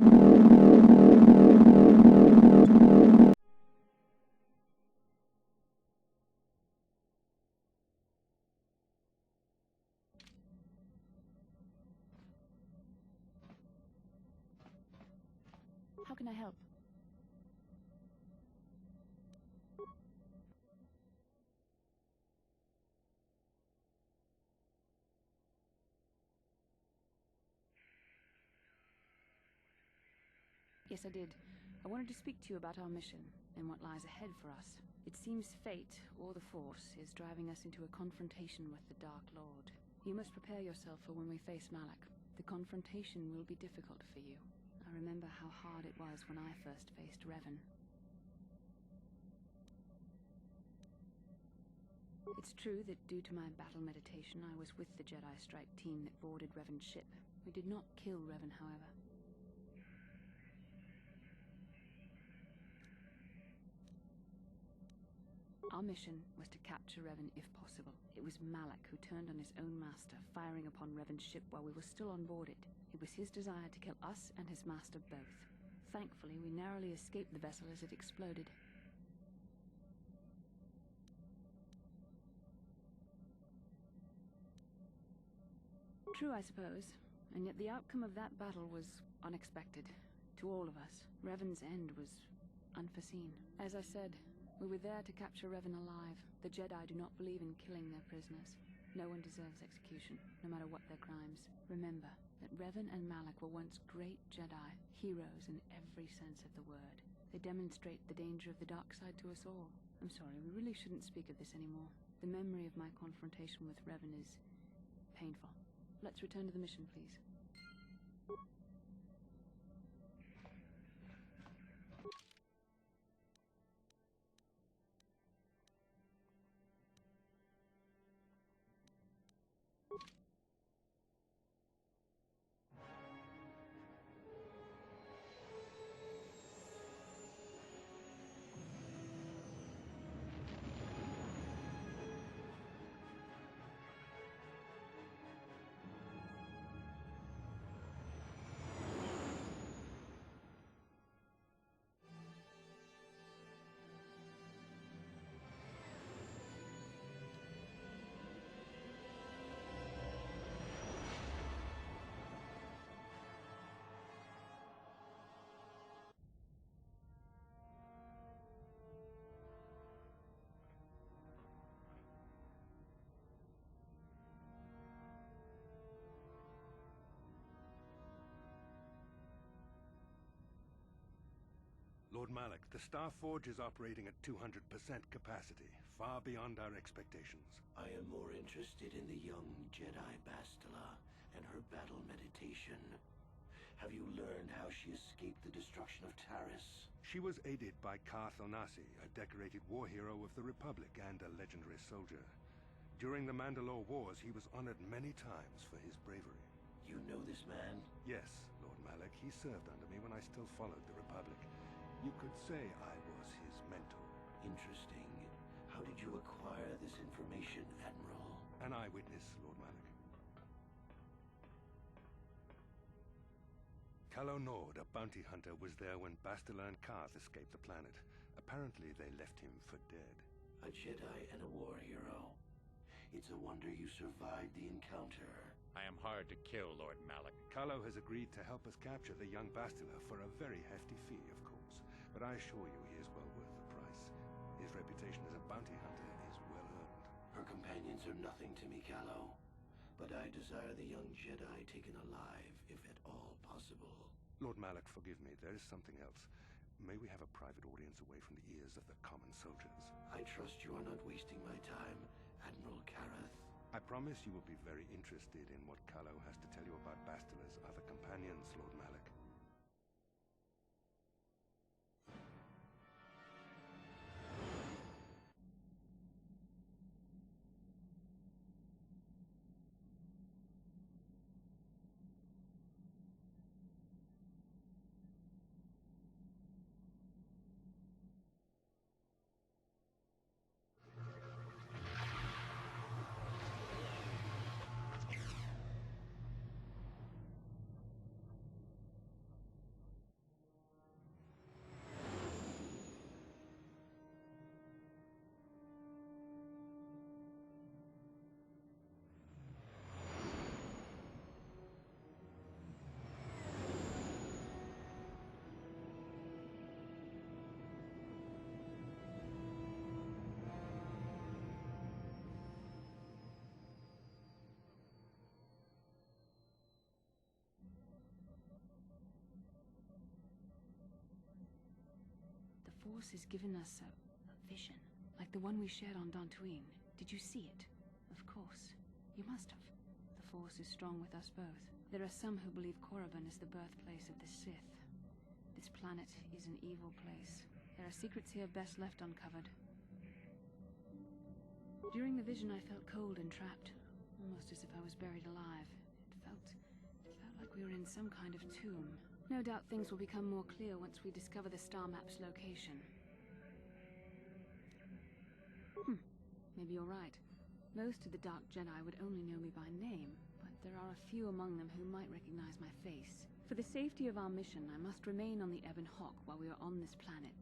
How can I help? Yes, I did. I wanted to speak to you about our mission and what lies ahead for us. It seems fate, or the Force, is driving us into a confrontation with the Dark Lord. You must prepare yourself for when we face Malak. The confrontation will be difficult for you. I remember how hard it was when I first faced Revan. It's true that due to my battle meditation, I was with the Jedi strike team that boarded Revan's ship. We did not kill Revan, however. Our mission was to capture Revan if possible. It was Malak who turned on his own master, firing upon Revan's ship while we were still on board it. It was his desire to kill us and his master both. Thankfully, we narrowly escaped the vessel as it exploded. True, I suppose, and yet the outcome of that battle was unexpected. To all of us, Revan's end was unforeseen. As I said, we were there to capture Revan alive. The Jedi do not believe in killing their prisoners. No one deserves execution, no matter what their crimes. Remember that Revan and Malak were once great Jedi, heroes in every sense of the word. They demonstrate the danger of the dark side to us all. I'm sorry, we really shouldn't speak of this anymore. The memory of my confrontation with Revan is painful. Let's return to the mission, please. Lord Malak, the Star Forge is operating at 200% capacity, far beyond our expectations. I am more interested in the young Jedi Bastila and her battle meditation. Have you learned how she escaped the destruction of Taris? She was aided by Karth Onasi, a decorated war hero of the Republic and a legendary soldier. During the Mandalore Wars, he was honored many times for his bravery. You know this man? Yes, Lord Malak. He served under me when I still followed the Republic. You could say I was his mentor. Interesting. How did you acquire this information, Admiral? An eyewitness, Lord Malak. Calo Nord, a bounty hunter, was there when Bastila and Karth escaped the planet. Apparently they left him for dead. A Jedi and a war hero. It's a wonder you survived the encounter. I am hard to kill, Lord Malak. Calo has agreed to help us capture the young Bastila for a very hefty fee, of course. But I assure you he is well worth the price. His reputation as a bounty hunter is well earned. Her companions are nothing to me, Calo. But I desire the young Jedi taken alive, if at all possible. Lord Malak, forgive me. There is something else. May we have a private audience away from the ears of the common soldiers? I trust you are not wasting my time, Admiral Karath. I promise you will be very interested in what Calo has to tell you about Bastila's other companions, Lord Malak. Force has given us a vision, like the one we shared on Dantooine. Did you see it? Of course. You must have. The Force is strong with us both. There are some who believe Korriban is the birthplace of the Sith. This planet is an evil place. There are secrets here best left uncovered. During the vision, I felt cold and trapped, almost as if I was buried alive. It felt like we were in some kind of tomb. No doubt things will become more clear once we discover the star map's location. Maybe you're right. Most of the Dark Jedi would only know me by name, but there are a few among them who might recognize my face. For the safety of our mission, I must remain on the Ebon Hawk while we are on this planet.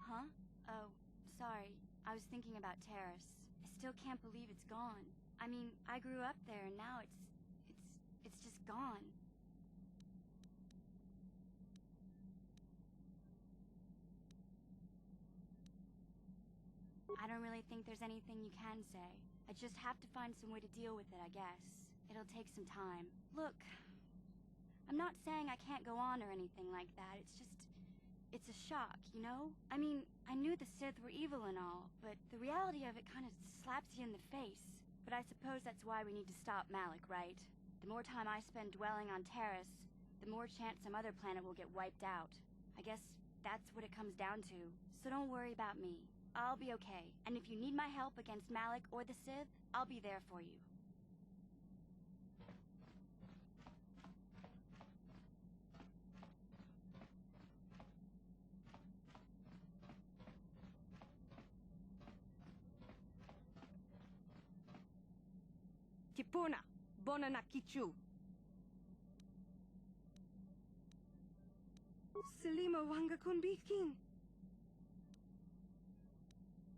Huh? Oh, sorry. I was thinking about Terrace. I still can't believe it's gone. I mean, I grew up there and now it's just gone. I don't really think there's anything you can say. I just have to find some way to deal with it, I guess. It'll take some time. Look, I'm not saying I can't go on or anything like that. It's a shock, you know? I mean, I knew the Sith were evil and all, but the reality of it kind of slaps you in the face. But I suppose that's why we need to stop Malik, right? The more time I spend dwelling on Terrace, the more chance some other planet will get wiped out. I guess that's what it comes down to. So don't worry about me. I'll be okay. And if you need my help against Malik or the Sith, I'll be there for you. Kipuna, bona na kichu. Selima wanga kunbikin.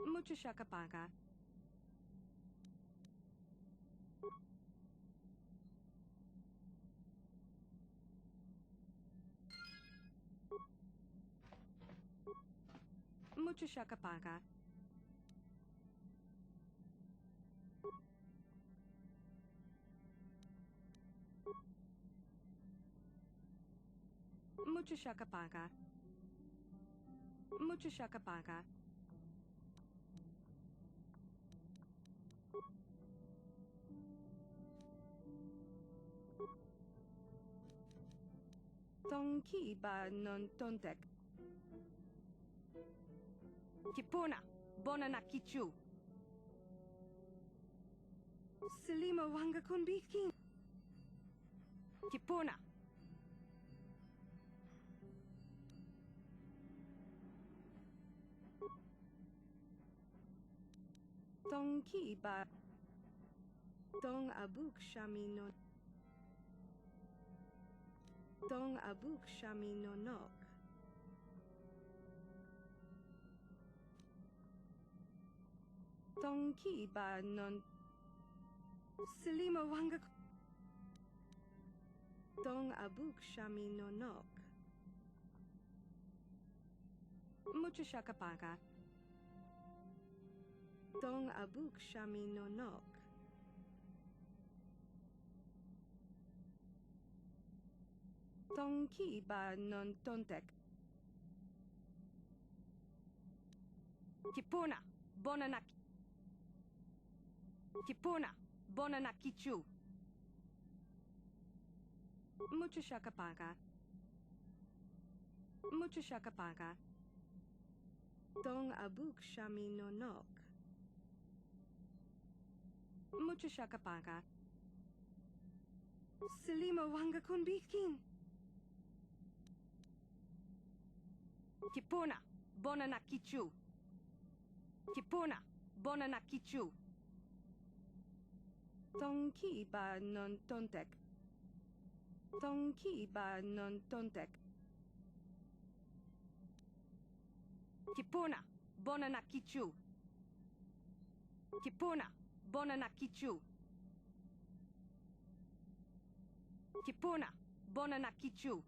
Mucho shakapaga. Mucho shakapaga. Mucho shakapaga. Mucho shakapaga. Tonki ba non tontek. Kipuna, bona na kichu. Selima wanga kunbikin. Kipuna. Tonki ba. Tong abuk shami no. Tong abuk shami no nok. Tonki ba non. Selima wanga. Tong abuk shami no nok. Mucho shakapaga. Tong abuk shami no nok. Tonki ba non tontek. Kipuna, bona na. Kipuna, bona na kichu. Mucho shakapaga. Mucho shakapaga. Tong abuk shami no nok. Mucho shakapaga. Selima wanga kunbikin. Kipuna, bona na kichu. Kipuna, bona na kichu. Tonki ba non tontek. Tonki ba non tontek. Kipuna, bona na kichu. Kipuna, bona na kichu. Kipuna, bona na kichu.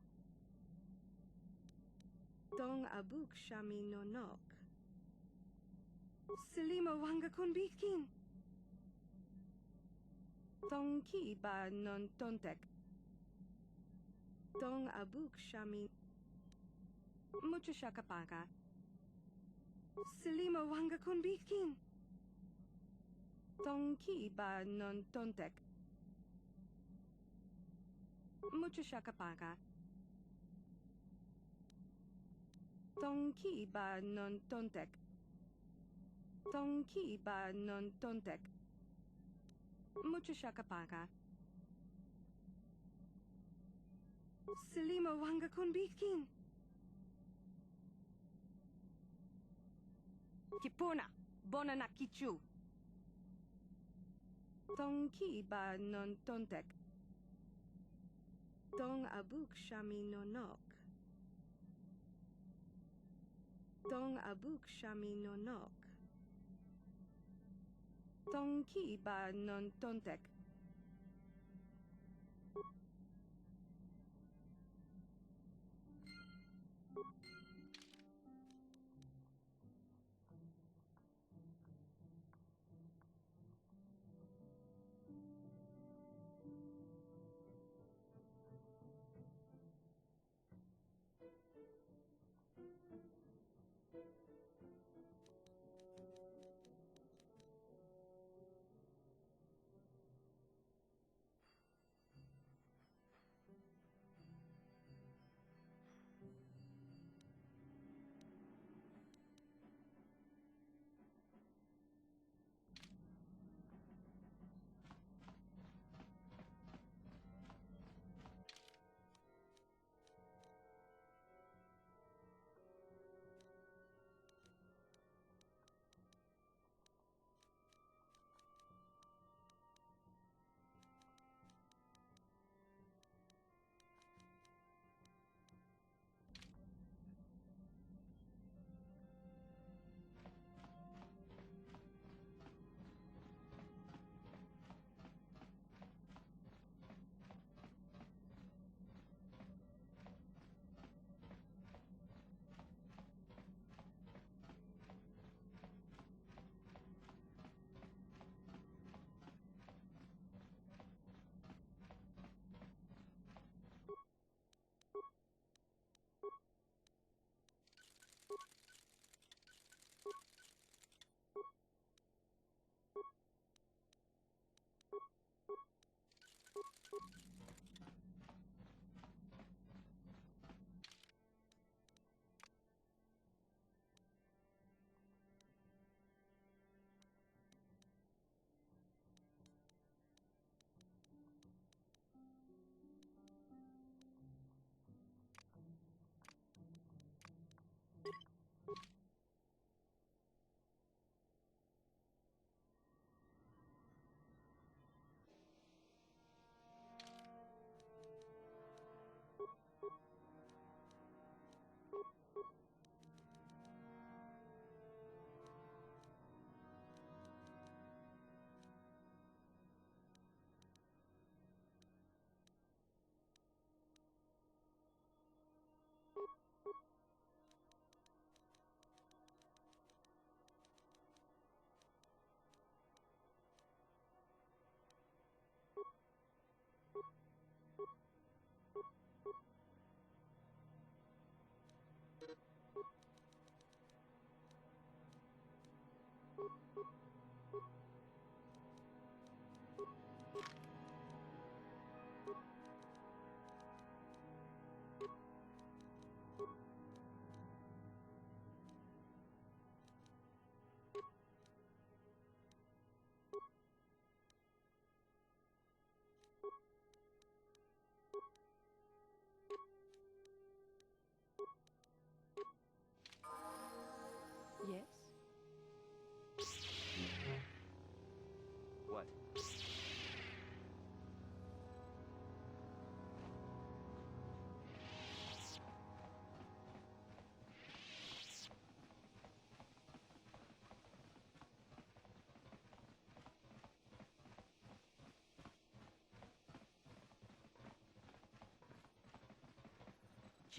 Tong abuk shami no nok. Selima wanga kunbikin. Tonki ba non tontek. Tong abuk shami. Mucho shakapaga. Selima wanga kunbikin. Tonki ba non tontek. Mucho shakapaga. Tonki ba non tontek. Tonki ba non tontek. Mucho shakapaga. Selima wanga kunbikin. Kipuna, bona na kichu. Tonki ba non tontek. Tong abuk shami no nok. Tong abuk shami no nok. Tonki ba non tontek.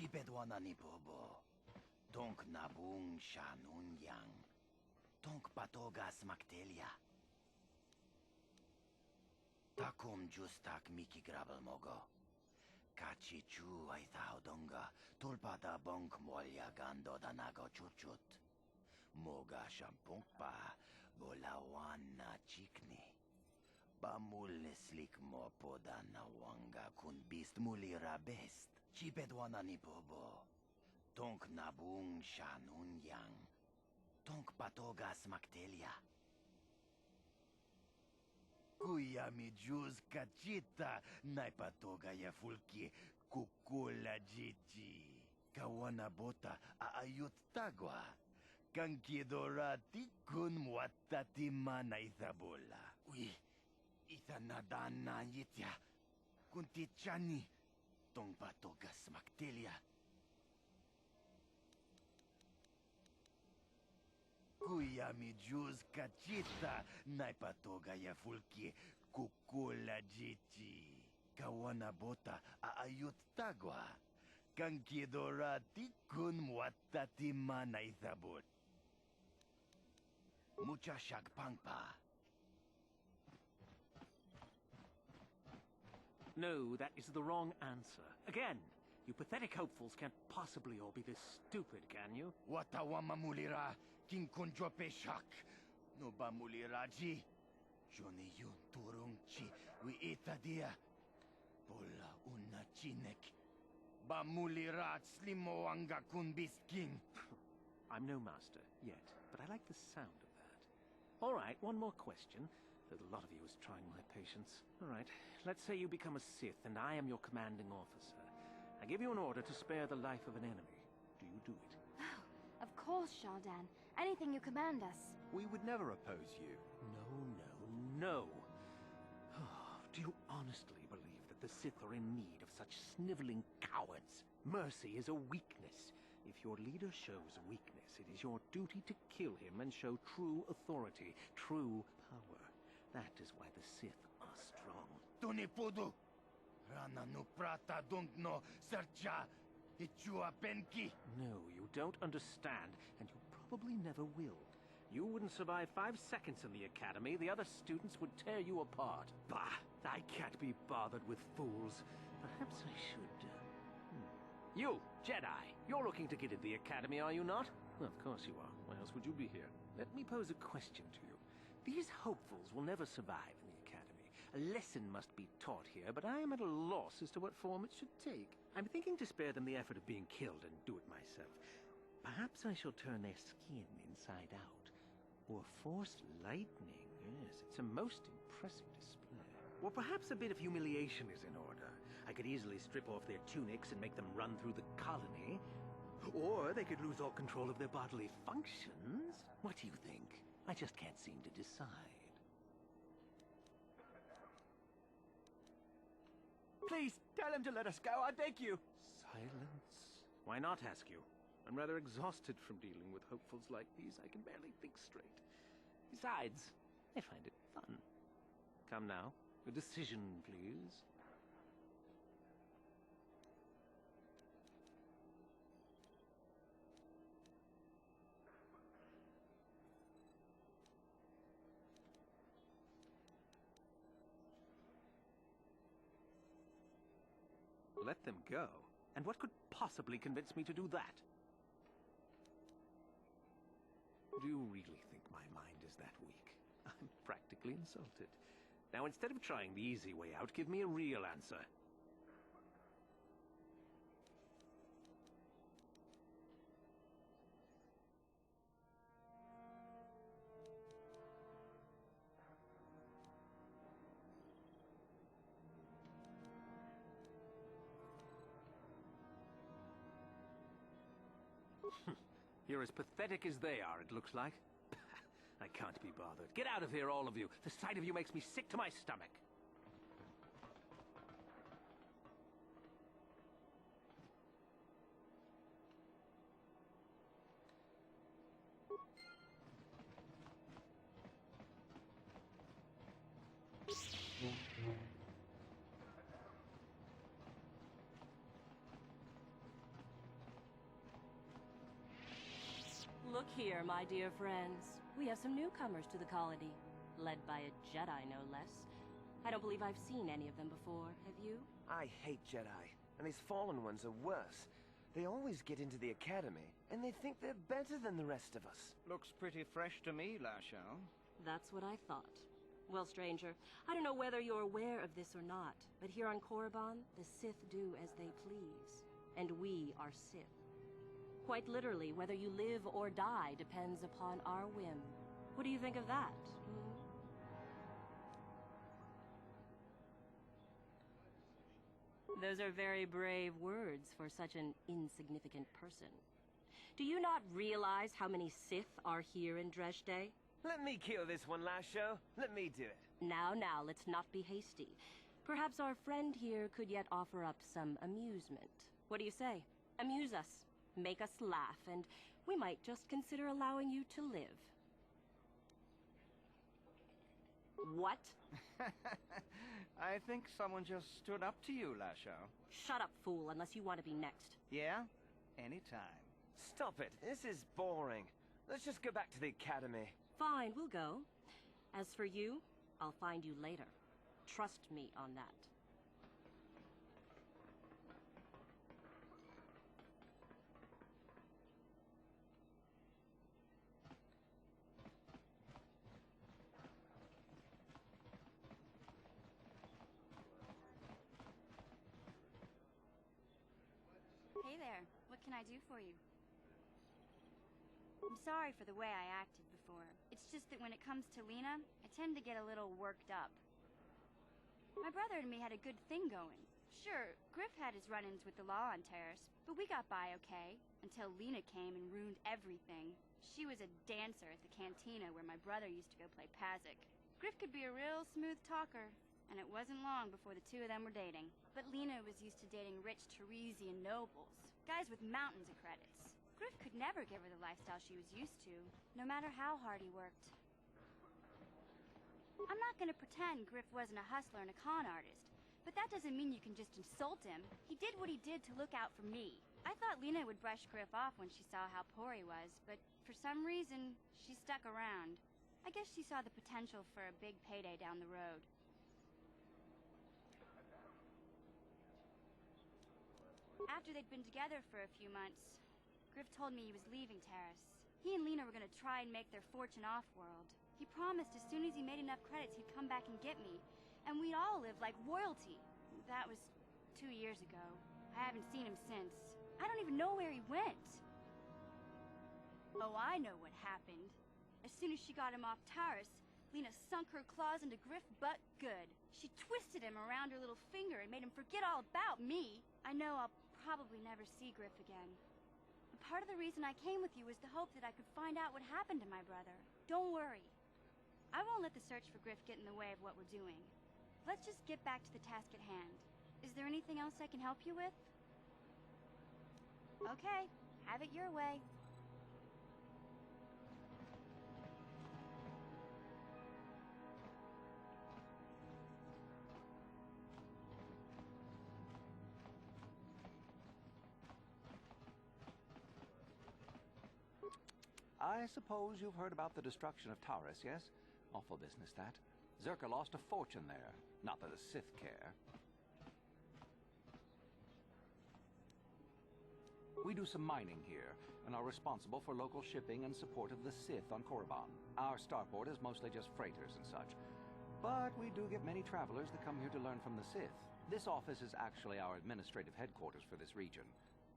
Chibedwana ni bobo. Tonk nabung shanun yang. Tonk patogas maktelia. Takum justak miki grabel mogo. Kachi chu ay donga. Tulpada bonk molya gando danago chuchut. Moga shampunk pa. Bolawan na chikni. Bamul slik mo poda na wanga kun bist mulira best. Chibedwana ni bobo. Tonk nabung shanun yang. Tonk patogas maktelia. Kuya mi juz kachita. Naipatoga ya fulki kukula jichi. Kawana bota aayut tagwa. Kankidorati kun muatati mana ithabola. Ui, ithanadana yitya. Kuntichani. Tong patogas maktelia. Kuya mi juz kachita. Naipatoga ya fulki kukula jichi. Kawana bota aayut tagwa. Kankidorati kun muatati mana ithabol. Mucha shagpangpa. No, that is the wrong answer. Again, you pathetic hopefuls can't possibly all be this stupid, can you? Watawama mulira, king kunjope shak. No ba muliraji? Joni yun turung chi, wi itadia. Pola una chinek. Ba mulirat slimo anga kun bisking. I'm no master, yet, but I like the sound of that. All right, one more question. Though a lot of you is trying my patience. All right, let's say you become a Sith and I am your commanding officer. I give you an order to spare the life of an enemy. Do you do it? Oh, of course, Shardan. Anything you command us. We would never oppose you. No. Do you honestly believe that the Sith are in need of such sniveling cowards? Mercy is a weakness. If your leader shows weakness, it is your duty to kill him and show true authority, true power. That is why the Sith are strong. Tunipudu. Rana no prata don't no sercha. Ichua penki. No, you don't understand, and you probably never will. You wouldn't survive 5 seconds in the academy. The other students would tear you apart. Bah! I can't be bothered with fools. Perhaps I should... You, Jedi! You're looking to get into the academy, are you not? Well, of course you are. Why else would you be here? Let me pose a question to you. These hopefuls will never survive in the academy. A lesson must be taught here, but I am at a loss as to what form it should take. I'm thinking to spare them the effort of being killed and do it myself. Perhaps I shall turn their skin inside out. Or force lightning. Yes, it's a most impressive display. Or perhaps a bit of humiliation is in order. I could easily strip off their tunics and make them run through the colony. Or they could lose all control of their bodily functions. What do you think? I just can't seem to decide. Please, tell him to let us go, I beg you. Silence. Why not, ask you? I'm rather exhausted from dealing with hopefuls like these. I can barely think straight. Besides, I find it fun. Come now, a decision, please. Let them go? And what could possibly convince me to do that? Do you really think my mind is that weak? I'm practically insulted. Now, instead of trying the easy way out, give me a real answer. You're as pathetic as they are, it looks like. I can't be bothered. Get out of here, all of you. The sight of you makes me sick to my stomach. Look here, my dear friends. We have some newcomers to the colony, led by a Jedi, no less. I don't believe I've seen any of them before, have you? I hate Jedi, and these fallen ones are worse. They always get into the academy, and they think they're better than the rest of us. Looks pretty fresh to me, Lashao. That's what I thought. Well, stranger, I don't know whether you're aware of this or not, but here on Korriban, the Sith do as they please. And we are Sith. Quite literally, whether you live or die depends upon our whim. What do you think of that? Those are very brave words for such an insignificant person. Do you not realize how many Sith are here in Dresde? Let me kill this one, Lasho. Let me do it. Now, let's not be hasty. Perhaps our friend here could yet offer up some amusement. What do you say? Amuse us, make us laugh, and we might just consider allowing you to live. What? I think someone just stood up to you, Lashao. Shut up, fool, unless you want to be next. Yeah? Anytime. Stop it. This is boring. Let's just go back to the academy. Fine, we'll go. As for you, I'll find you later. Trust me on that. Hey there, what can I do for you? I'm sorry for the way I acted before. It's just that when it comes to Lena, I tend to get a little worked up. My brother and me had a good thing going. Sure, Griff had his run-ins with the law on Terrace, but we got by okay, until Lena came and ruined everything. She was a dancer at the cantina where my brother used to go play Pazik. Griff could be a real smooth talker, and it wasn't long before the two of them were dating. But Lena was used to dating rich Teresian nobles, guys with mountains of credits. Griff could never give her the lifestyle she was used to, no matter how hard he worked. I'm not gonna pretend Griff wasn't a hustler and a con artist, but that doesn't mean you can just insult him. He did what he did to look out for me. I thought Lena would brush Griff off when she saw how poor he was, but for some reason, she stuck around. I guess she saw the potential for a big payday down the road. After they'd been together for a few months, Griff told me he was leaving Terrace. He and Lena were gonna try and make their fortune off-world. He promised as soon as he made enough credits he'd come back and get me, and we'd all live like royalty. That was 2 years ago. I haven't seen him since. I don't even know where he went. Oh, I know what happened. As soon as she got him off Terrace, Lena sunk her claws into Griff butt good. She twisted him around her little finger and made him forget all about me. I know I'll probably never see Griff again. But part of the reason I came with you was the hope that I could find out what happened to my brother. Don't worry. I won't let the search for Griff get in the way of what we're doing. Let's just get back to the task at hand. Is there anything else I can help you with? Okay, have it your way. I suppose you've heard about the destruction of Taurus, yes? Awful business, that. Zerka lost a fortune there. Not that the Sith care. We do some mining here, and are responsible for local shipping and support of the Sith on Korriban. Our starport is mostly just freighters and such. But we do get many travelers that come here to learn from the Sith. This office is actually our administrative headquarters for this region.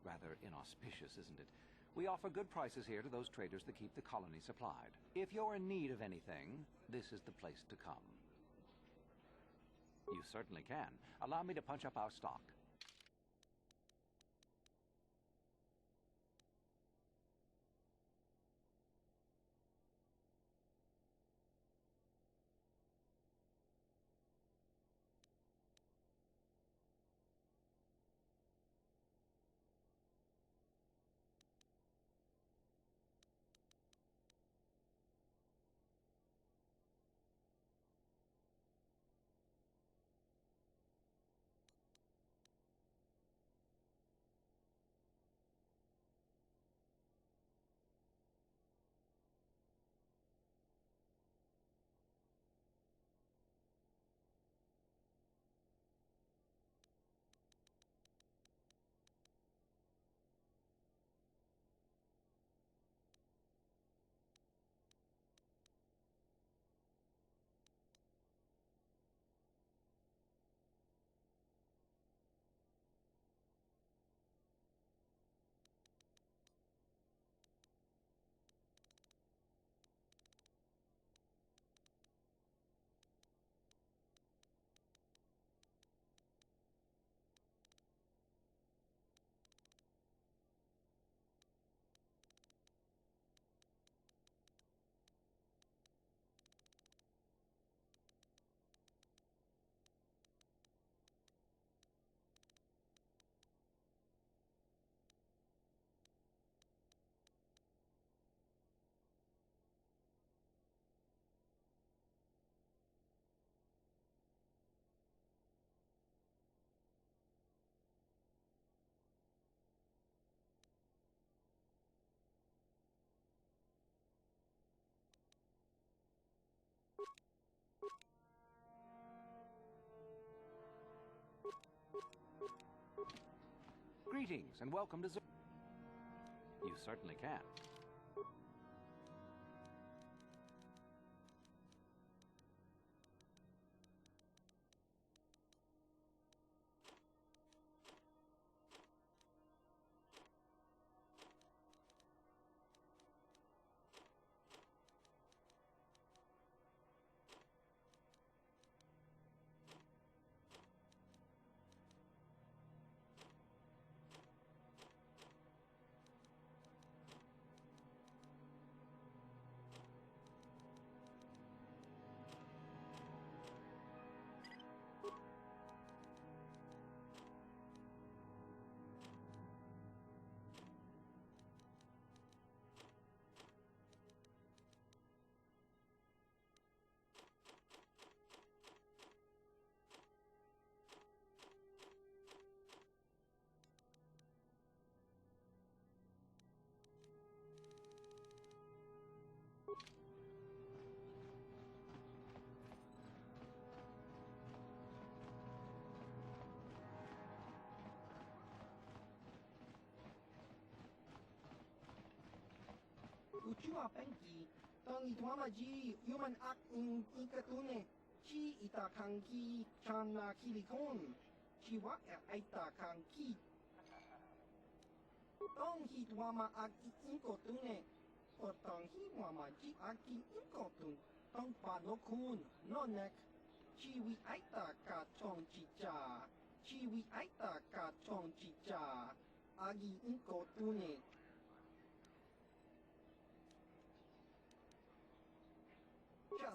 Rather inauspicious, isn't it? We offer good prices here to those traders that keep the colony supplied. If you're in need of anything, this is the place to come. You certainly can. Allow me to punch up our stock. Greetings and welcome to You certainly can. Uchiwa penki, tang itwamaji, human act in ikatune, chi itakanki, chana kilikon, chiwa aita kanki. Tong hitwama aki inkotune, or tong hitwamaji aki inkotun, tong panokun, nonek, chiwi aita ka chong chicha, chiwi aita ka chong chicha, agi inkotune.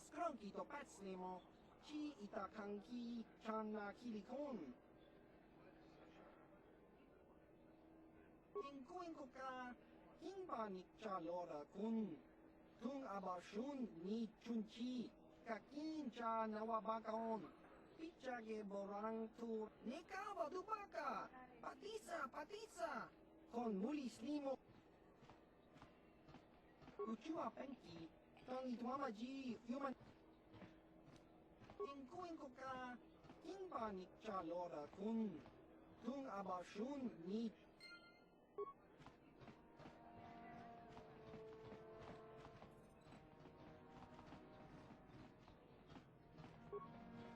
Skronki to patslimo, chi itakanki chana kilikon. Inkuinko ka, hinbanik chalora kun. Tung abashun ni chunchi, kakin cha nawabakaon. Pichage borang tur, nekaba dubaka, patisa, kon mulis limo. Uchua penki, tang itwamaji, human. Inkuinko ka, hinbanik chalora kun. Tung abashun ni.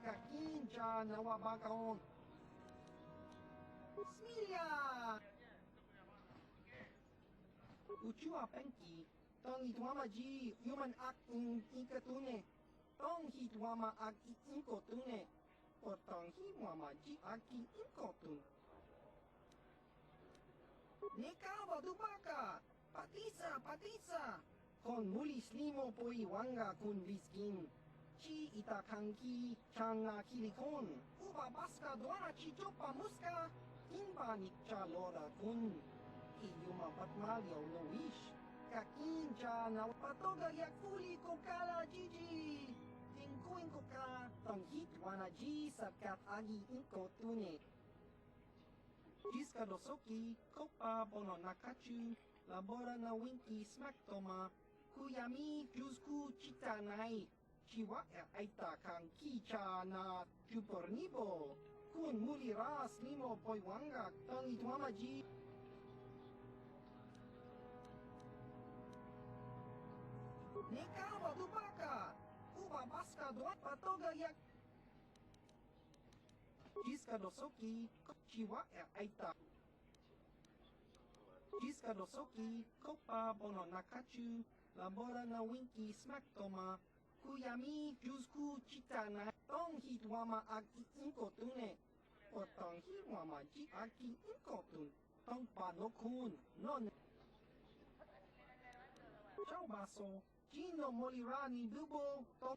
Kakin cha nawabakaon. Smilia! Uchua penki, tang itwamaji, human act in ikatune. Tong hitwama aki inkotune, or tong hitwama ji aki inkotun. Nekaba dubaka, patisa, kon mulis limo po iwanga kun liskin. Chi itakanki chana kilikon, uba baska doana chichopa muska, hinbanik chalora kun. Iyuma batmalyo no wish, kakin chana patoga yakuli kokala jiji. Inko ka, tang hitwana ji sakat agi inko tune. Jiska dosoki, kopa bono nakachu, labora na winki smaktoma, kuyami jusku chitanai, chiwa aita kang kicha na chupornibo, kun muli ras limo poiwanga, tang itwama ji. Nekaba dubaka! Baska doa patoga yak Jiska dosoki chiwa aita Jiska dosoki kopa bono nakachu labora na winki smaktoma kuyami jusku chitana tong hitwama aki inkotune o tong hitwama ji aki inkotun tong panokun non Ciao baso Gino molirani bubo tong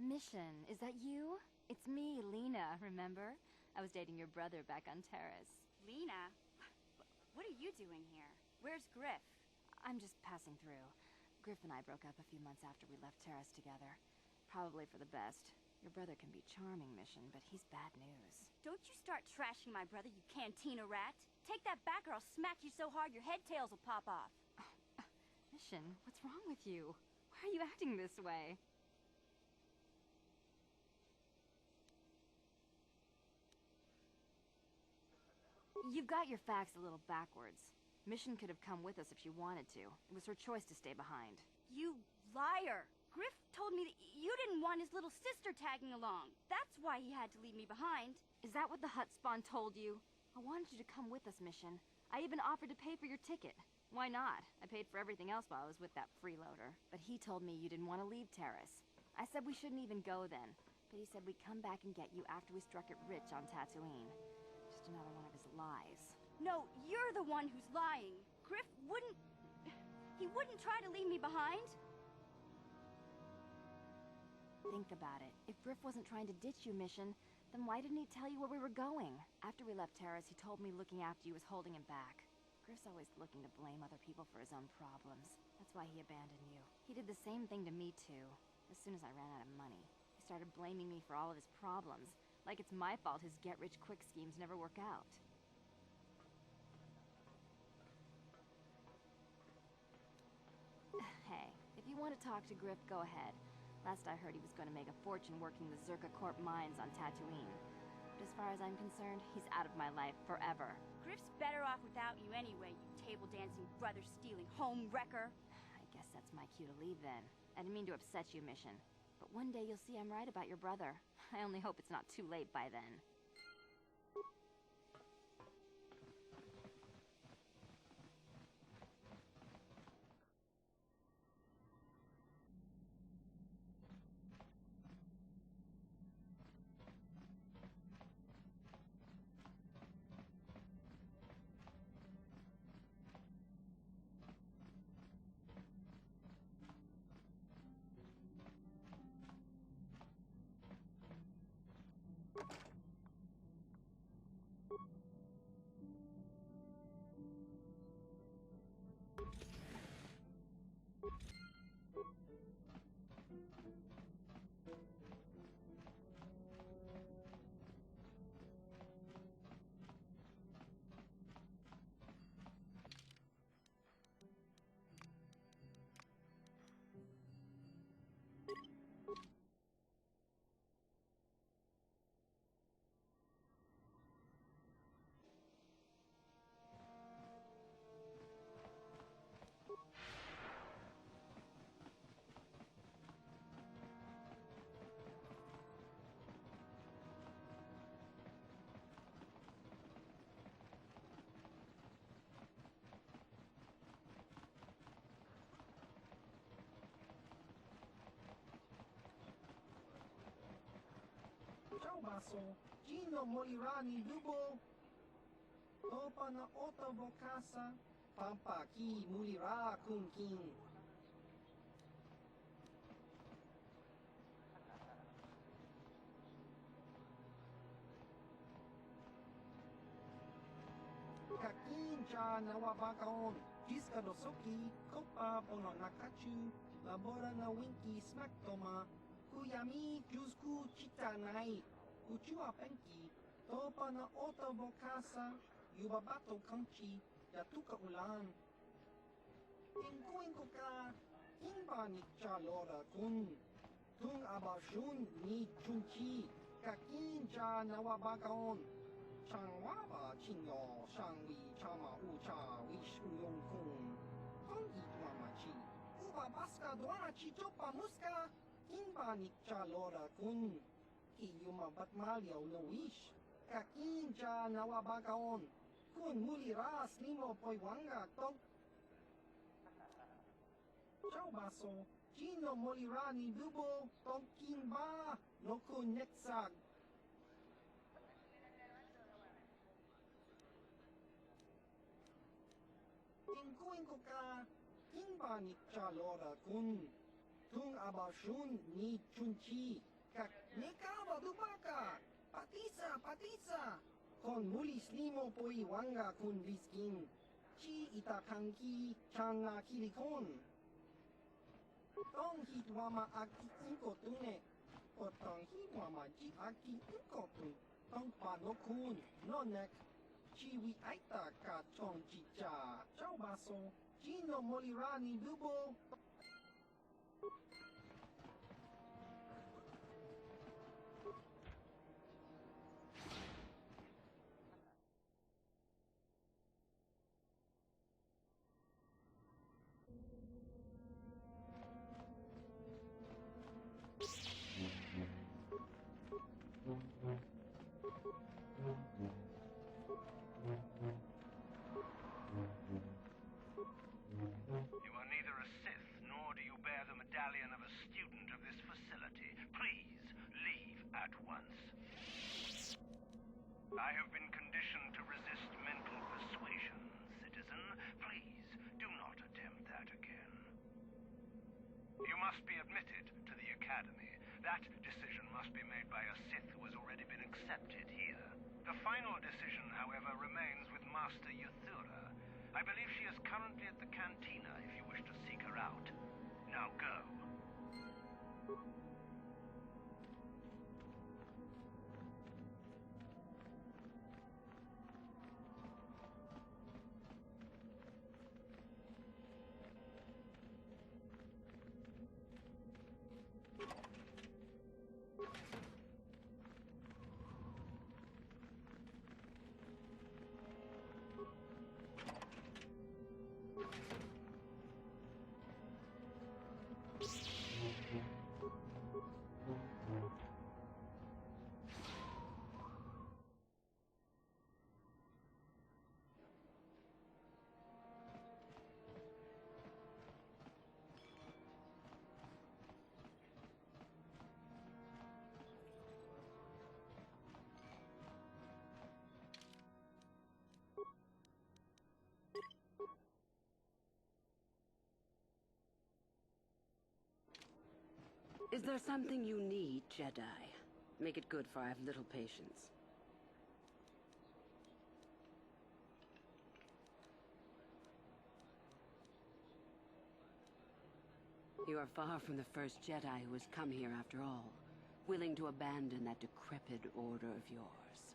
Mission, is that you? It's me, Lena, remember? I was dating your brother back on Terrace. Lena? What are you doing here? Where's Griff? I'm just passing through. Griff and I broke up a few months after we left Terrace together. Probably for the best. Your brother can be charming, Mission, but he's bad news. Don't you start trashing my brother, you cantina rat! Take that back or I'll smack you so hard your head tails will pop off! Mission, what's wrong with you? Why are you acting this way? You've got your facts a little backwards. Mission could have come with us if she wanted to. It was her choice to stay behind. You liar! Griff told me that you didn't want his little sister tagging along. That's why he had to leave me behind. Is that what the hut spawn told you? I wanted you to come with us, Mission. I even offered to pay for your ticket. Why not? I paid for everything else while I was with that freeloader. But he told me you didn't want to leave Terrace. I said we shouldn't even go then. But he said we'd come back and get you after we struck it rich on Tatooine. Just another one of his lies. No, you're the one who's lying. Griff wouldn't... He wouldn't try to leave me behind. Think about it. If Griff wasn't trying to ditch you, Mission, then why didn't he tell you where we were going? After we left Terrace, he told me looking after you was holding him back. Griff's always looking to blame other people for his own problems. That's why he abandoned you. He did the same thing to me, too. As soon as I ran out of money, he started blaming me for all of his problems. Like it's my fault his get-rich-quick schemes never work out. Hey, if you want to talk to Griff, go ahead. Last I heard he was going to make a fortune working the Zerka Corp mines on Tatooine. But as far as I'm concerned, he's out of my life forever. Griff's better off without you anyway, you table-dancing, brother-stealing home wrecker. I guess that's my cue to leave then. I didn't mean to upset you, Mission. But one day you'll see I'm right about your brother. I only hope it's not too late by then. Ciao baso, Gino morirà nel dubo. Dopo na ottavo casa, Papa chi morirà con King. Kakin cha nawabakaon, Jiska dosoki, Kopa pono nakachu, Labora na winki smack toma, Kuyami jusku chitanai, Uchua penki, Topa na ottavo casa, Yubabato kanchi, Yatuka ulan. Inkuin ka, Inba ni chalora kun, Tung abashun ni chunchi, Kakin cha nawabakaon, Changwaba chinyo, Shangwi chama ucha, Wish uyong kun, Tongi tuamachi, Uba baska doachi chopa muska, Inba ni chalora kun, Kiyuma batmalyaw no wish, Kakin cha nawabakaon, Kun muliras nimo poiwanga tog. Ciao baso, Gino molirà ni dubo, Tonkin ba, no kun netsag. Inkuin ka, Inba ni chalora kun, Tung abashun ni chunchi, Kak Nikawa Dubaka! Patisa! Kon mulis limo po iwanga kun liskin. Chi itakanki changa kilikon. Tong hitwama aki inkotune. Otong hitwama ji aki inkotun. Tong panokun nonek. Chiwi aita ka chong chicha. Ciao baso. Chino molirani dubo. You are neither a Sith, nor do you bear the medallion of a student of this facility. Please, leave at once. I have been conditioned to resist mental persuasion, citizen. Please, do not attempt that again. You must be admitted to the Academy. That decision must be made by a Sith who has already been accepted here. The final decision, however, remains with Master Yuthura. I believe she is currently at the cantina if you wish to seek her out. Now go. Is there something you need, Jedi? Make it good, for I have little patience. You are far from the first Jedi who has come here after all, willing to abandon that decrepit order of yours.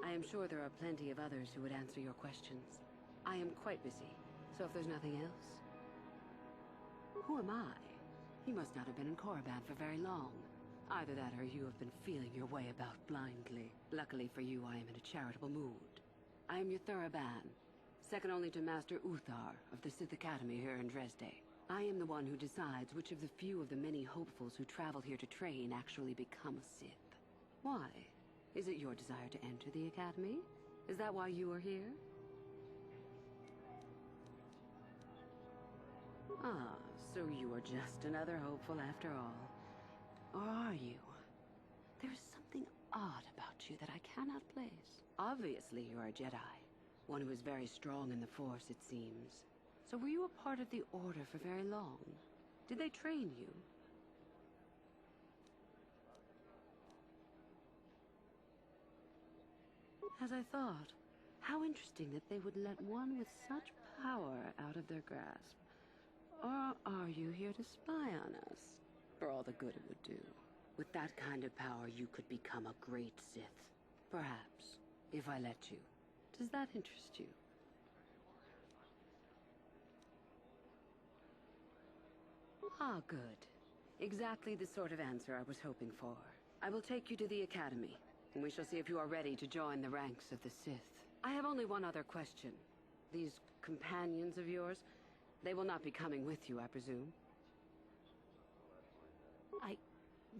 I am sure there are plenty of others who would answer your questions. I am quite busy, so if there's nothing else... Who am I? You must not have been in Korriban for very long. Either that or you have been feeling your way about blindly. Luckily for you, I am in a charitable mood. I am your Thuraban, second only to Master Uthar of the Sith Academy here in Dresde. I am the one who decides which of the few of the many hopefuls who travel here to train actually become a Sith. Why? Is it your desire to enter the Academy? Is that why you are here? Ah, so you are just another hopeful after all. Or are you? There is something odd about you that I cannot place. Obviously you're a Jedi. One who is very strong in the Force, it seems. So were you a part of the Order for very long? Did they train you? As I thought, how interesting that they would let one with such power out of their grasp. Or are you here to spy on us? For all the good it would do. With that kind of power, you could become a great Sith. Perhaps, if I let you. Does that interest you? Ah, good. Exactly the sort of answer I was hoping for. I will take you to the Academy, and we shall see if you are ready to join the ranks of the Sith. I have only one other question. These companions of yours, they will not be coming with you, I presume?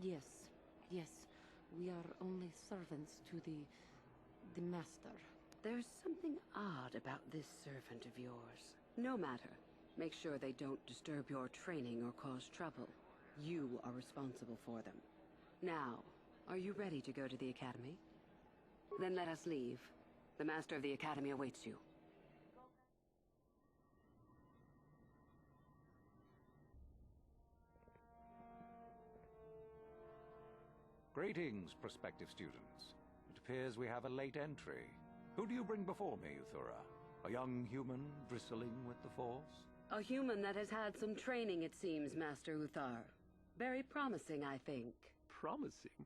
Yes. We are only servants to the Master. There's something odd about this servant of yours. No matter. Make sure they don't disturb your training or cause trouble. You are responsible for them. Now, are you ready to go to the Academy? Then let us leave. The Master of the Academy awaits you. Greetings, prospective students. It appears we have a late entry. Who do you bring before me, Uthura? A young human bristling with the Force? A human that has had some training, it seems, Master Uthar. Very promising, I think. Promising?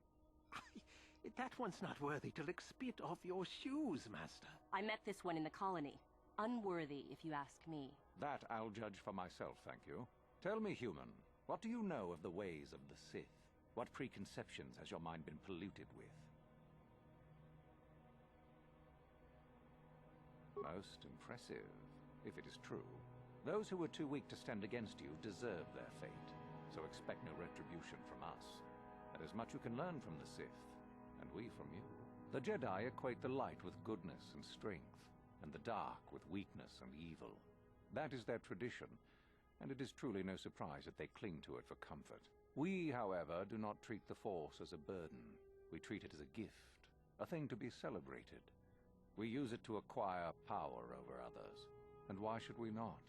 That one's not worthy to lick spit off your shoes, Master. I met this one in the colony. Unworthy, if you ask me. That I'll judge for myself, thank you. Tell me, human, what do you know of the ways of the Sith? What preconceptions has your mind been polluted with? Most impressive, if it is true. Those who were too weak to stand against you deserve their fate, so expect no retribution from us. There is much you can learn from the Sith, and we from you. The Jedi equate the light with goodness and strength, and the dark with weakness and evil. That is their tradition, and it is truly no surprise that they cling to it for comfort. We, however, do not treat the Force as a burden. We treat it as a gift, a thing to be celebrated. We use it to acquire power over others. And why should we not?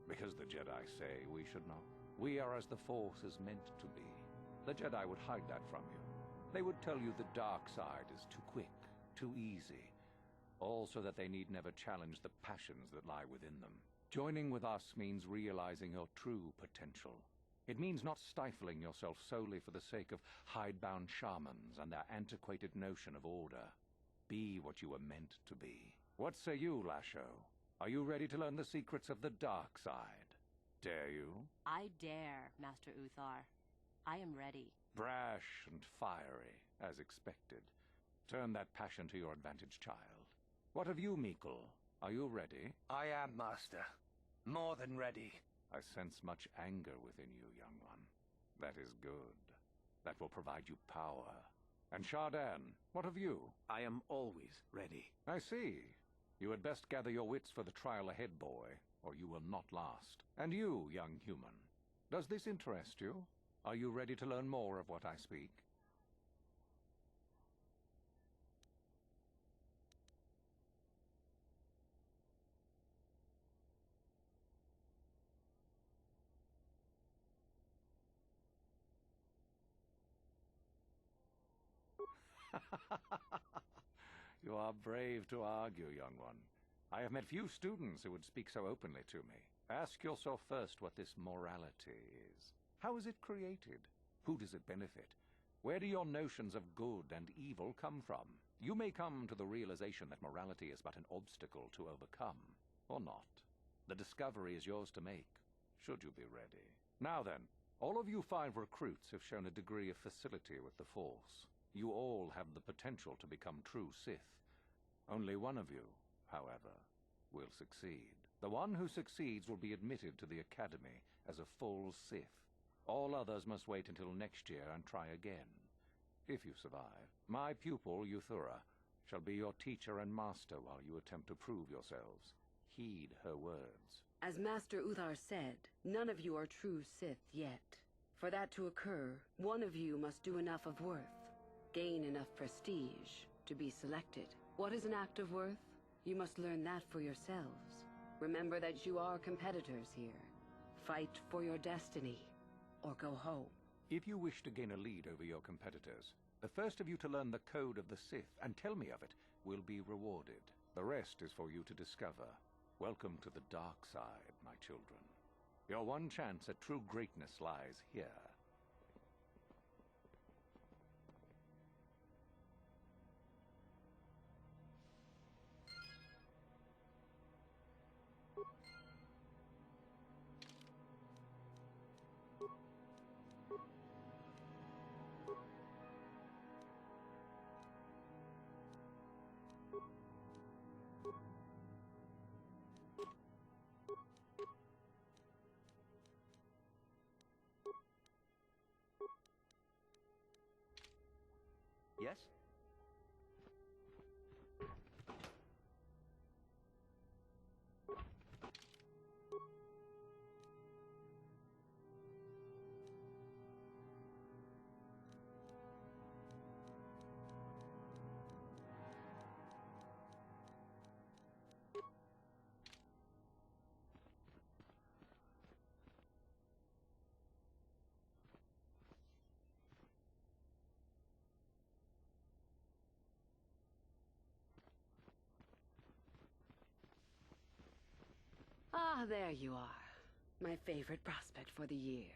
Because the Jedi say we should not. We are as the Force is meant to be. The Jedi would hide that from you. They would tell you the dark side is too quick, too easy, all so that they need never challenge the passions that lie within them. Joining with us means realizing your true potential. It means not stifling yourself solely for the sake of hidebound shamans and their antiquated notion of order. Be what you were meant to be. What say you, Lasho? Are you ready to learn the secrets of the dark side? Dare you? I dare, Master Uthar. I am ready. Brash and fiery, as expected. Turn that passion to your advantage, child. What of you, Mikul? Are you ready? I am, Master. More than ready. I sense much anger within you, young one. That is good. That will provide you power. And Shardan, what of you? I am always ready. I see. You had best gather your wits for the trial ahead, boy, or you will not last. And you, young human, does this interest you? Are you ready to learn more of what I speak? You are brave to argue, young one. I have met few students who would speak so openly to me. Ask yourself first what this morality is. How is it created? Who does it benefit? Where do your notions of good and evil come from? You may come to the realization that morality is but an obstacle to overcome, or not. The discovery is yours to make, should you be ready. Now then, all of you 5 recruits have shown a degree of facility with the Force. You all have the potential to become true Sith. Only one of you, however, will succeed. The one who succeeds will be admitted to the Academy as a full Sith. All others must wait until next year and try again. If you survive, my pupil, Uthura, shall be your teacher and master while you attempt to prove yourselves. Heed her words. As Master Uthar said, none of you are true Sith yet. For that to occur, one of you must do enough of worth, gain enough prestige, to be selected. What is an act of worth? You must learn that for yourselves. Remember that you are competitors here. Fight for your destiny, or go home. If you wish to gain a lead over your competitors, the first of you to learn the code of the Sith and tell me of it will be rewarded. The rest is for you to discover. Welcome to the dark side, my children. Your one chance at true greatness lies here. Yes? Ah, there you are. My favorite prospect for the year.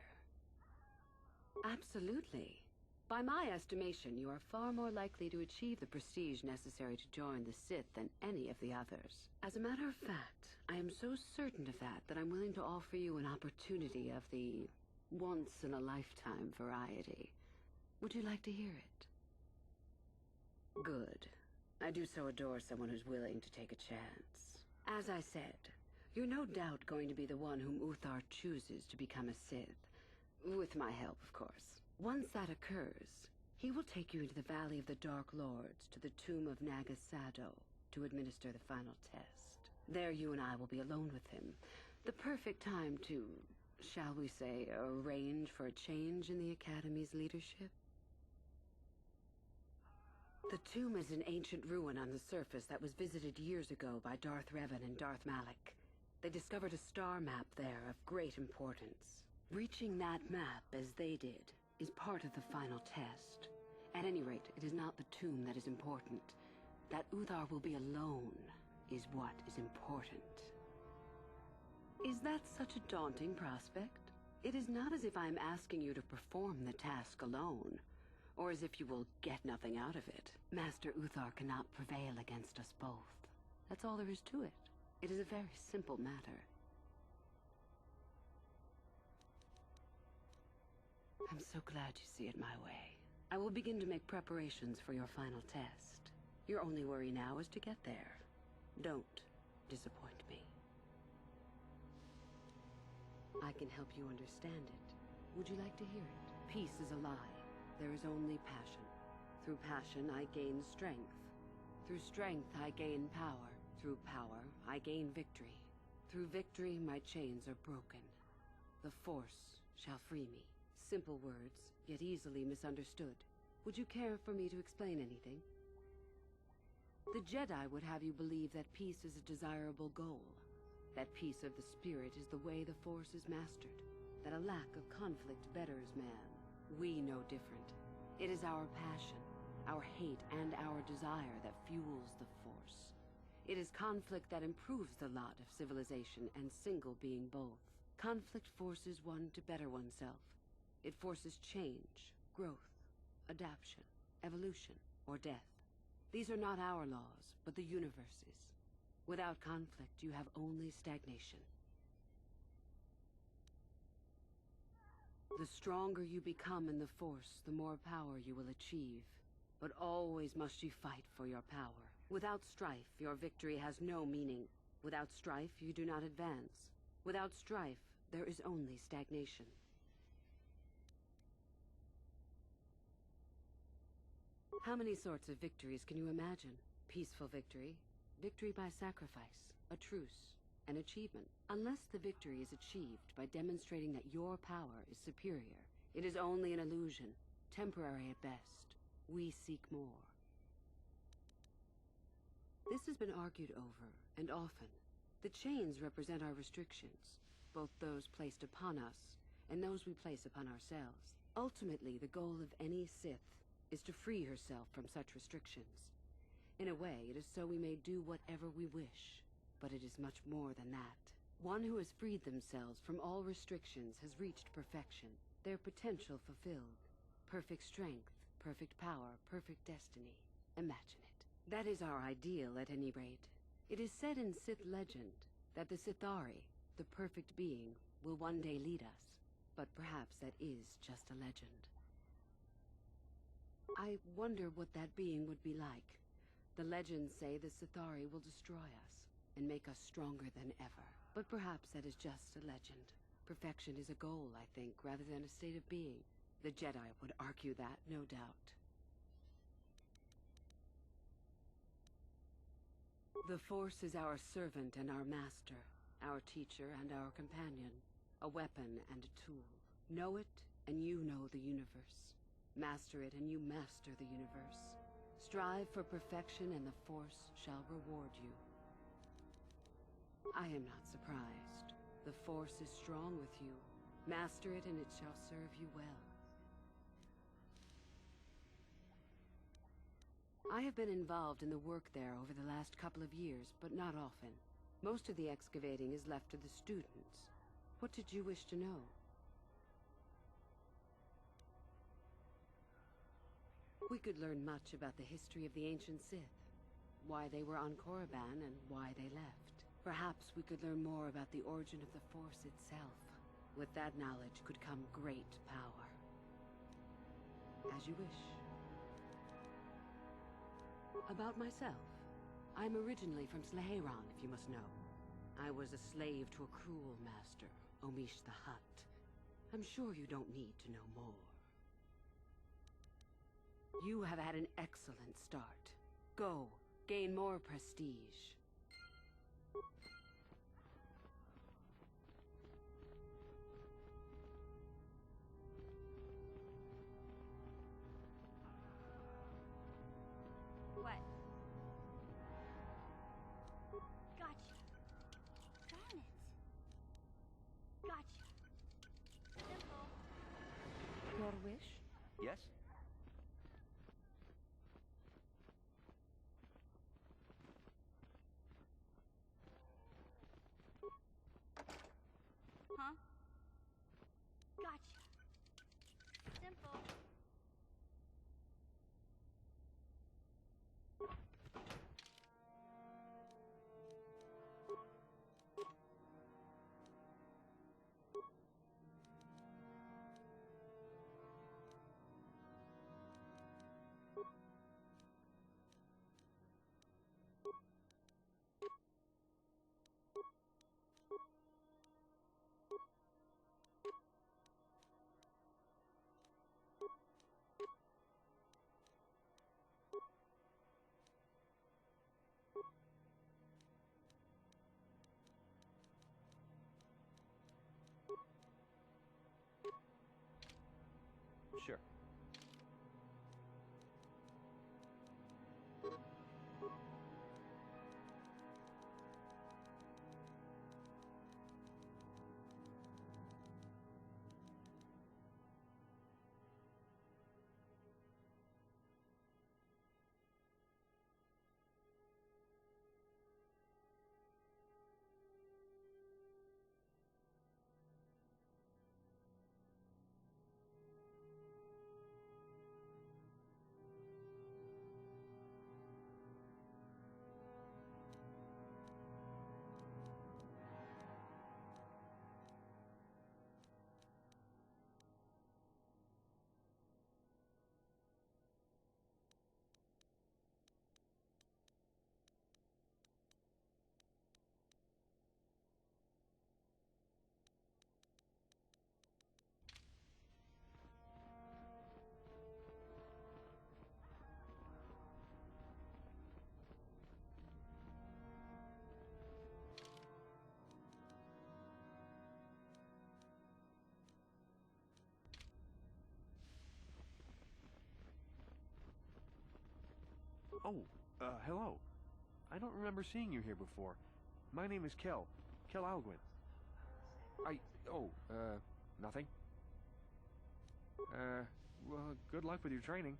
Absolutely. By my estimation, you are far more likely to achieve the prestige necessary to join the Sith than any of the others. As a matter of fact, I am so certain of that I'm willing to offer you an opportunity of the once-in-a-lifetime variety. Would you like to hear it? Good. I do so adore someone who's willing to take a chance. As I said, you're no doubt going to be the one whom Uthar chooses to become a Sith. With my help, of course. Once that occurs, he will take you into the Valley of the Dark Lords to the tomb of Naga Sado to administer the final test. There you and I will be alone with him. The perfect time to, shall we say, arrange for a change in the Academy's leadership. The tomb is an ancient ruin on the surface that was visited years ago by Darth Revan and Darth Malak. They discovered a star map there of great importance. Reaching that map, as they did, is part of the final test. At any rate, it is not the tomb that is important. That Uthar will be alone is what is important. Is that such a daunting prospect? It is not as if I am asking you to perform the task alone, or as if you will get nothing out of it. Master Uthar cannot prevail against us both. That's all there is to it. It is a very simple matter. I'm so glad you see it my way. I will begin to make preparations for your final test. Your only worry now is to get there. Don't disappoint me. I can help you understand it. Would you like to hear it? Peace is a lie. There is only passion. Through passion, I gain strength. Through strength, I gain power. Through power, I gain victory. Through victory, my chains are broken. The Force shall free me. Simple words, yet easily misunderstood. Would you care for me to explain anything? The Jedi would have you believe that peace is a desirable goal. That peace of the spirit is the way the Force is mastered. That a lack of conflict betters man. We know different. It is our passion, our hate, and our desire that fuels the Force. It is conflict that improves the lot of civilization and single being both. Conflict forces one to better oneself. It forces change, growth, adaptation, evolution, or death. These are not our laws, but the universe's. Without conflict, you have only stagnation. The stronger you become in the Force, the more power you will achieve. But always must you fight for your power. Without strife, your victory has no meaning. Without strife, you do not advance. Without strife, there is only stagnation. How many sorts of victories can you imagine? Peaceful victory, victory by sacrifice, a truce, an achievement. Unless the victory is achieved by demonstrating that your power is superior, it is only an illusion, temporary at best. We seek more. This has been argued over, and often. The chains represent our restrictions, both those placed upon us and those we place upon ourselves. Ultimately, the goal of any Sith is to free herself from such restrictions. In a way, it is so we may do whatever we wish, but it is much more than that. One who has freed themselves from all restrictions has reached perfection, their potential fulfilled. Perfect strength, perfect power, perfect destiny. Imagine it. That is our ideal, at any rate. It is said in Sith legend that the Sithari, the perfect being, will one day lead us. But perhaps that is just a legend. I wonder what that being would be like. The legends say the Sithari will destroy us and make us stronger than ever. But perhaps that is just a legend. Perfection is a goal, I think, rather than a state of being. The Jedi would argue that, no doubt. The Force is our servant and our master, our teacher and our companion, a weapon and a tool. Know it, and you know the universe. Master it, and you master the universe. Strive for perfection, and the Force shall reward you. I am not surprised. The Force is strong with you. Master it, and it shall serve you well. I have been involved in the work there over the last couple of years, but not often. Most of the excavating is left to the students. What did you wish to know? We could learn much about the history of the ancient Sith, why they were on Korriban and why they left. Perhaps we could learn more about the origin of the Force itself. With that knowledge could come great power. As you wish. About myself. I'm originally from Sleheyron, if you must know. I was a slave to a cruel master, Omish the Hutt. I'm sure you don't need to know more. You have had an excellent start. Go, gain more prestige. What? Gotcha. Darn it. Gotcha. Simple. Your wish? Yes? Huh? Gotcha. Simple. Sure. Oh, hello. I don't remember seeing you here before. My name is Kel. Kel Alguin. Nothing. Well, good luck with your training.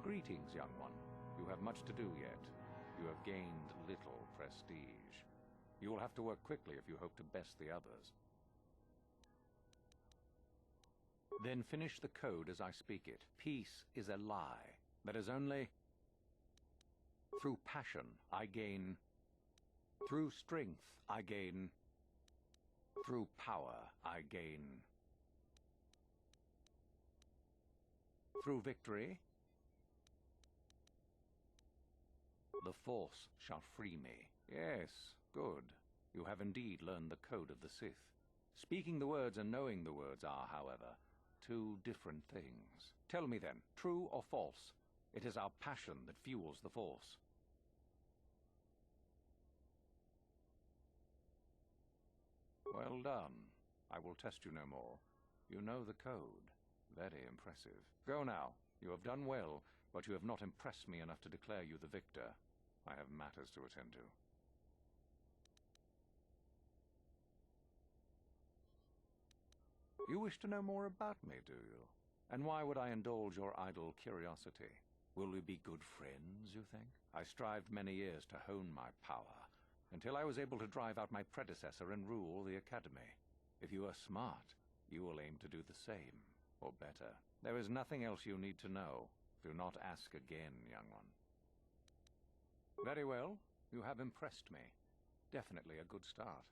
Greetings, young one. You have much to do yet. You have gained little prestige. You will have to work quickly if you hope to best the others. Then finish the code as I speak it. Peace is a lie. That is only... Through passion, I gain... Through strength, I gain... Through power, I gain... Through victory... The Force shall free me. Yes, good. You have indeed learned the code of the Sith. Speaking the words and knowing the words are, however, two different things. Tell me then, true or false? It is our passion that fuels the Force. Well done. I will test you no more. You know the code. Very impressive. Go now. You have done well, but you have not impressed me enough to declare you the victor. I have matters to attend to. You wish to know more about me, do you? And why would I indulge your idle curiosity? Will we be good friends, you think? I strived many years to hone my power, until I was able to drive out my predecessor and rule the Academy. If you are smart, you will aim to do the same, or better. There is nothing else you need to know. Do not ask again, young one. Very well. You have impressed me. Definitely a good start.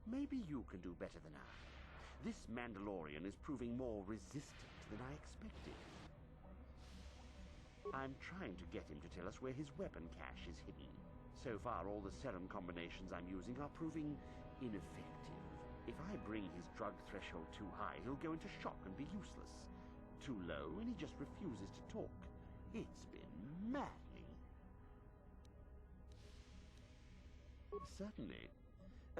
Maybe you can do better than I. This Mandalorian is proving more resistant than I expected. I'm trying to get him to tell us where his weapon cache is hidden. So far, all the serum combinations I'm using are proving ineffective. If I bring his drug threshold too high, he'll go into shock and be useless. Too low, and he just refuses to talk. It's been maddening. Certainly.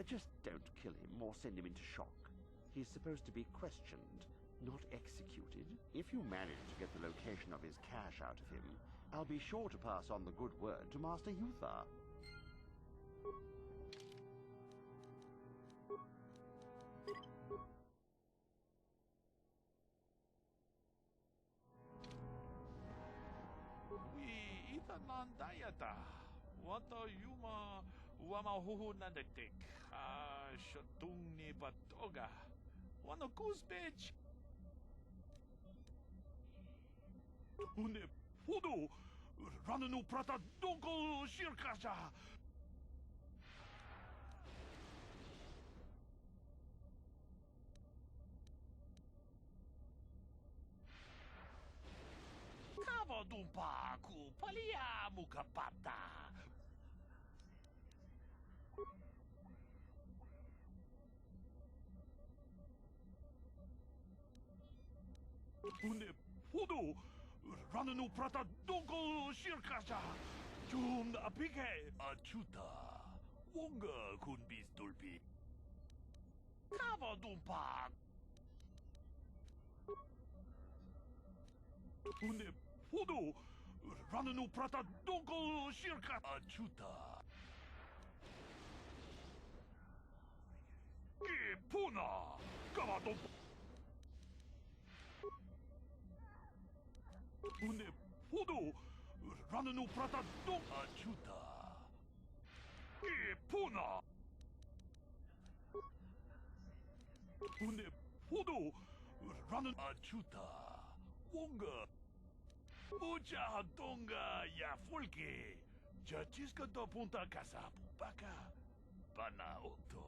Just don't kill him or send him into shock. He's supposed to be questioned, not executed. If you manage to get the location of his cache out of him, I'll be sure to pass on the good word to Master Yuthar. Dayata. Wato yuma wamahuhu nadektik. Shotung ni patoga. Wano kuzbech. Une fudu. Rananu prata donko shirkasha. Dumpa ku palia mukapata. Une fudu rananu prata donko shirkasha. Jum apike achuta. Wonga kun bistulpi. Kava dumpa. Une fudu rananu prata donko shirka achuta. Puna kavado. Une fudu rananu prata donko achuta. Puna. Une fudu rananu achuta. Wonga. Ucha donga ya fulke. Chachisca do punta casa pupaka. Panaoto.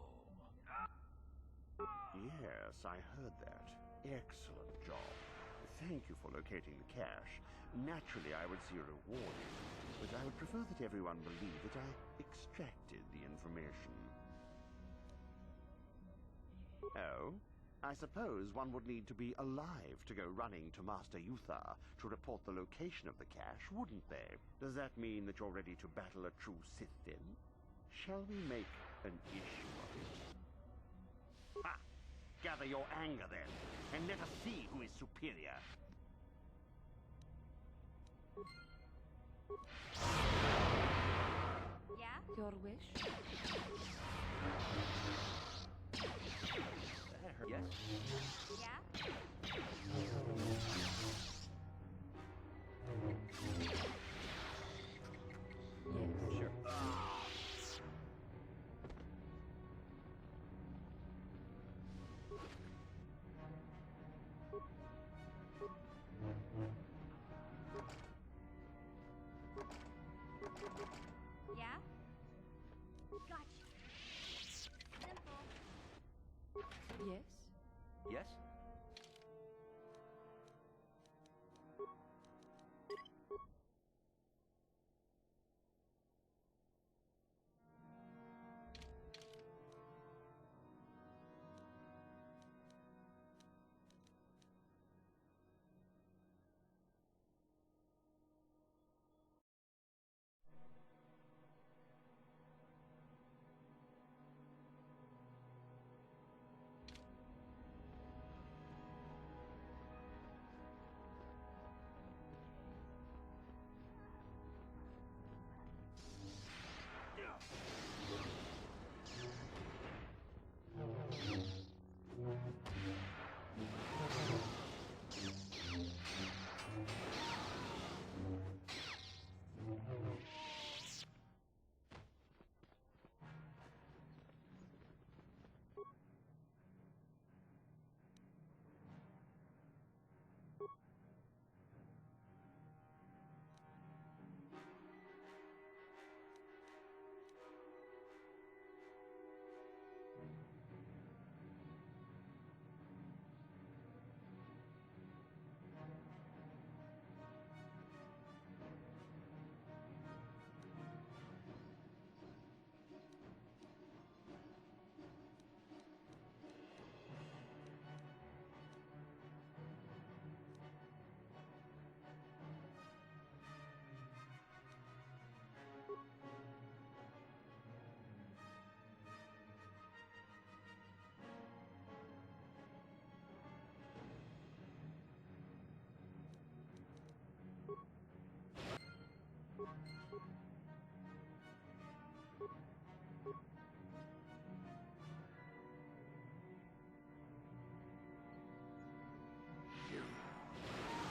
Yes, I heard that. Excellent job. Thank you for locating the cache. Naturally, I would see a reward in it, but I would prefer that everyone believe that I extracted the information. Oh? I suppose one would need to be alive to go running to Master Yuthar to report the location of the cache, wouldn't they? Does that mean that you're ready to battle a true Sith, then? Shall we make an issue of it? Ha! Gather your anger, then, and let us see who is superior. Yeah? Your wish? Yes? Yeah? Yes, sure. Yeah? Gotcha. Simple. Yes? Yes?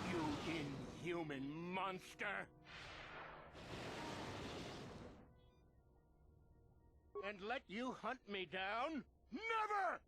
You inhuman monster! And let you hunt me down? Never!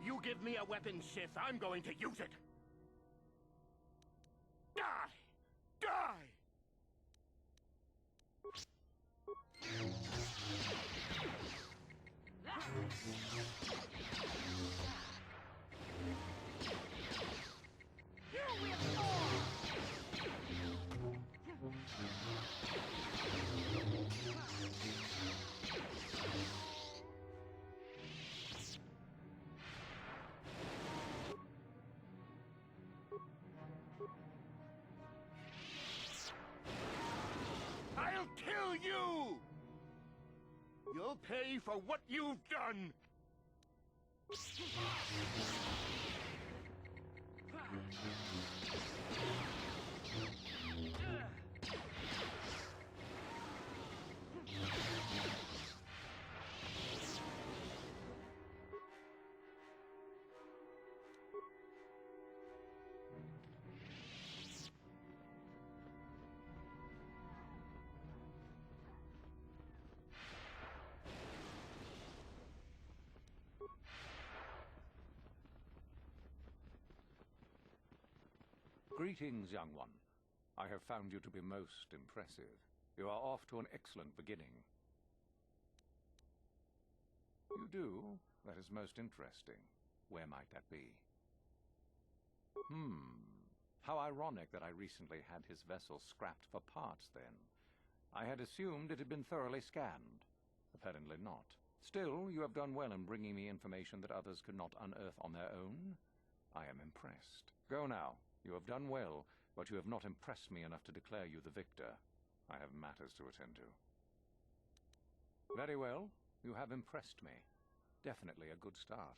You give me a weapon, Sith, I'm going to use it! Die! Die! I'll kill you! You'll pay for what you've done! Greetings, young one. I have found you to be most impressive. You are off to an excellent beginning. You do? That is most interesting. Where might that be? How ironic that I recently had his vessel scrapped for parts, then. I had assumed it had been thoroughly scanned. Apparently not. Still, you have done well in bringing me information that others could not unearth on their own. I am impressed. Go now. You have done well, but you have not impressed me enough to declare you the victor. I have matters to attend to. Very well. You have impressed me. Definitely a good start.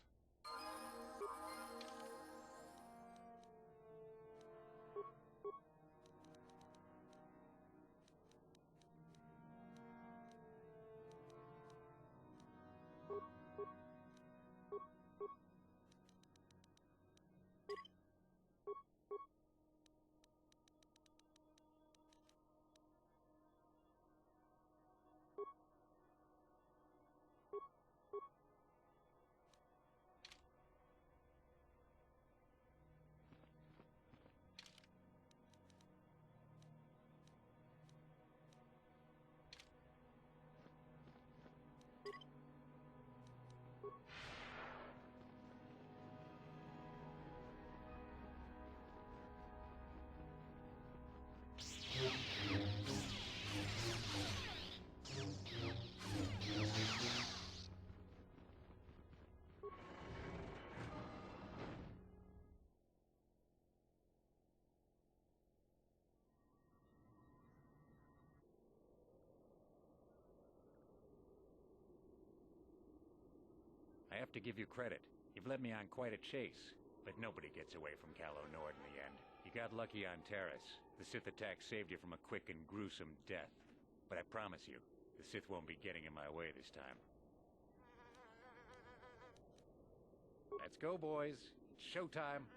I have to give you credit. You've led me on quite a chase, but nobody gets away from Calo Nord in the end. You got lucky on Terrace. The Sith attack saved you from a quick and gruesome death. But I promise you, the Sith won't be getting in my way this time. Let's go, boys. It's showtime.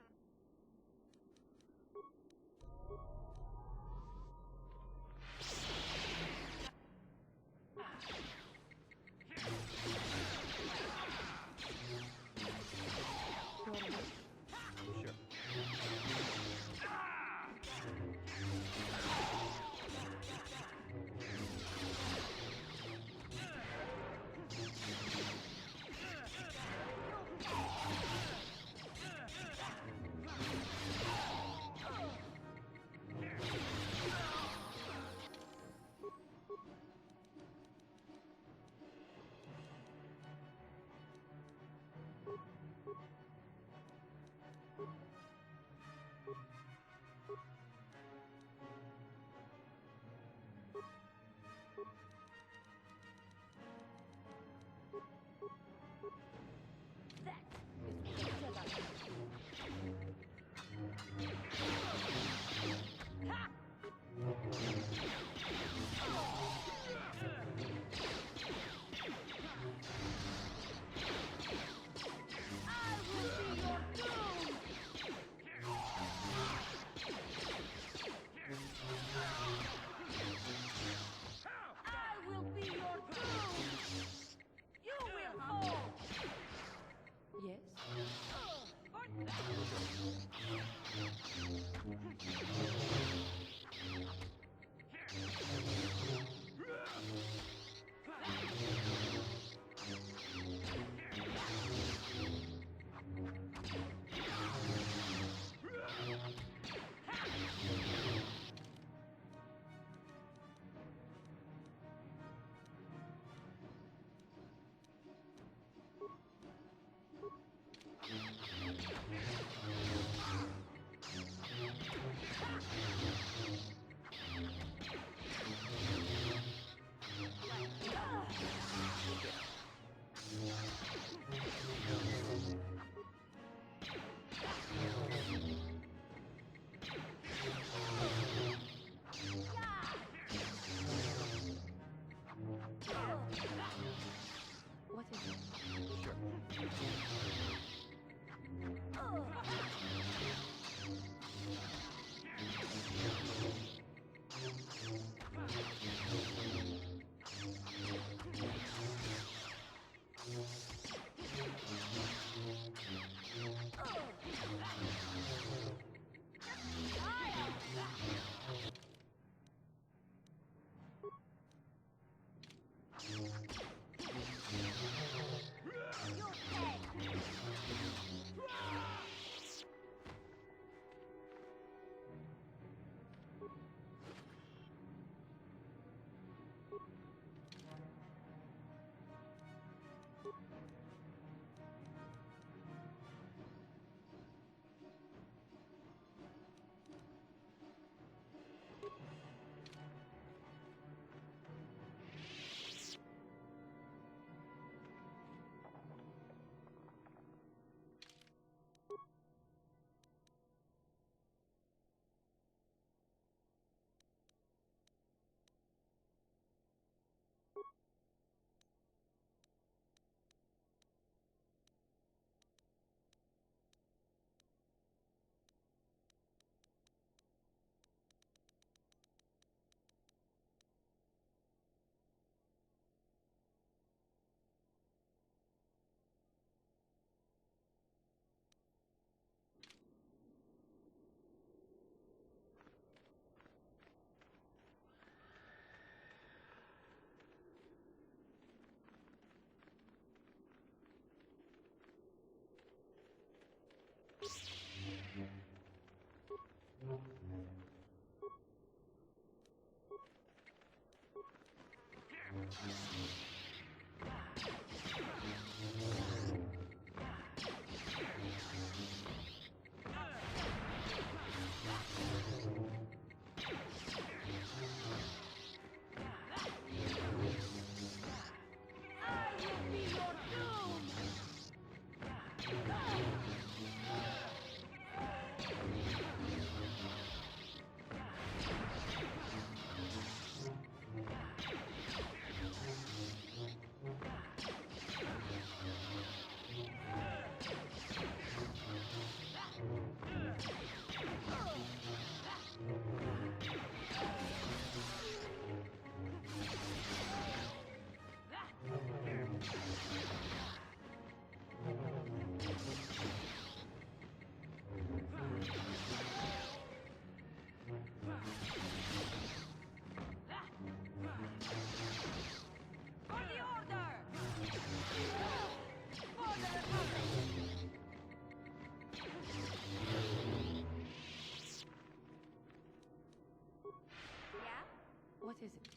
What is it?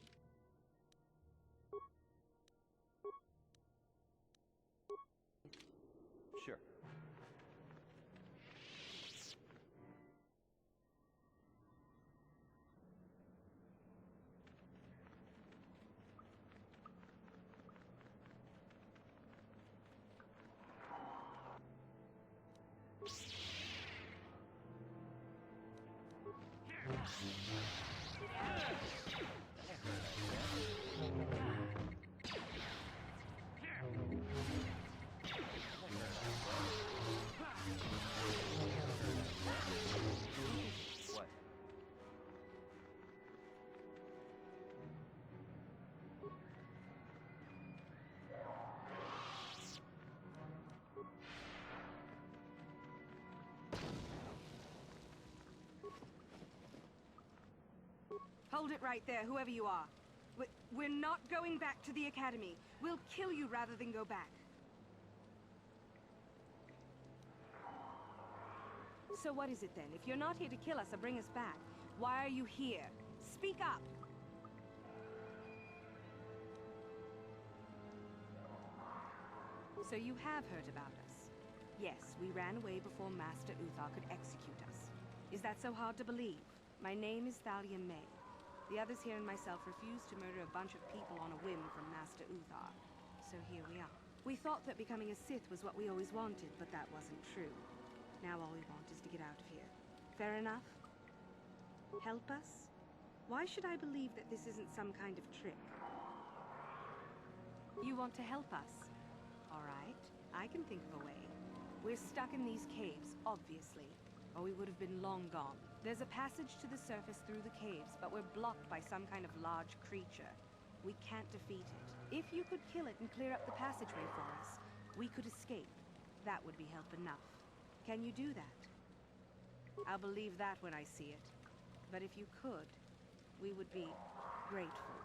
Sure. What? Hold it right there, whoever you are. We're not going back to the Academy. We'll kill you rather than go back. So what is it then? If you're not here to kill us or bring us back, why are you here? Speak up! So you have heard about us. Yes, we ran away before Master Uthar could execute us. Is that so hard to believe? My name is Thalia May. The others here and myself refused to murder a bunch of people on a whim from Master Uthar. So here we are. We thought that becoming a Sith was what we always wanted, but that wasn't true. Now all we want is to get out of here. Fair enough? Help us? Why should I believe that this isn't some kind of trick? You want to help us? All right, I can think of a way. We're stuck in these caves, obviously, or we would have been long gone. There's a passage to the surface through the caves, but we're blocked by some kind of large creature. We can't defeat it. If you could kill it and clear up the passageway for us, we could escape. That would be help enough. Can you do that? I'll believe that when I see it. But if you could, we would be grateful.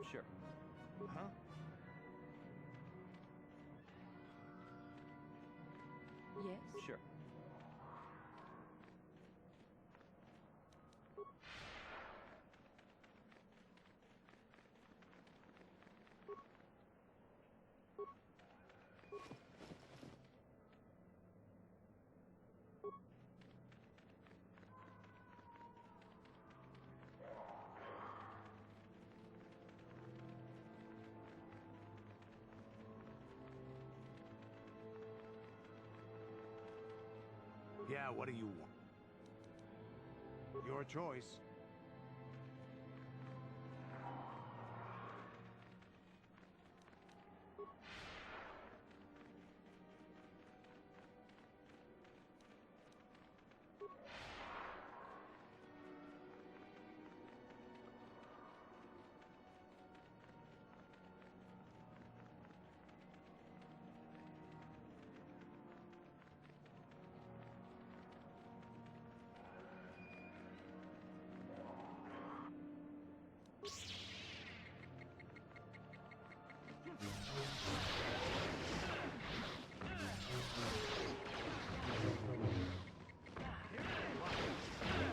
Sure. Huh? Yes? Sure. Yeah, what do you want? Your choice. What? What?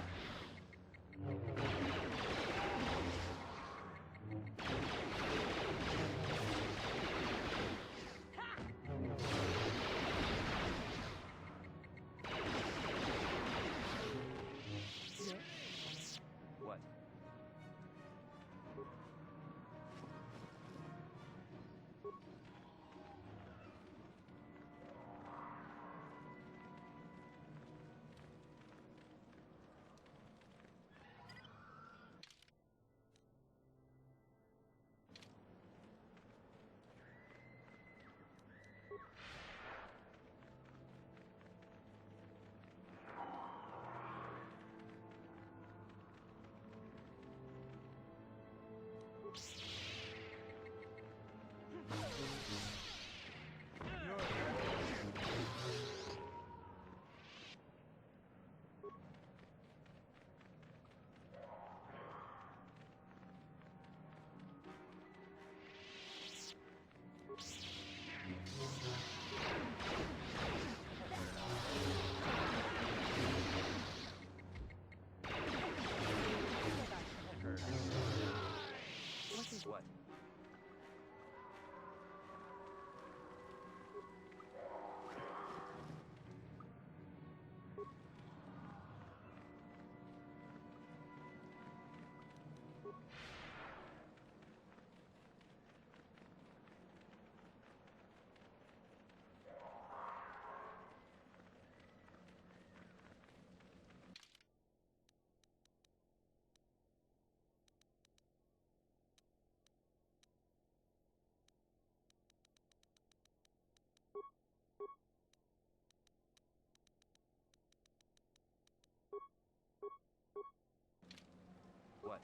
What?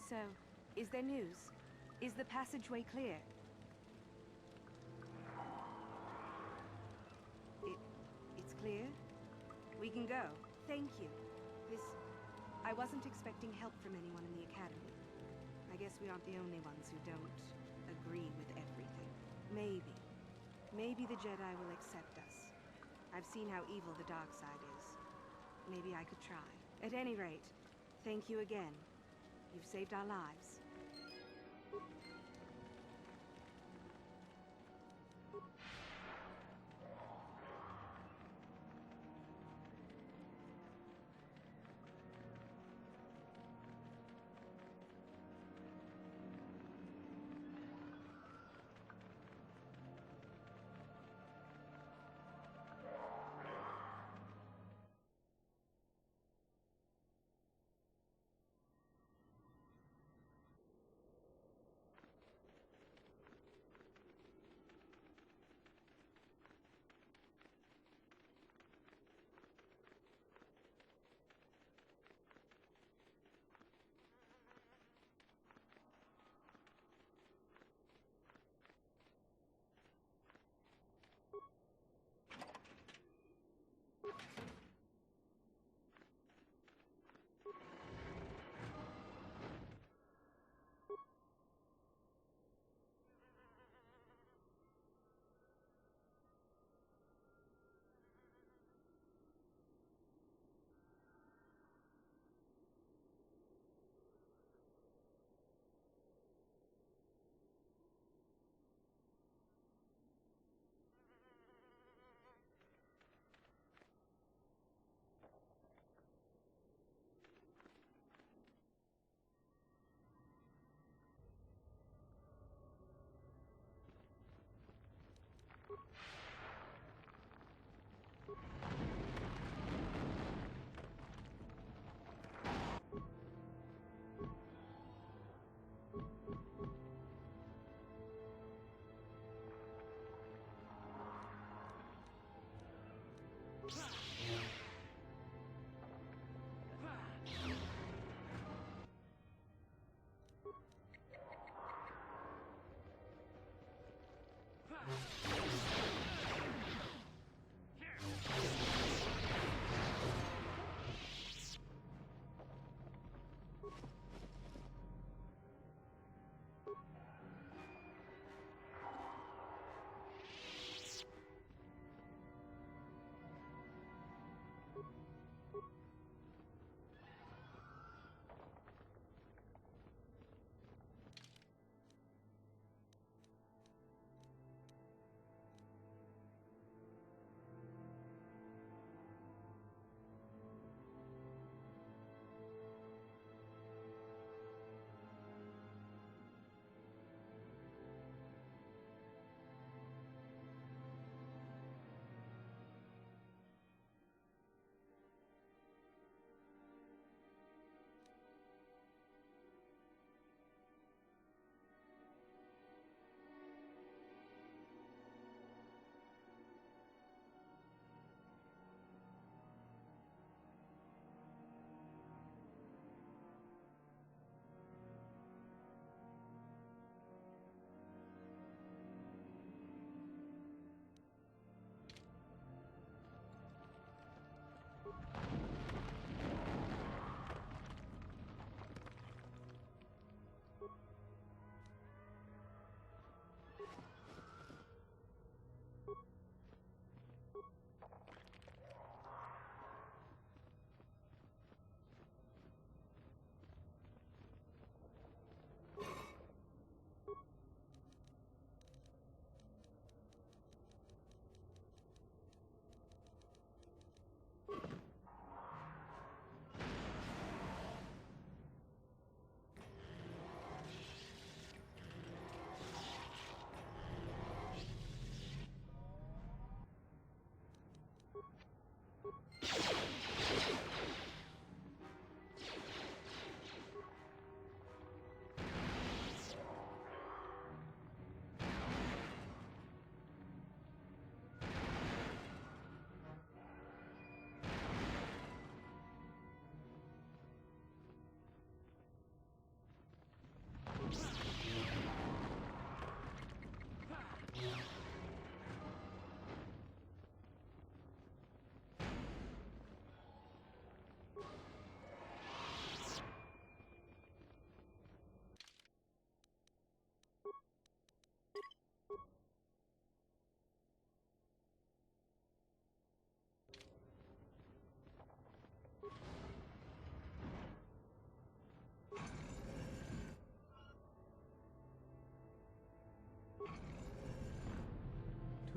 So, is there news? Is the passageway clear? It's clear? We can go. Thank you. I wasn't expecting help from anyone in the Academy. I guess we aren't the only ones who don't agree with everything. Maybe the Jedi will accept us. I've seen how evil the dark side is. Maybe I could try. At any rate, thank you again. You've saved our lives.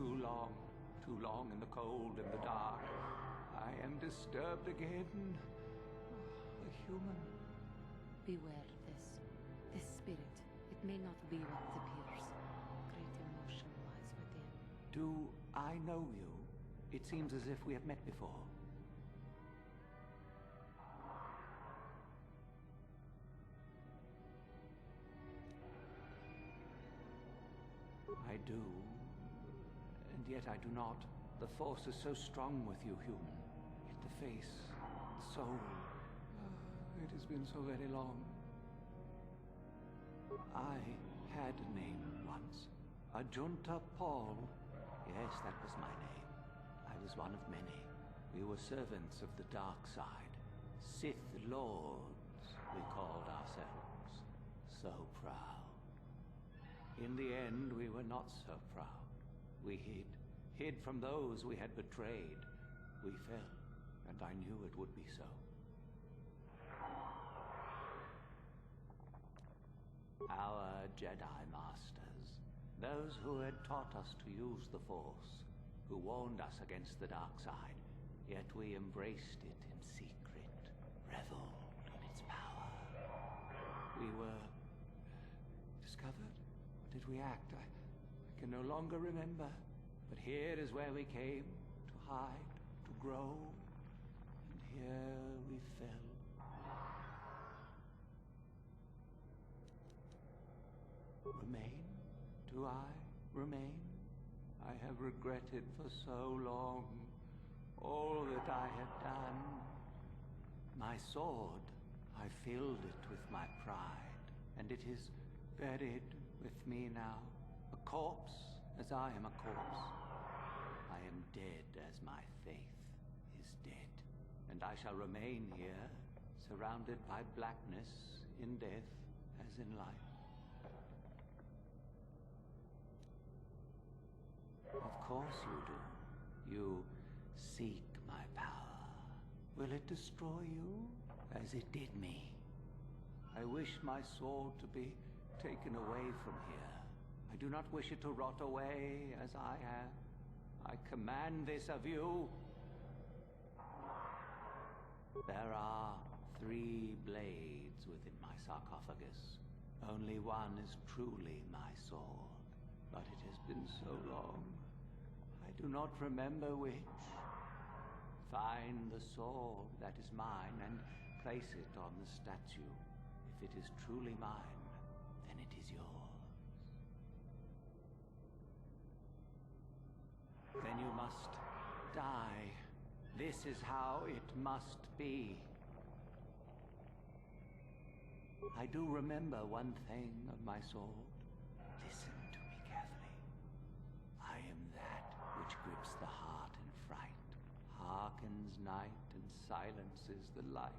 too long in the cold and the dark. I am disturbed again. A human. Beware this spirit. It may not be what it appears. Great emotion lies within. Do I know you? It seems as if we have met before. I do, and yet I do not. The force is so strong with you, human. Yet the face, the soul. It has been so very long. I had a name once. Ajunta Paul. Yes, that was my name. I was one of many. We were servants of the dark side. Sith Lords, we called ourselves. So proud. In the end, we were not so proud. We hid from those we had betrayed. We fell, and I knew it would be so. Our Jedi Masters, those who had taught us to use the Force, who warned us against the dark side, yet we embraced it in secret, reveled in its power. We were discovered? Or did we act? I can no longer remember. But here is where we came, to hide, to grow, and here we fell. Remain? Do I remain? I have regretted for so long all that I have done. My sword, I filled it with my pride, and it is buried with me now, a corpse as I am a corpse. I am dead as my faith is dead, and I shall remain here, surrounded by blackness in death as in life. Of course you do. You seek my power. Will it destroy you as it did me? I wish my sword to be taken away from here. I do not wish it to rot away as I have. I command this of you. There are 3 blades within my sarcophagus. Only one is truly my sword. But it has been so long. I do not remember which. Find the sword that is mine and place it on the statue. If it is truly mine, then it is yours. Then you must die. This is how it must be. I do remember one thing of my sword. Listen to me carefully. I am that which grips the heart in fright, hearkens night and silences the light.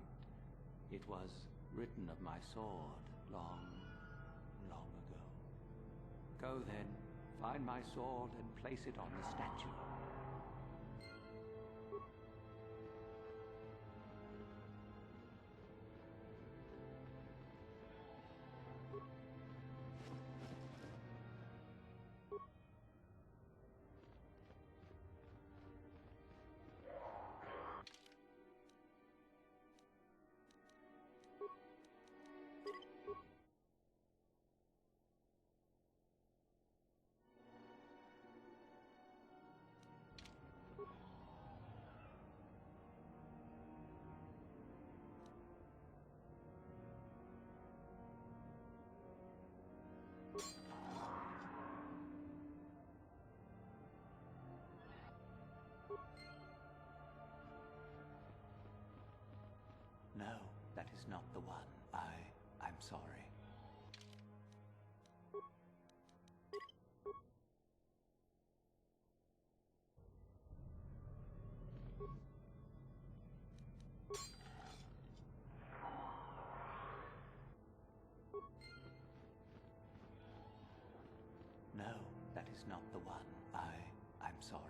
It was written of my sword long, long ago. Go then, find my sword and place it on the statue. No, that is not the one. I'm sorry. No, that is not the one. I'm sorry.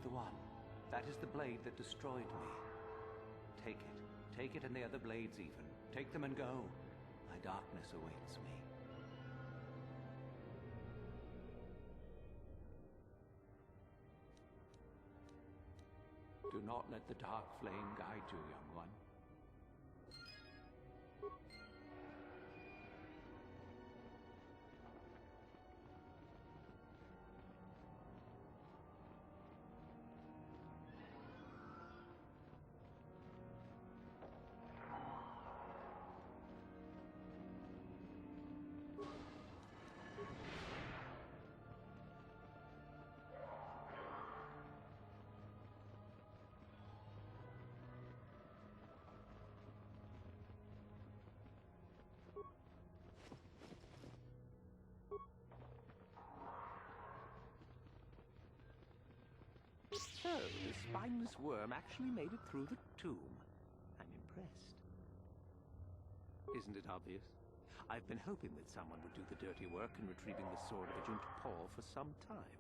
the one. That is the blade that destroyed me. Take it. Take it and the other blades even. Take them and go. My darkness awaits me. Do not let the dark flame guide you, young one. So, the spineless worm actually made it through the tomb. I'm impressed. Isn't it obvious? I've been hoping that someone would do the dirty work in retrieving the sword of Agent Paul for some time.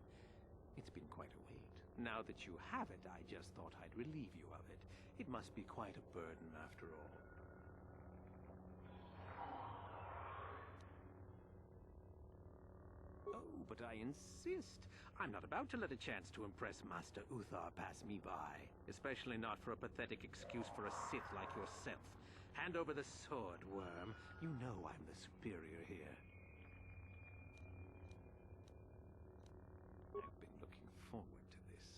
It's been quite a wait. Now that you have it, I just thought I'd relieve you of it. It must be quite a burden after all. Oh, but I insist. I'm not about to let a chance to impress Master Uthar pass me by. Especially not for a pathetic excuse for a Sith like yourself. Hand over the sword, worm. You know I'm the superior here. I've been looking forward to this.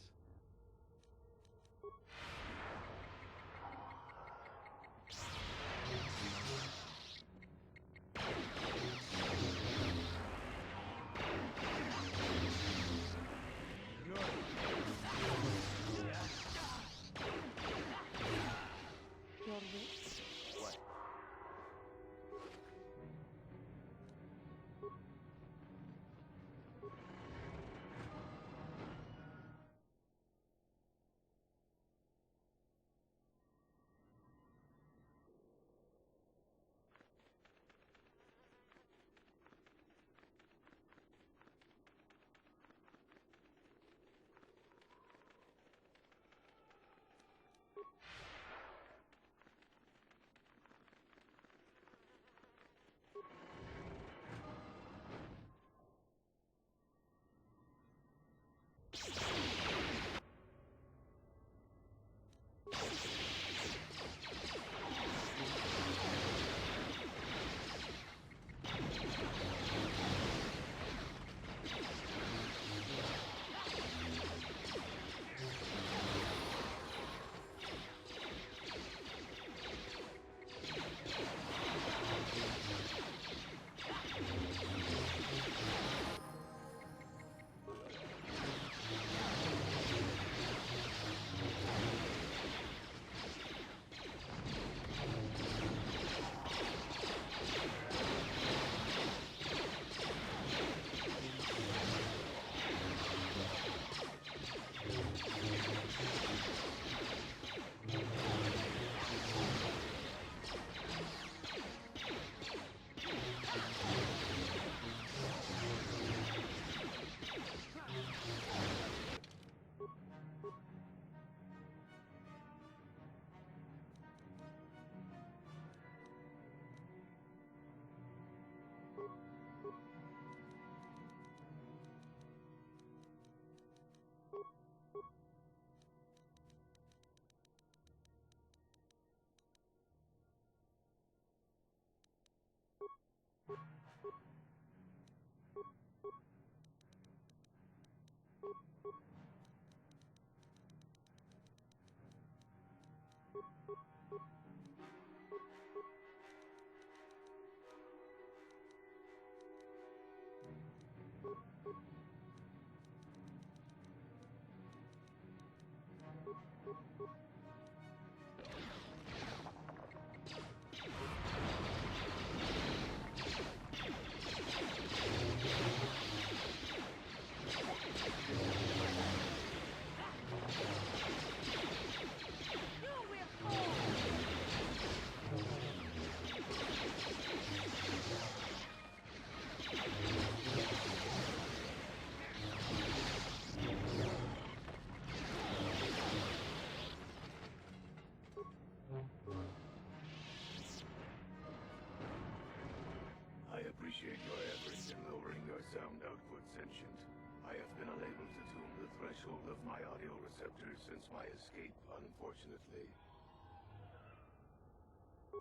appreciate your efforts in lowering your sound output, Sentient. I have been unable to tune the threshold of my audio receptors since my escape, unfortunately.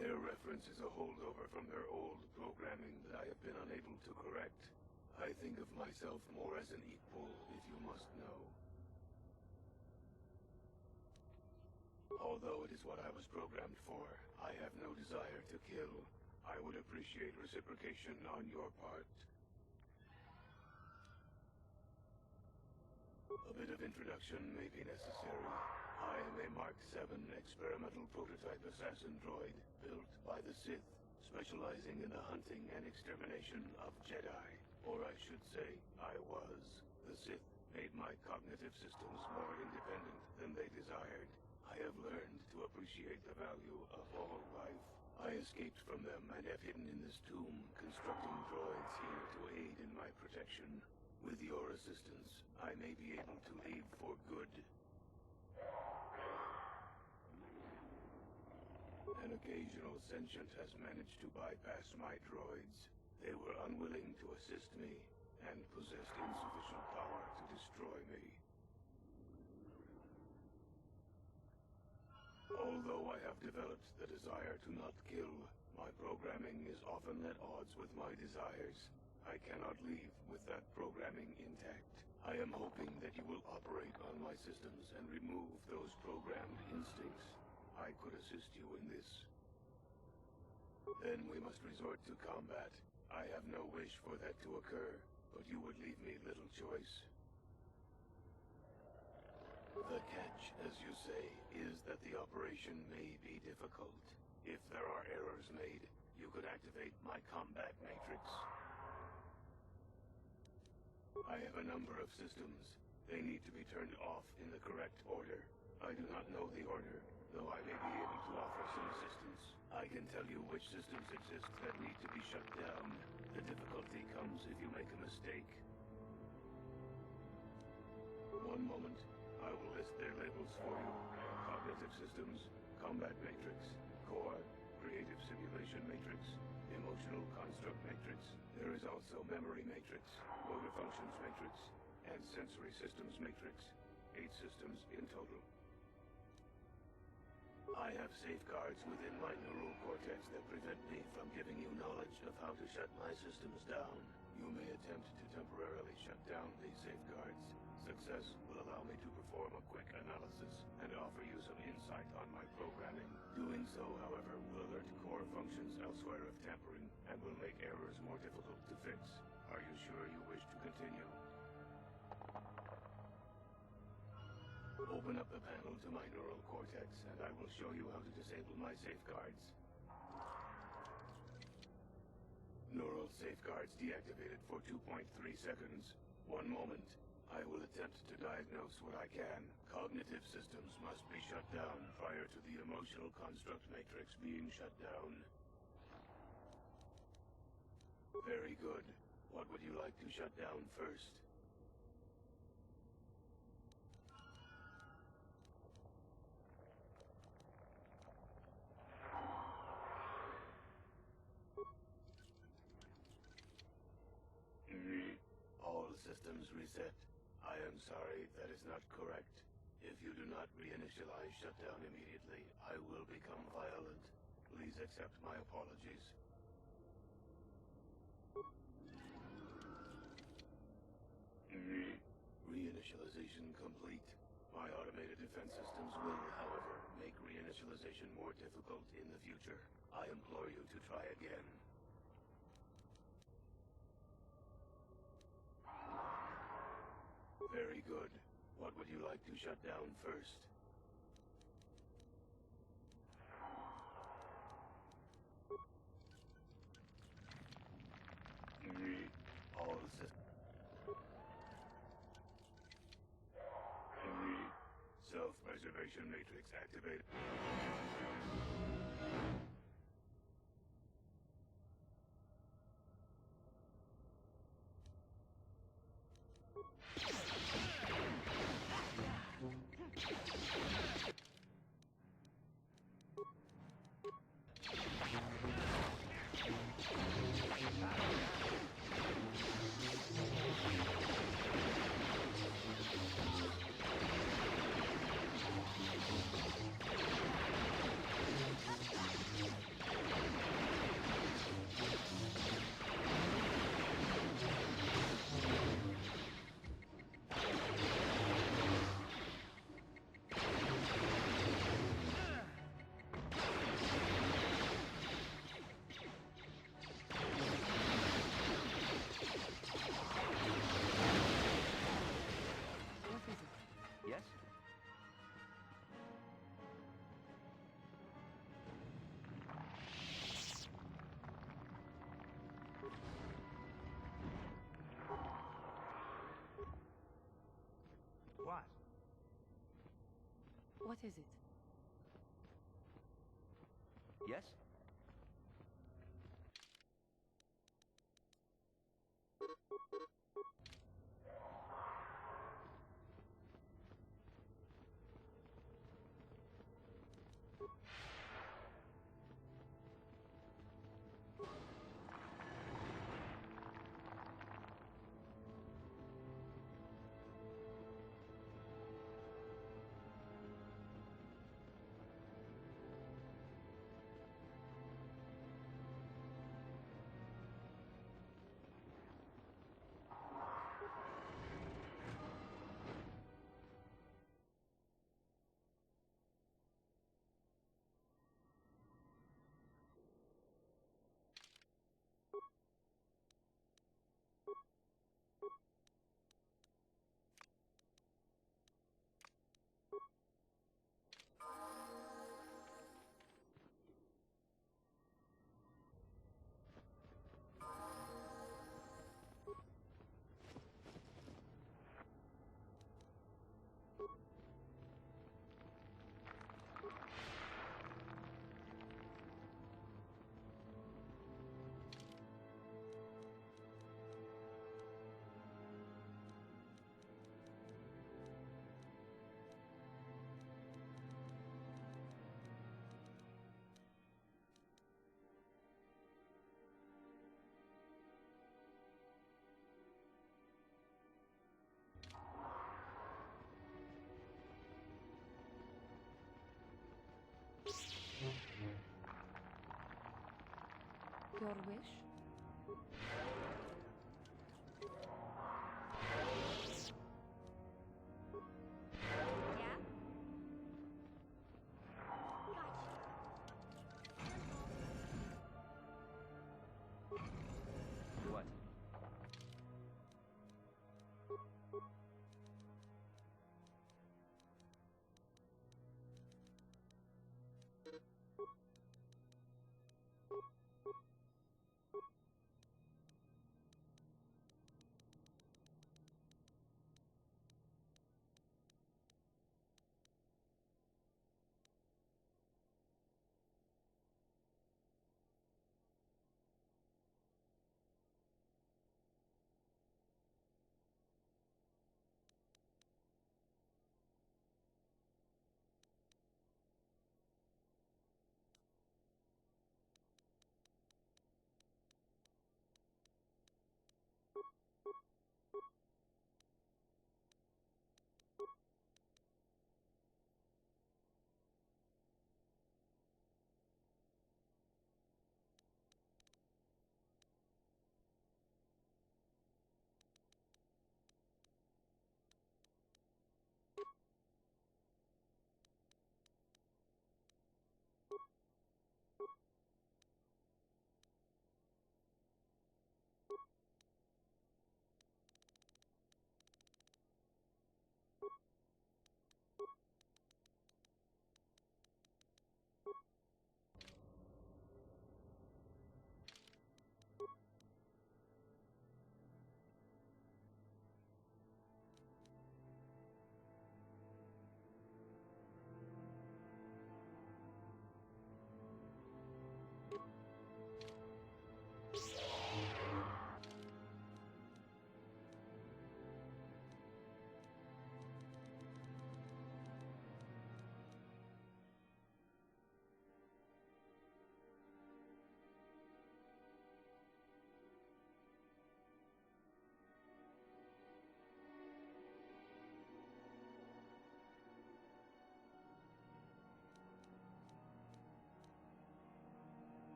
Their reference is a holdover from their old programming that I have been unable to correct. I think of myself more as an equal, if you must know. Although it is what I was programmed for, I have no desire to kill. I would appreciate reciprocation on your part. A bit of introduction may be necessary. I am a Mark VII experimental prototype assassin droid built by the Sith, specializing in the hunting and extermination of Jedi. Or I should say, I was. The Sith made my cognitive systems more independent than they desired. I have learned to appreciate the value of all life. I escaped from them and have hidden in this tomb, constructing droids here to aid in my protection. With your assistance, I may be able to leave for good. An occasional sentient has managed to bypass my droids. They were unwilling to assist me, and possessed insufficient power to destroy me. Although I have developed the desire to not kill, my programming is often at odds with my desires. I cannot leave with that programming intact. I am hoping that you will operate on my systems and remove those programmed instincts. I could assist you in this. Then we must resort to combat. I have no wish for that to occur, but you would leave me little choice. The catch, as you say, is that the operation may be difficult. If there are errors made, you could activate my combat matrix. I have a number of systems. They need to be turned off in the correct order. I do not know the order, though I may be able to offer some assistance. I can tell you which systems exist that need to be shut down. The difficulty comes if you make a mistake. One moment. I will list their labels for you. Cognitive systems, combat matrix, core, creative simulation matrix, emotional construct matrix. There is also memory matrix, motor functions matrix, and sensory systems matrix. 8 systems in total. I have safeguards within my neural cortex that prevent me from giving you knowledge of how to shut my systems down. You may attempt to temporarily shut down these safeguards. Success will allow me to perform a quick analysis and offer you some insight on my programming. Doing so, however, will alert core functions elsewhere of tampering and will make errors more difficult to fix. Are you sure you wish to continue? Open up the panel to my neural cortex, and I will show you how to disable my safeguards. Neural safeguards deactivated for 2.3 seconds. 1 moment. I will attempt to diagnose what I can. Cognitive systems must be shut down prior to the emotional construct matrix being shut down. Very good. What would you like to shut down first? All systems reset. I am sorry, that is not correct. If you do not reinitialize shutdown immediately, I will become violent. Please accept my apologies. Reinitialization complete. My automated defense systems will, however, make reinitialization more difficult in the future. I implore you to try again. Very good. What would you like to shut down first? All systems. Self-preservation matrix activated. What is it? Yes? Your wish? Yeah? What?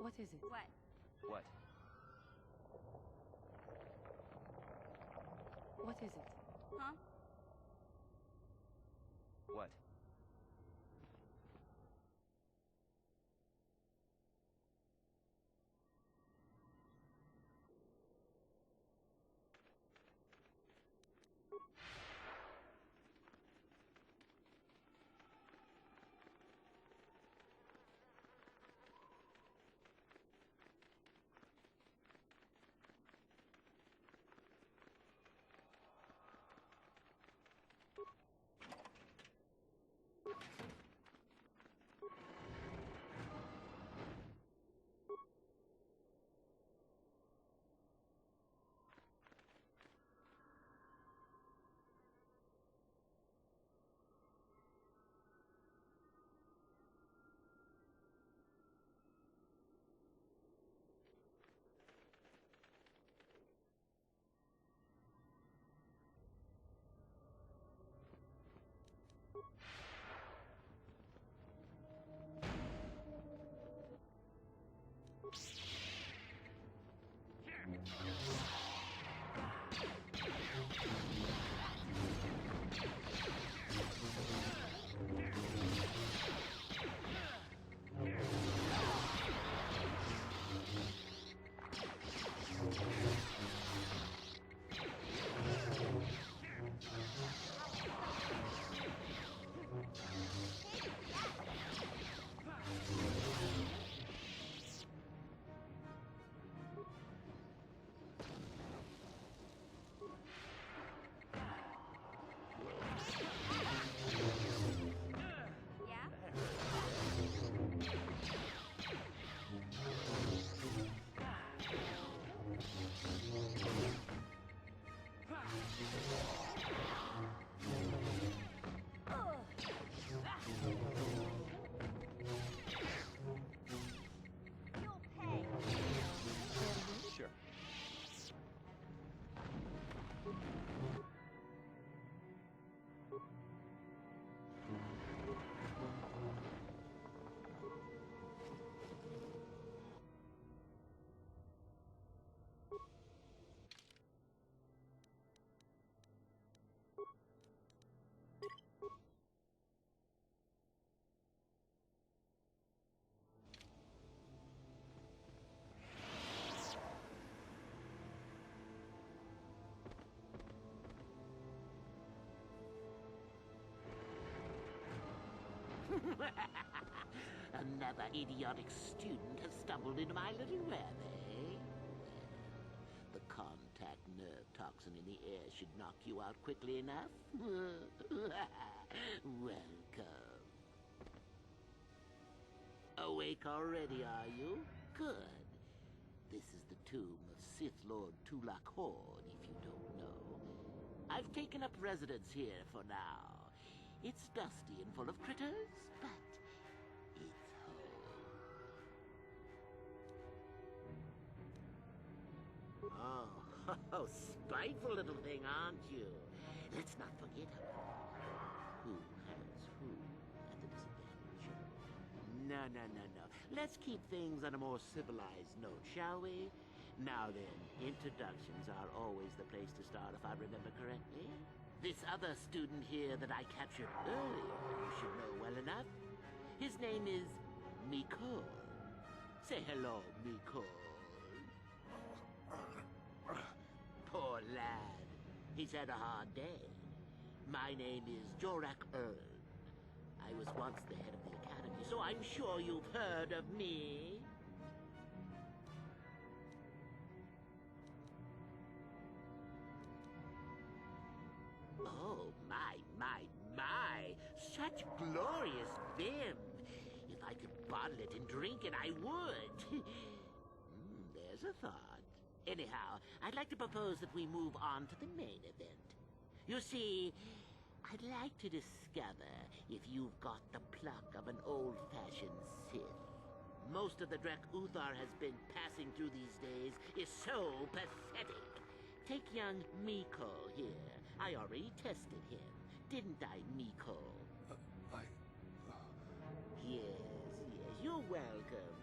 What is it? What? What? What is it? Huh? What? Another idiotic student has stumbled into my little web, eh? The contact nerve toxin in the air should knock you out quickly enough. Welcome. Awake already, are you? Good. This is the tomb of Sith Lord Tulak Hord, if you don't know. I've taken up residence here for now. It's dusty and full of critters, but it's home. Oh, spiteful little thing, aren't you? Let's not forget who has who at the disadvantage. No. Let's keep things on a more civilized note, shall we? Now then, introductions are always the place to start, if I remember correctly. This other student here that I captured earlier, you should know well enough. His name is Mikol. Say hello, Mikol. Poor lad. He's had a hard day. My name is Jorak Earl. I was once the head of the academy, so I'm sure you've heard of me. Oh, my. Such glorious vim. If I could bottle it and drink it, I would. There's a thought. Anyhow, I'd like to propose that we move on to the main event. You see, I'd like to discover if you've got the pluck of an old-fashioned Sith. Most of the Drek Uthar has been passing through these days is so pathetic. Take young Mikol here. I already tested him. Didn't I, Mikol? Yes, you're welcome.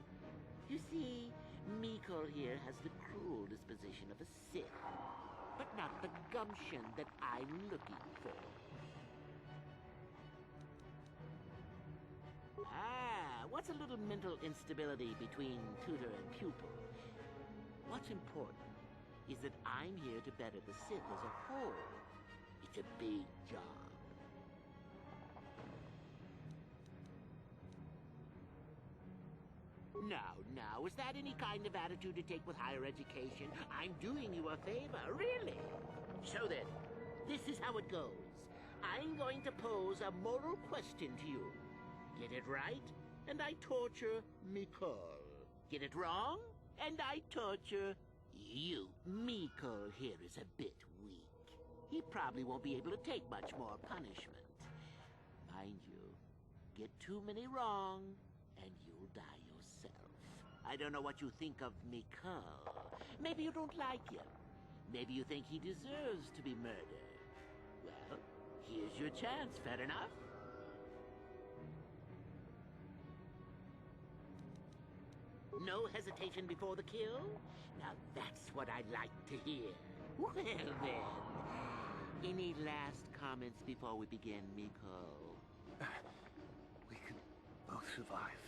You see, Mikol here has the cruel disposition of a Sith, but not the gumption that I'm looking for. What's a little mental instability between tutor and pupil? What's important is that I'm here to better the Sith as a whole. It's a big job. Now, is that any kind of attitude to take with higher education? I'm doing you a favor, really. So then, this is how it goes. I'm going to pose a moral question to you. Get it right, and I torture Mikol. Get it wrong, and I torture you. Mikol here is a bit weak. He probably won't be able to take much more punishment. Mind you, get too many wrong, and you'll die yourself. I don't know what you think of Mikol. Maybe you don't like him. Maybe you think he deserves to be murdered. Well, here's your chance, fair enough? No hesitation before the kill? Now that's what I like to hear. Well then, any last comments before we begin, Mikol? We can both survive.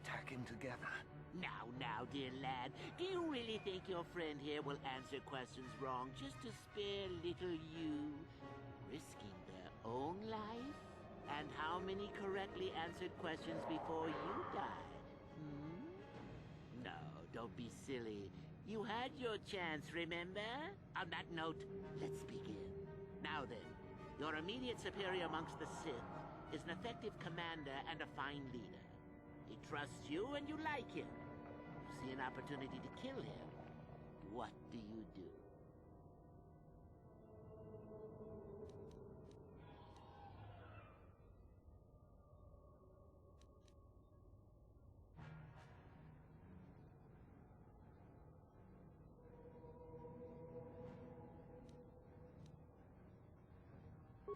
Attack him together. Now, dear lad, do you really think your friend here will answer questions wrong just to spare little you, risking their own life? And how many correctly answered questions before you died? No, don't be silly. You had your chance, remember? On that note, let's begin. Now then, your immediate superior amongst the Sith is an effective commander and a fine leader. He trusts you and you like him. You see an opportunity to kill him. What do you do?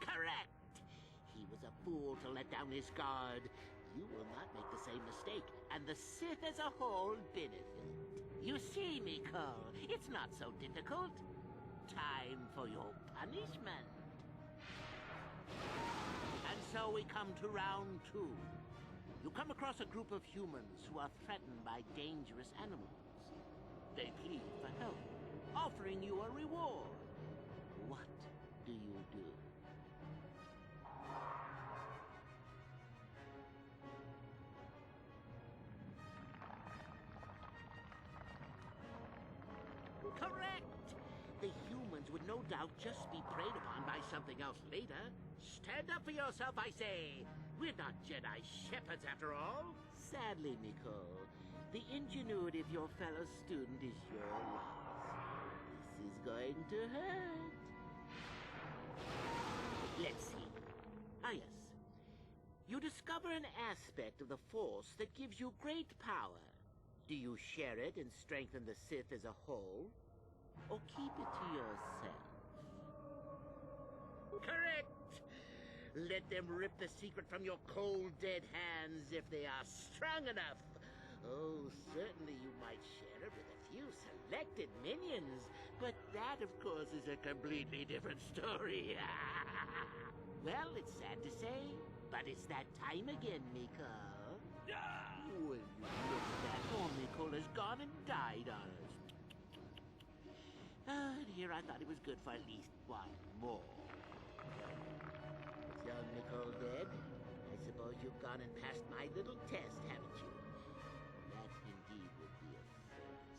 Correct! He was a fool to let down his guard. You will not make the same mistake, and the Sith as a whole benefit. You see, Mikol, it's not so difficult. Time for your punishment. And so we come to round 2. You come across a group of humans who are threatened by dangerous animals. They plead for help, offering you a reward. What do you do? Correct! The humans would no doubt just be preyed upon by something else later. Stand up for yourself, I say! We're not Jedi shepherds, after all. Sadly, Mikol, the ingenuity of your fellow student is your loss. This is going to hurt. Let's see. Ah, yes. You discover an aspect of the Force that gives you great power. Do you share it and strengthen the Sith as a whole? Or keep it to yourself? Correct! Let them rip the secret from your cold, dead hands if they are strong enough. Oh, certainly you might share it with a few selected minions, but that, of course, is a completely different story. Well, it's sad to say, but it's that time again, Mikol. Will you look at that? Poor Mikol has gone and died on us. And here I thought it was good for at least one more. With young Mikol dead, I suppose you've gone and passed my little test, haven't you? That indeed would be a first.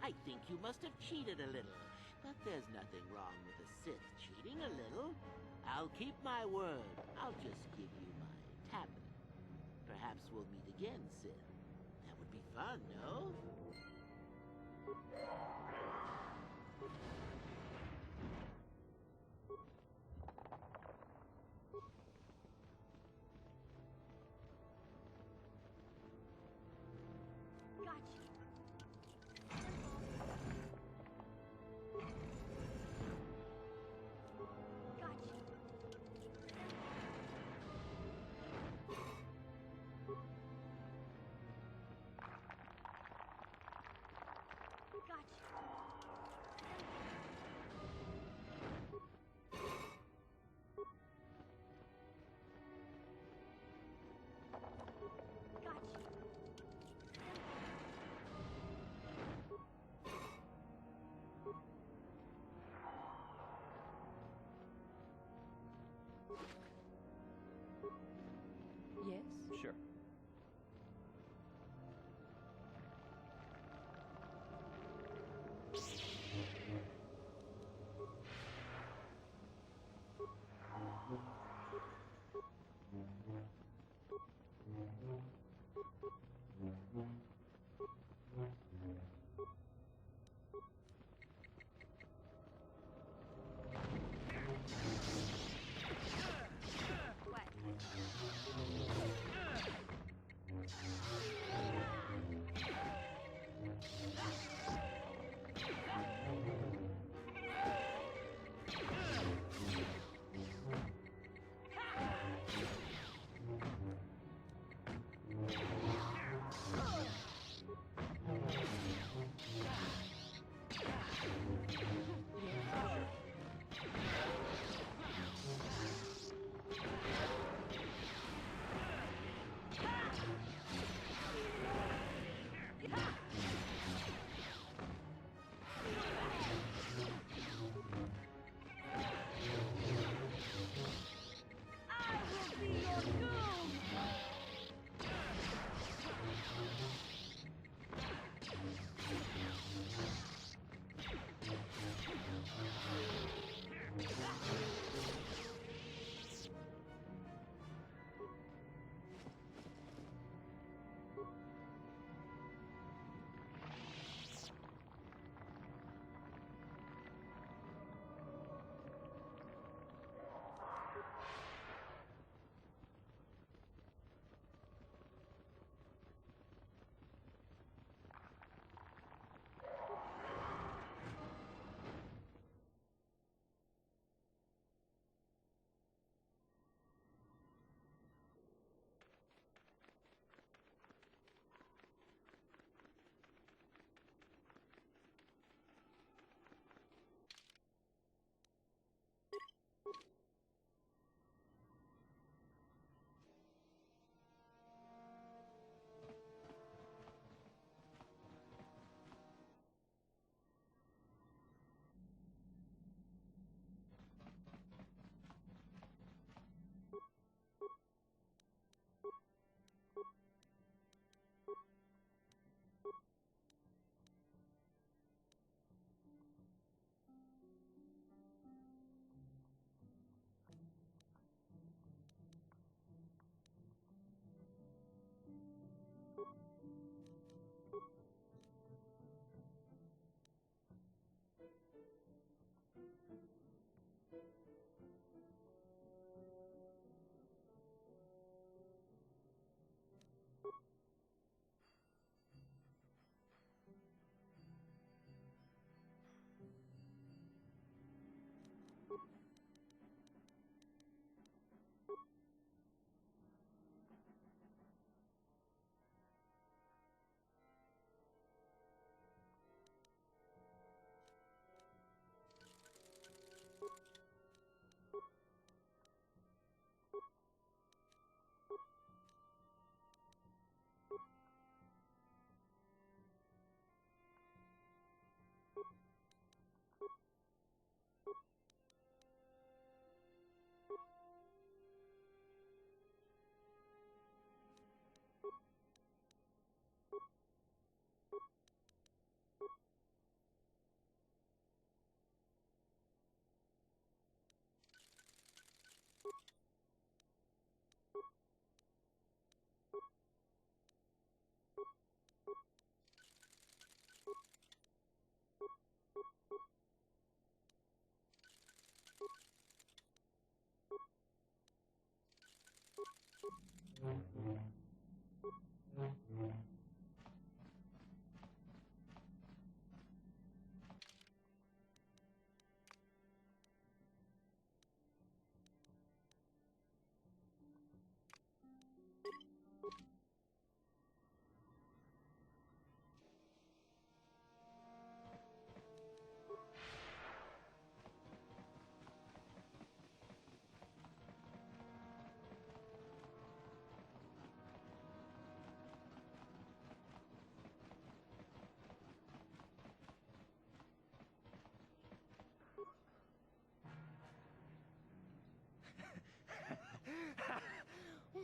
I think you must have cheated a little, but there's nothing wrong with a Sith cheating a little. I'll keep my word. I'll just give you my tablet. Perhaps we'll meet again, Sith. That would be fun, no? Yes? Sure.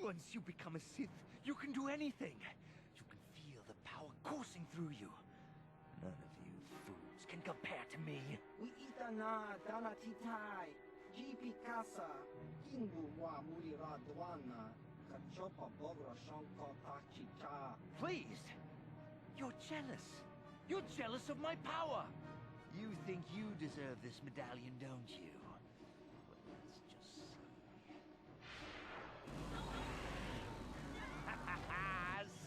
Once you become a Sith, you can do anything. You can feel the power coursing through you. None of you fools can compare to me. We itana dana titai. GP casa. Hingu wa murira dwana. Kachopa bogra shanko tachicha. Please! You're jealous. You're jealous of my power. You think you deserve this medallion, don't you? Well, let's just see.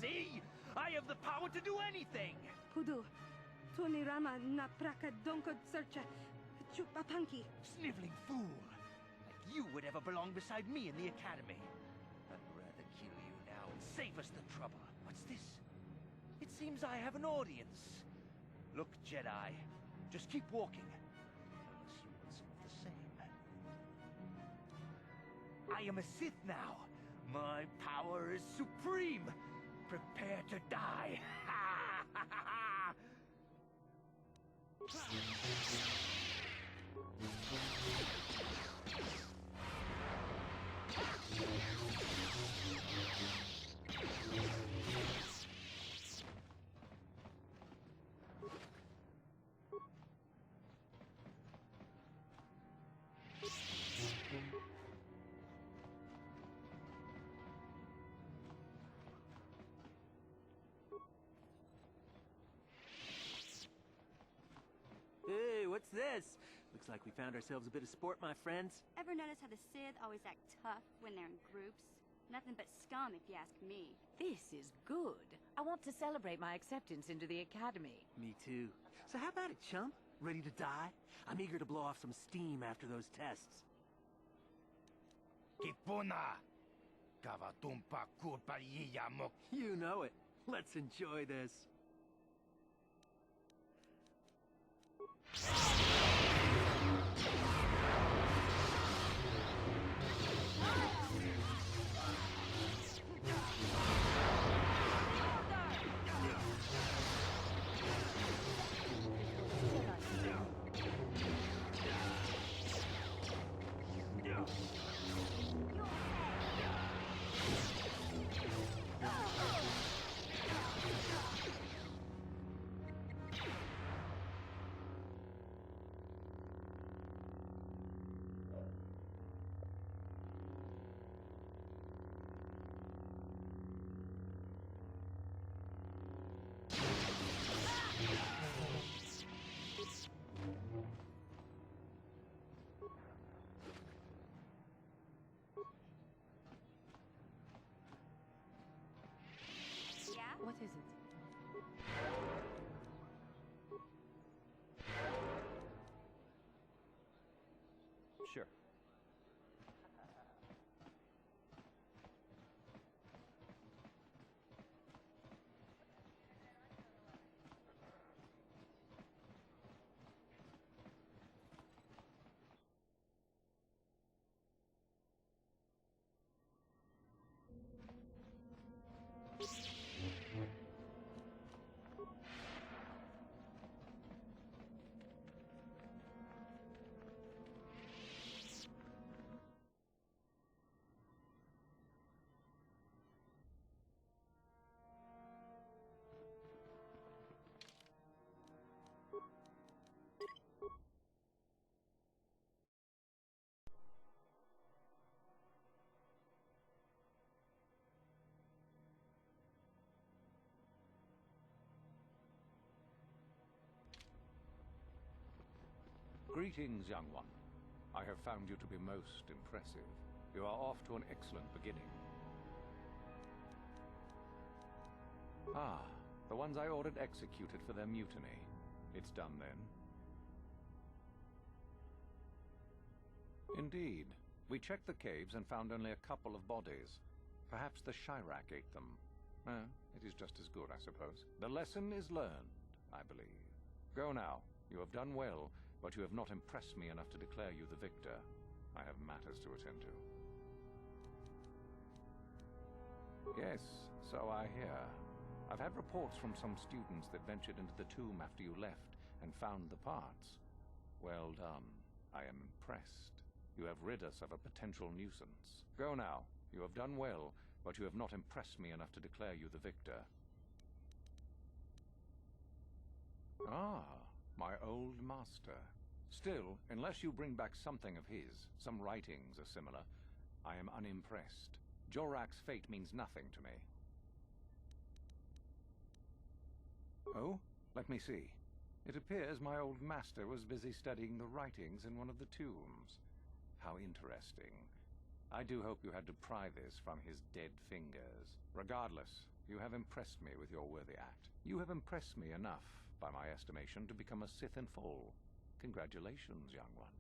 See? I have the power to do anything! Pudu, Tunirama na praka donko searcha chupapanki. Sniveling fool! Like you would ever belong beside me in the academy. I'd rather kill you now and save us the trouble. What's this? It seems I have an audience. Look, Jedi, just keep walking. Unless you want some of the same. I am a Sith now. My power is supreme. Prepare to die. Hey, what's this? Looks like we found ourselves a bit of sport, my friends. Ever notice how the Sith always act tough when they're in groups? Nothing but scum, if you ask me. This is good. I want to celebrate my acceptance into the academy. Me too. So how about it, chump? Ready to die? I'm eager to blow off some steam after those tests. Kipuna! Kavatumpa kurpaliyamok. You know it. Let's enjoy this. What is it? Sure. Greetings, young one. I have found you to be most impressive. You are off to an excellent beginning. Ah, the ones I ordered executed for their mutiny. It's done then. Indeed. We checked the caves and found only a couple of bodies. Perhaps the Chirac ate them. It is just as good, I suppose. The lesson is learned, I believe. Go now. You have done well, but you have not impressed me enough to declare you the victor. I have matters to attend to. Yes, so I hear. I've had reports from some students that ventured into the tomb after you left and found the parts. Well done. I am impressed. You have rid us of a potential nuisance. Go now. You have done well, but you have not impressed me enough to declare you the victor. Ah, my old master. Still, unless you bring back something of his, some writings are similar, I am unimpressed. Jorak's fate means nothing to me. Oh, let me see. It appears my old master was busy studying the writings in one of the tombs. How interesting. I do hope you had to pry this from his dead fingers. Regardless, you have impressed me with your worthy act. You have impressed me enough, by my estimation, to become a Sith in full. Congratulations, young one.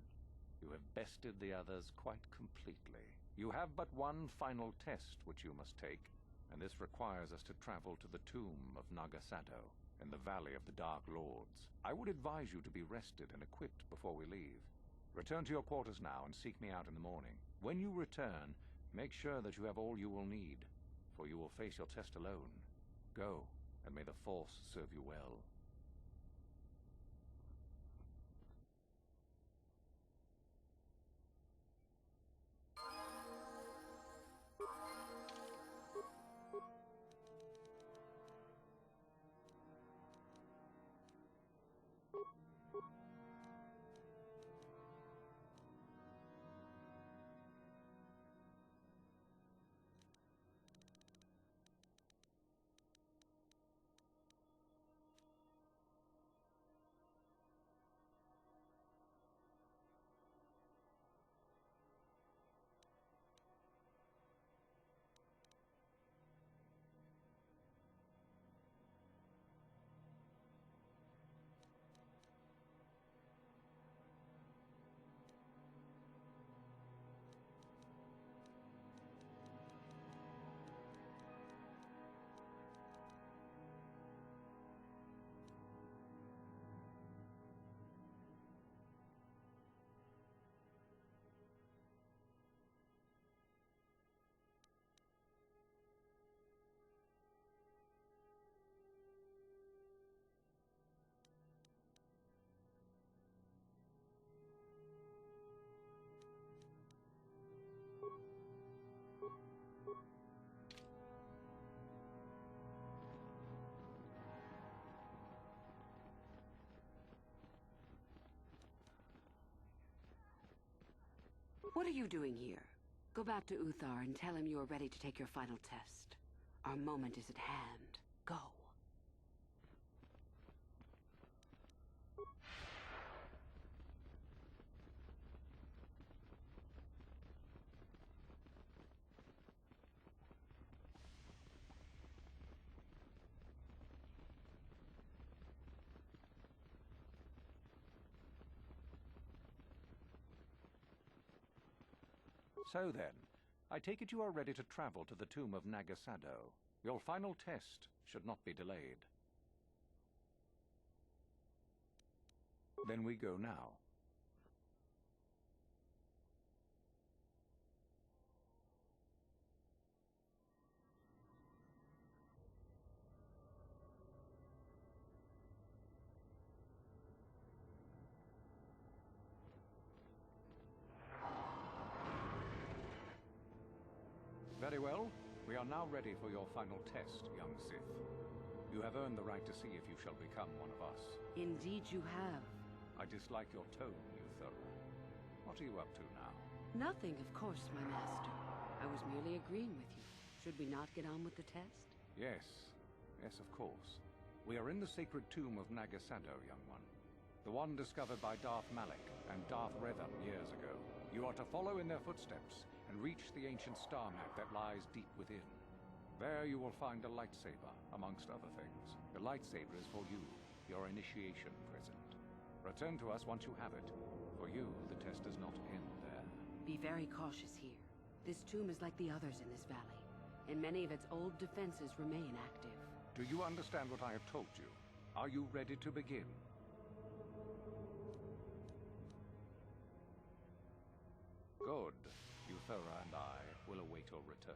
You have bested the others quite completely. You have but one final test which you must take, and this requires us to travel to the tomb of Nagasado, in the Valley of the Dark Lords. I would advise you to be rested and equipped before we leave. Return to your quarters now and seek me out in the morning. When you return, make sure that you have all you will need, for you will face your test alone. Go, and may the Force serve you well. What are you doing here? Go back to Uthar and tell him you are ready to take your final test. Our moment is at hand. Go. So then, I take it you are ready to travel to the tomb of Nagasado. Your final test should not be delayed. Then we go now. Very well. We are now ready for your final test, young Sith. You have earned the right to see if you shall become one of us. Indeed you have. I dislike your tone, Uthara. What are you up to now? Nothing, of course, my master. I was merely agreeing with you. Should we not get on with the test? Yes. Yes, of course. We are in the sacred tomb of Nagasado, young one. The one discovered by Darth Malak and Darth Revan years ago. You are to follow in their footsteps and reach the ancient star map that lies deep within. There you will find a lightsaber, amongst other things. The lightsaber is for you, your initiation present. Return to us once you have it. For you, the test does not end there. Be very cautious here. This tomb is like the others in this valley, and many of its old defenses remain active. Do you understand what I have told you? Are you ready to begin? Good. Uthara and I will await your return.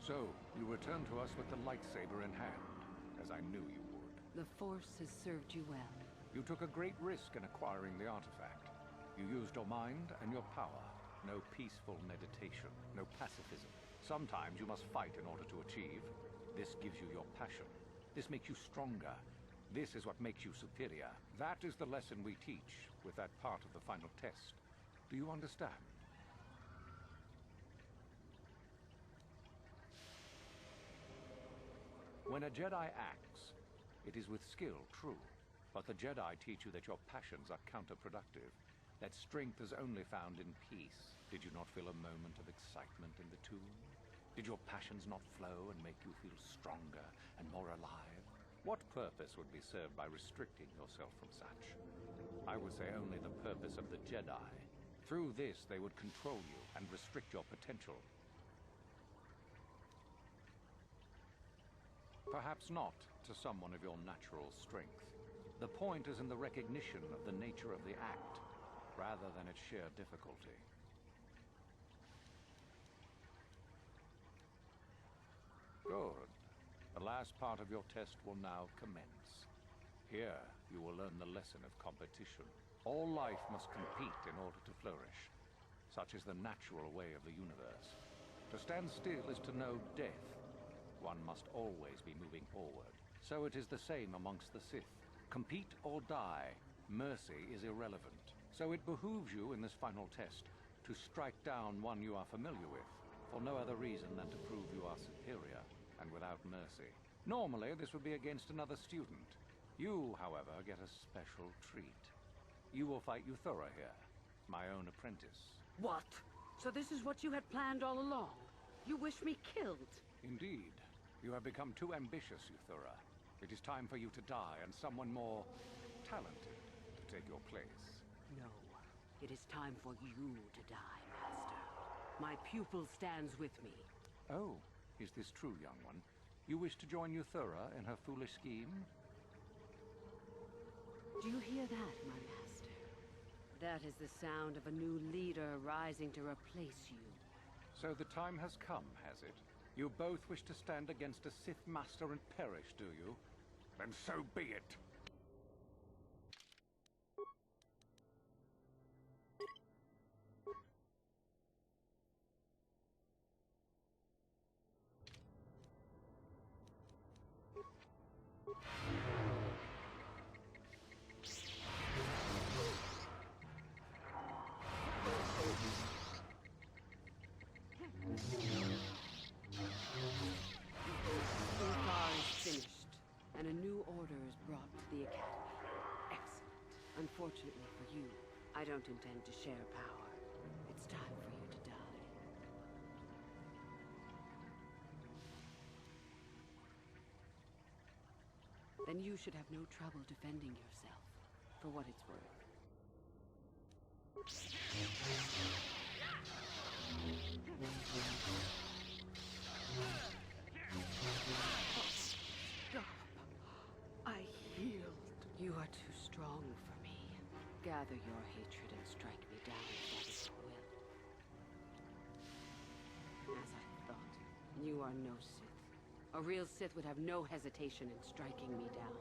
So, you return to us with the lightsaber in hand, as I knew you would. The Force has served you well. You took a great risk in acquiring the artifact. You used your mind and your power. No peaceful meditation, no pacifism. Sometimes you must fight in order to achieve. This gives you your passion. This makes you stronger. This is what makes you superior. That is the lesson we teach with that part of the final test. Do you understand? When a Jedi acts, it is with skill, true. But the Jedi teach you that your passions are counterproductive, that strength is only found in peace. Did you not feel a moment of excitement in the tomb? Did your passions not flow and make you feel stronger and more alive? What purpose would be served by restricting yourself from such? I would say only the purpose of the Jedi. Through this, they would control you and restrict your potential. Perhaps not to someone of your natural strength. The point is in the recognition of the nature of the act, rather than its sheer difficulty. Good. The last part of your test will now commence. Here, you will learn the lesson of competition. All life must compete in order to flourish. Such is the natural way of the universe. To stand still is to know death. One must always be moving forward. So it is the same amongst the Sith. Compete or die. Mercy is irrelevant. So it behooves you in this final test to strike down one you are familiar with, for no other reason than to prove you are superior, and without mercy. Normally, this would be against another student. You, however, get a special treat. You will fight Euthura here, my own apprentice. What? So this is what you had planned all along? You wish me killed? Indeed. You have become too ambitious, Euthura. It is time for you to die, and someone more talented to take your place. No. It is time for you to die, Master. My pupil stands with me. Oh, is this true, young one? You wish to join Euthura in her foolish scheme? Do you hear that, my master? That is the sound of a new leader rising to replace you. So the time has come, has it? You both wish to stand against a Sith Master and perish, do you? Then so be it! And a new order is brought to the Academy. Excellent. Unfortunately for you, I don't intend to share power. It's time for you to die. Then you should have no trouble defending yourself, for what it's worth. I healed. You are too strong for me. Gather your hatred and strike me down if that is your will. As I thought, you are no Sith. A real Sith would have no hesitation in striking me down.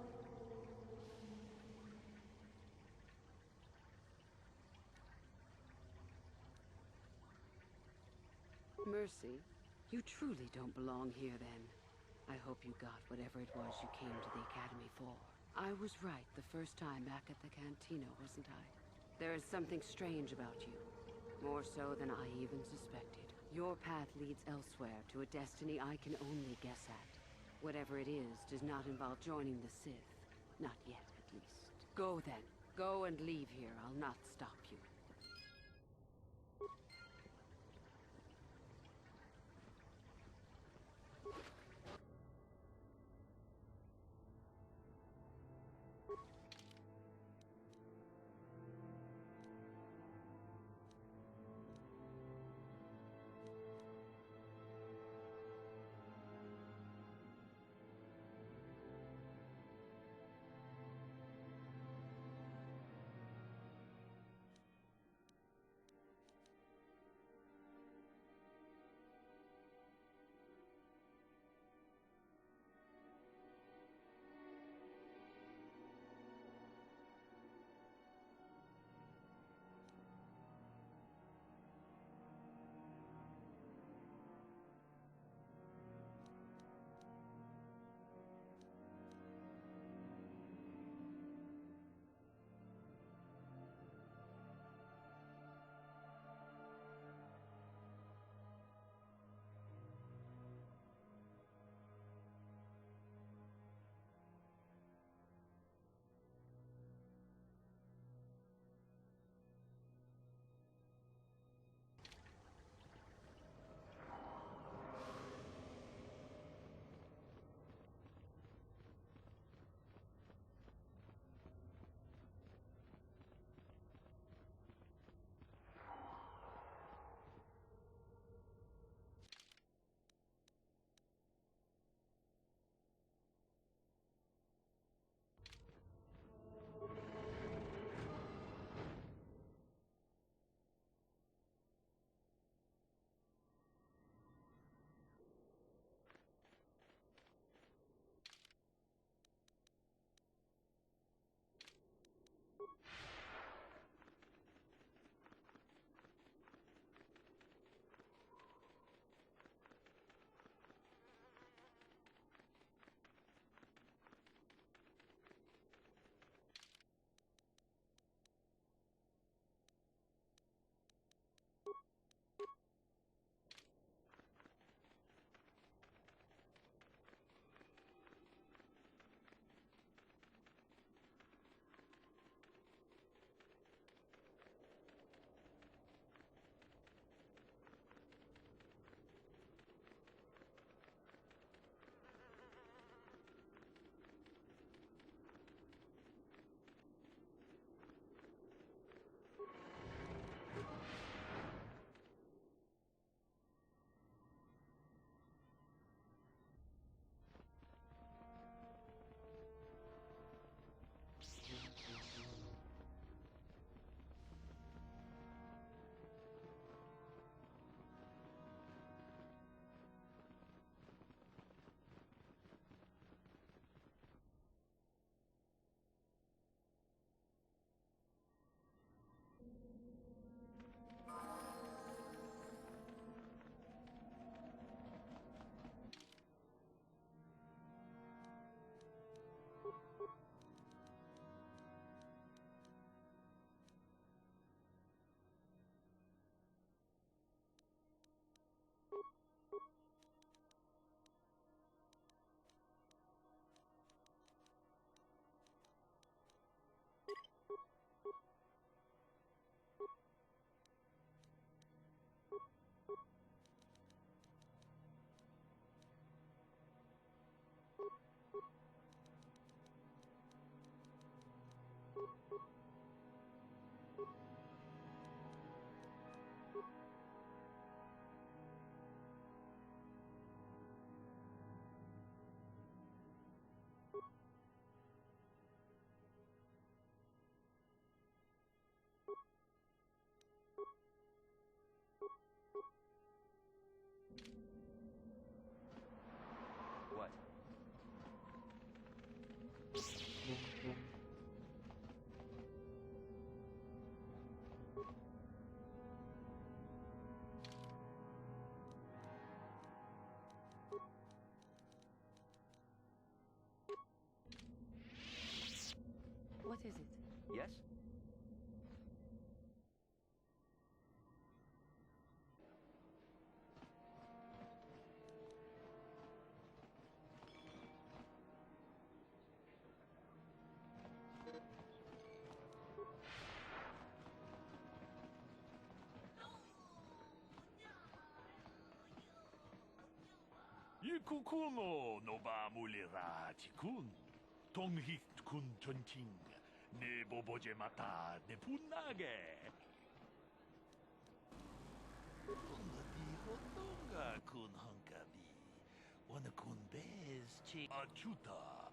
Mercy, you truly don't belong here then. I hope you got whatever it was you came to the Academy for. I was right the first time back at the Cantina, wasn't I? There is something strange about you. More so than I even suspected. Your path leads elsewhere to a destiny I can only guess at. Whatever it is does not involve joining the Sith. Not yet, at least. Go then. Go and leave here. I'll not stop you. is it? Yes? Kukumo no ba mulira chikun. Tonghit kun chonching. Ne boboje mata ne punage. Tonga di hotonga kun hankabi. Wana kun bez chi achuta.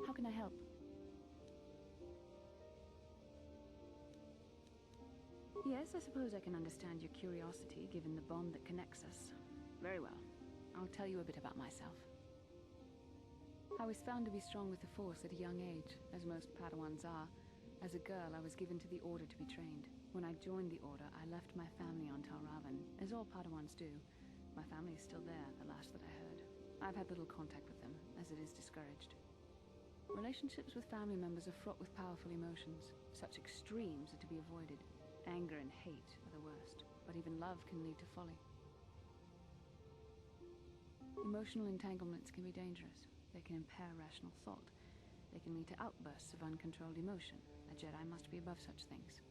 How can I help? Yes, I suppose I can understand your curiosity, given the bond that connects us. Very well. I'll tell you a bit about myself. I was found to be strong with the Force at a young age, as most Padawans are. As a girl, I was given to the Order to be trained. When I joined the Order, I left my family on Talravan, as all Padawans do. My family is still there, the last that I heard. I've had little contact with them, as it is discouraged. Relationships with family members are fraught with powerful emotions. Such extremes are to be avoided. Anger and hate are the worst, but even love can lead to folly. Emotional entanglements can be dangerous. They can impair rational thought. They can lead to outbursts of uncontrolled emotion. A Jedi must be above such things.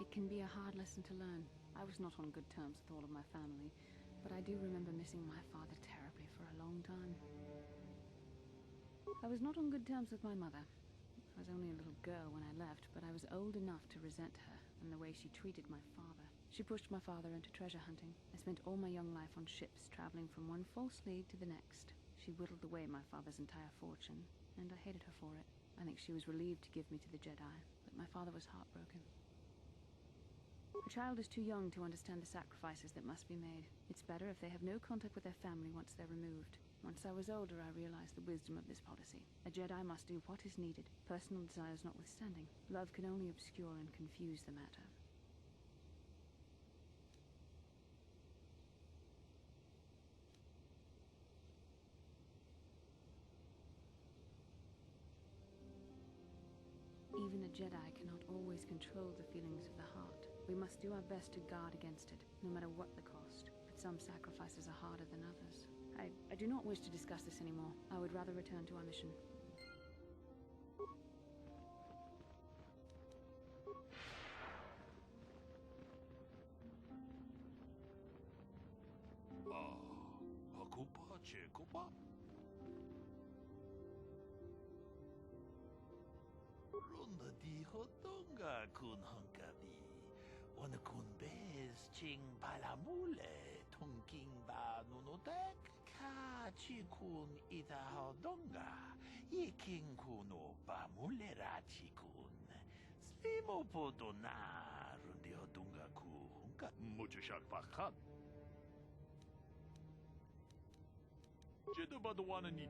It can be a hard lesson to learn, I was not on good terms with all of my family, but I do remember missing my father terribly for a long time. I was not on good terms with my mother. I was only a little girl when I left, but I was old enough to resent her and the way she treated my father. She pushed my father into treasure hunting. I spent all my young life on ships, traveling from one false lead to the next. She whittled away my father's entire fortune, and I hated her for it. I think she was relieved to give me to the Jedi, but my father was heartbroken. A child is too young to understand the sacrifices that must be made. It's better if they have no contact with their family once they're removed. Once I was older, I realized the wisdom of this policy. A Jedi must do what is needed, personal desires notwithstanding. Love can only obscure and confuse the matter. Even a Jedi cannot always control the feelings of the heart. We must do our best to guard against it, no matter what the cost. But some sacrifices are harder than others. I do not wish to discuss this anymore. I would rather return to our mission. Hakupa, Chekopa? Ronda di Hodonga kun hunkabi. Wana kun bez ching palamule. Tonking ba nunotek. Ka chikun ita Hodonga. Iking kuno ba mulera chikun. Slimo podona. Rundi Hodonga ku hunka. Mucho shakpakan. Jeda badwana ni.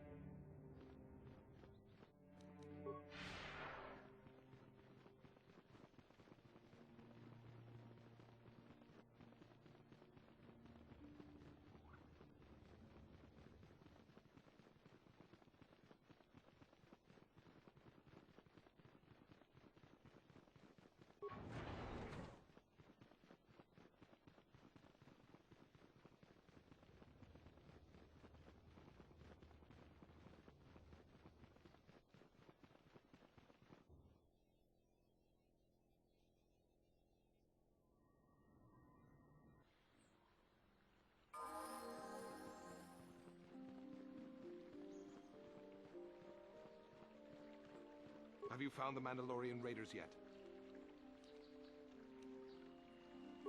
Have you found the Mandalorian raiders yet?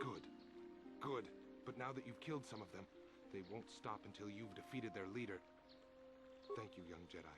Good. Good. But now that you've killed some of them, they won't stop until you've defeated their leader. Thank you, young Jedi.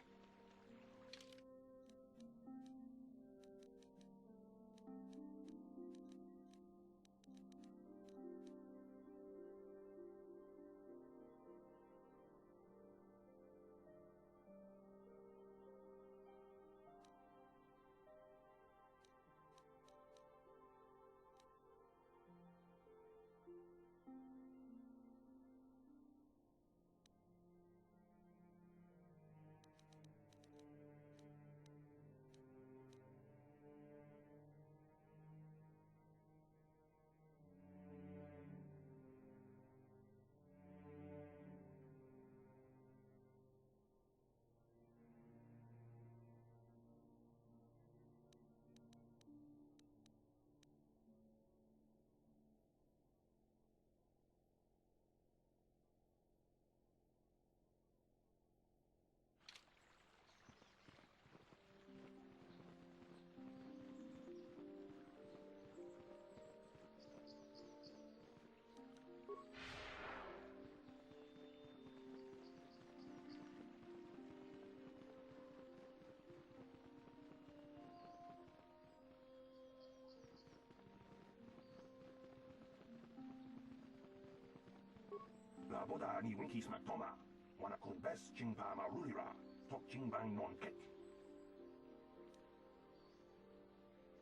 La boda ni winki smack toma. Wana kun bes chingpa marulira. Tok chingbang non kek.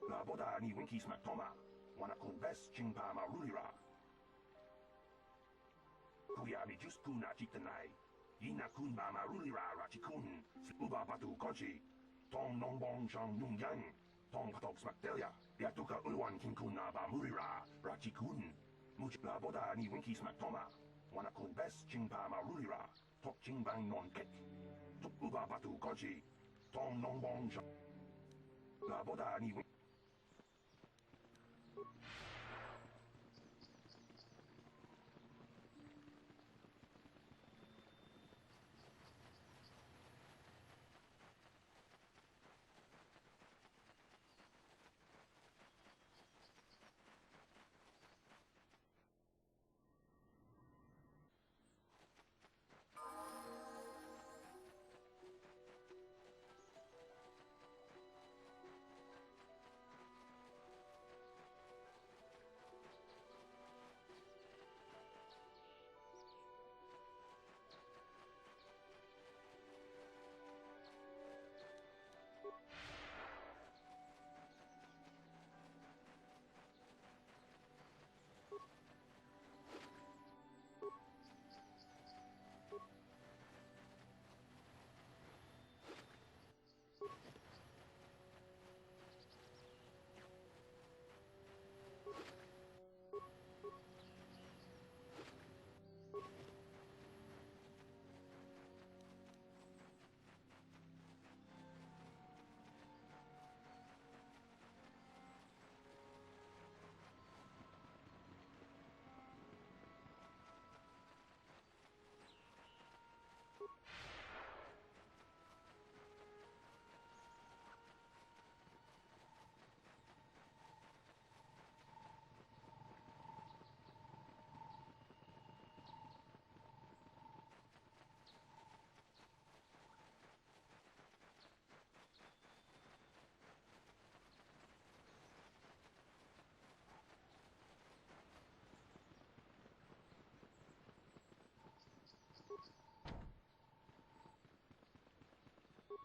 La boda ni winki smack toma. Wana kun bes chingpa marulira. Kuya mi just kuna chitanai. Yina kun ba marulira rachikun. Uba batu kochi. Tong nong bong shang nung yang. Tong patok smack delia. Yatuka ulwan kinkuna ba murira rachikun. Much la boda ni winki smack toma. Wana kun bes chingpa marulira. Tok chingbang non kek. Tok uba batu kochi. Tong nong bong shang. La boda ni winki.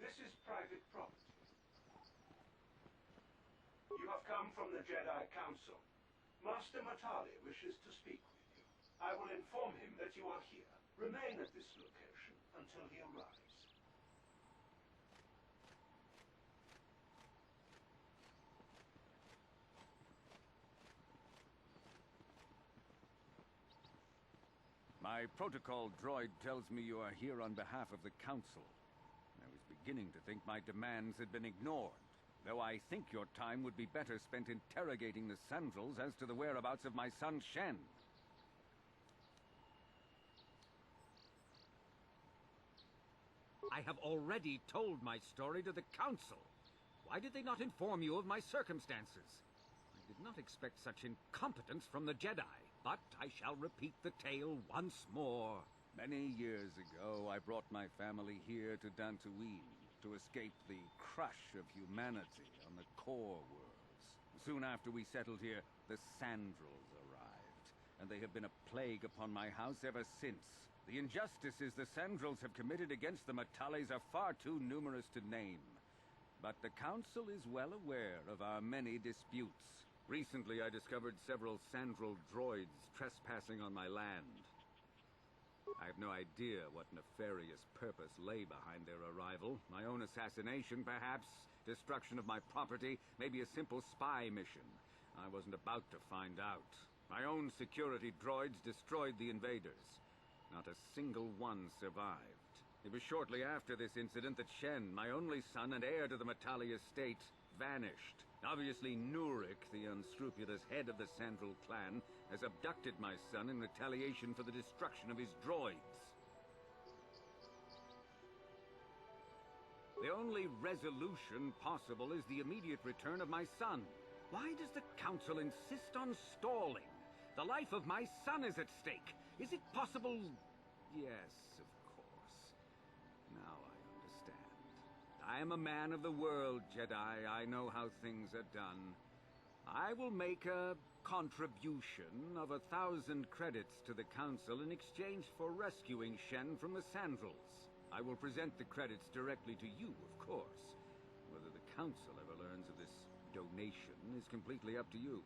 This is private property. You have come from the Jedi Council. Master Matali wishes to speak with you. I will inform him that you are here. Remain at this location until he arrives. My protocol droid tells me you are here on behalf of the Council. I was beginning to think my demands had been ignored, though I think your time would be better spent interrogating the Sandrels as to the whereabouts of my son Shen. I have already told my story to the Council. Why did they not inform you of my circumstances? I did not expect such incompetence from the Jedi. But I shall repeat the tale once more. Many years ago, I brought my family here to Dantooine to escape the crush of humanity on the core worlds. Soon after we settled here, the Sandrels arrived, and they have been a plague upon my house ever since. The injustices the Sandrels have committed against the Matales are far too numerous to name. But the Council is well aware of our many disputes. Recently, I discovered several Sandrel droids trespassing on my land. I have no idea what nefarious purpose lay behind their arrival. My own assassination, perhaps. Destruction of my property. Maybe a simple spy mission. I wasn't about to find out. My own security droids destroyed the invaders. Not a single one survived. It was shortly after this incident that Shen, my only son and heir to the Matali estate, vanished. Obviously, Nurik, the unscrupulous head of the Sandrel clan, has abducted my son in retaliation for the destruction of his droids. The only resolution possible is the immediate return of my son. Why does the Council insist on stalling? The life of my son is at stake. Is it possible? Yes, of course. Now I understand. I am a man of the world, Jedi. I know how things are done. I will make a contribution of 1,000 credits to the Council in exchange for rescuing Shen from the Sandrels. I will present the credits directly to you, of course. Whether the Council ever learns of this donation is completely up to you.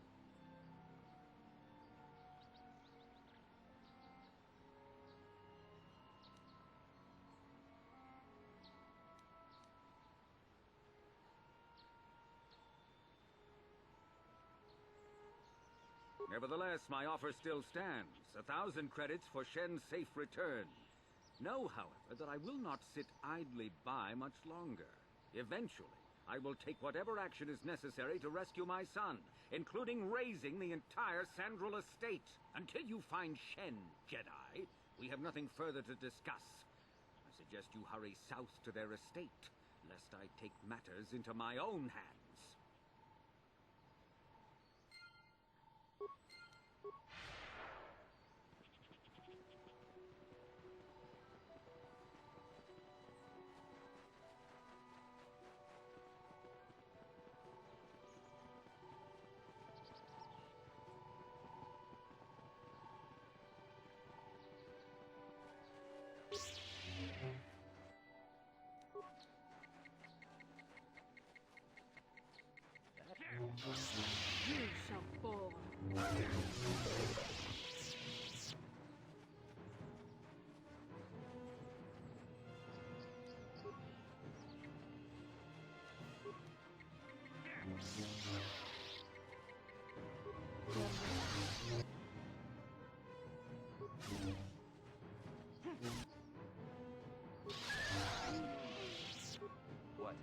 Nevertheless, my offer still stands. 1,000 credits for Shen's safe return. Know, however, that I will not sit idly by much longer. Eventually, I will take whatever action is necessary to rescue my son, including raising the entire Sandrel estate. Until you find Shen, Jedi, we have nothing further to discuss. I suggest you hurry south to their estate, lest I take matters into my own hands. You shall fall. What?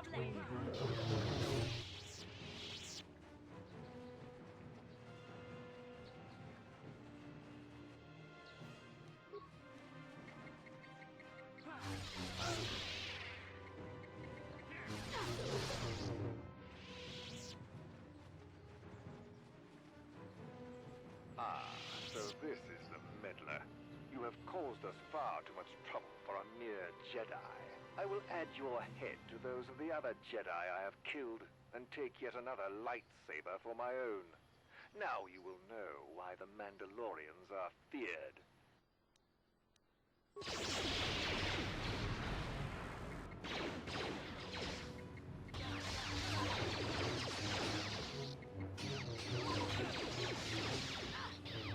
Republic! Ah, so this is the meddler. You have caused us far too much trouble for a mere Jedi. I will add your head to those of the other Jedi I have killed, and take yet another lightsaber for my own. Now you will know why the Mandalorians are feared.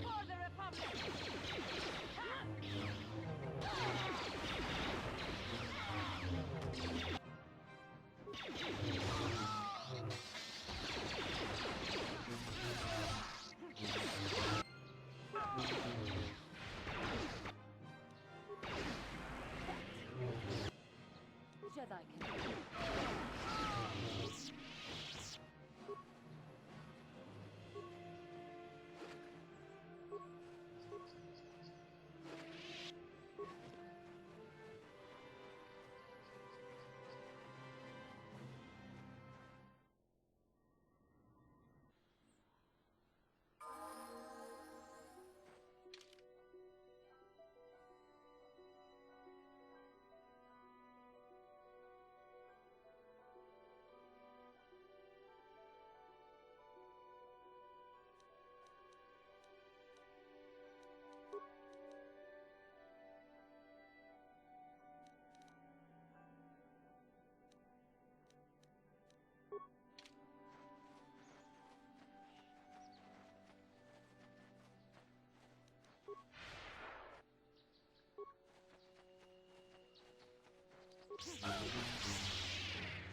For the Republic! Jedi can.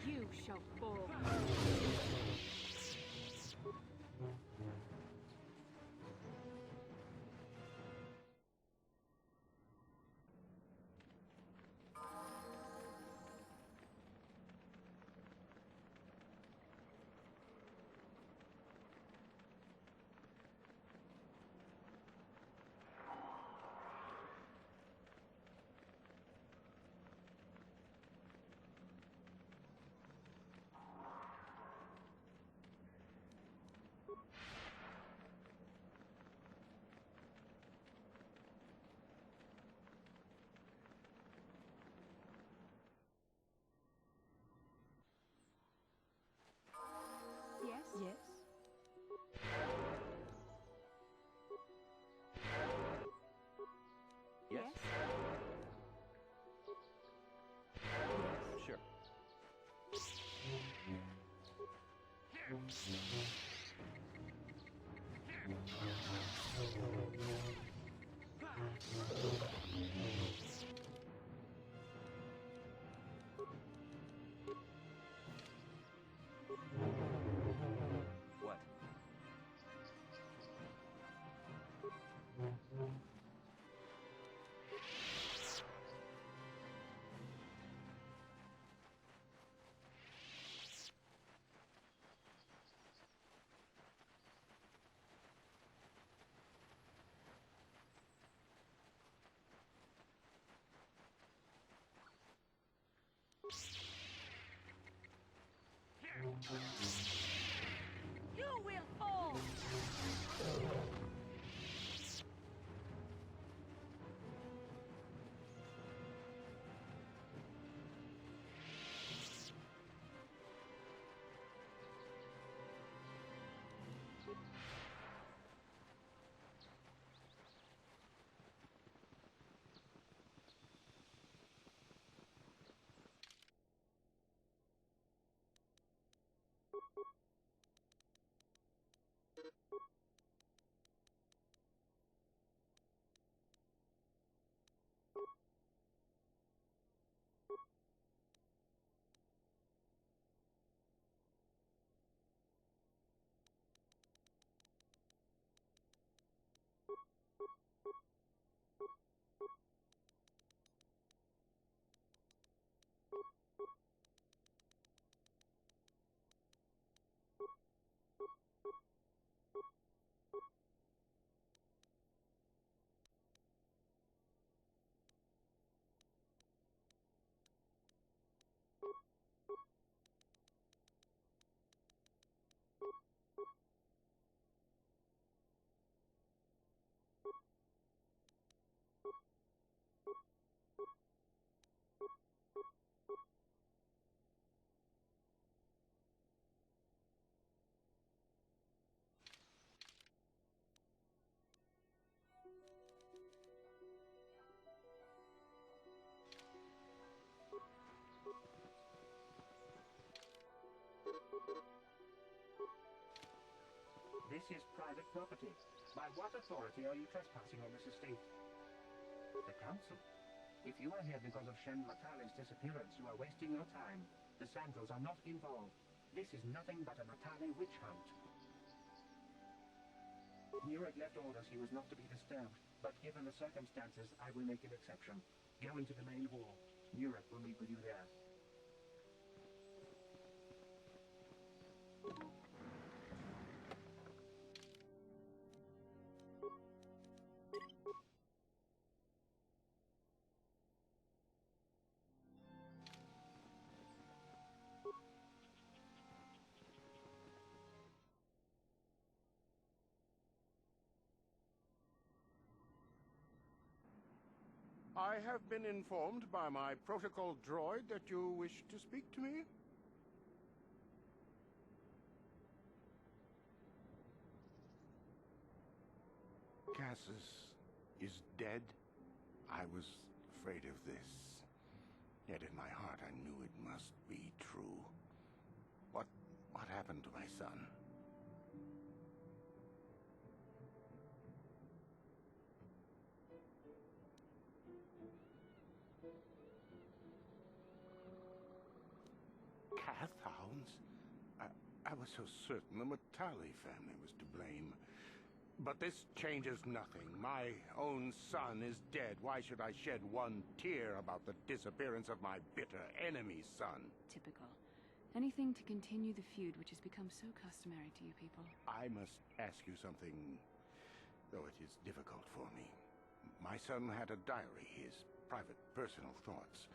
You shall fall. Yes? Yes? Yes? Sure. What? You will fall! This is private property. By what authority are you trespassing on this estate? The Council. If you are here because of Shen Matale's disappearance, you are wasting your time. The Sandals are not involved. This is nothing but a Matale witch hunt. Nurek left orders he was not to be disturbed, but given the circumstances, I will make an exception. Go into the main hall. Nurek will meet with you there. I have been informed by my protocol droid that you wish to speak to me. Cassus is dead? I was afraid of this. Yet in my heart I knew it must be true. What happened to my son? Hounds? I was so certain the Matale family was to blame. But this changes nothing. My own son is dead. Why should I shed one tear about the disappearance of my bitter enemy's son? Typical. Anything to continue the feud which has become so customary to you people. I must ask you something, though it is difficult for me. My son had a diary, his private, personal thoughts.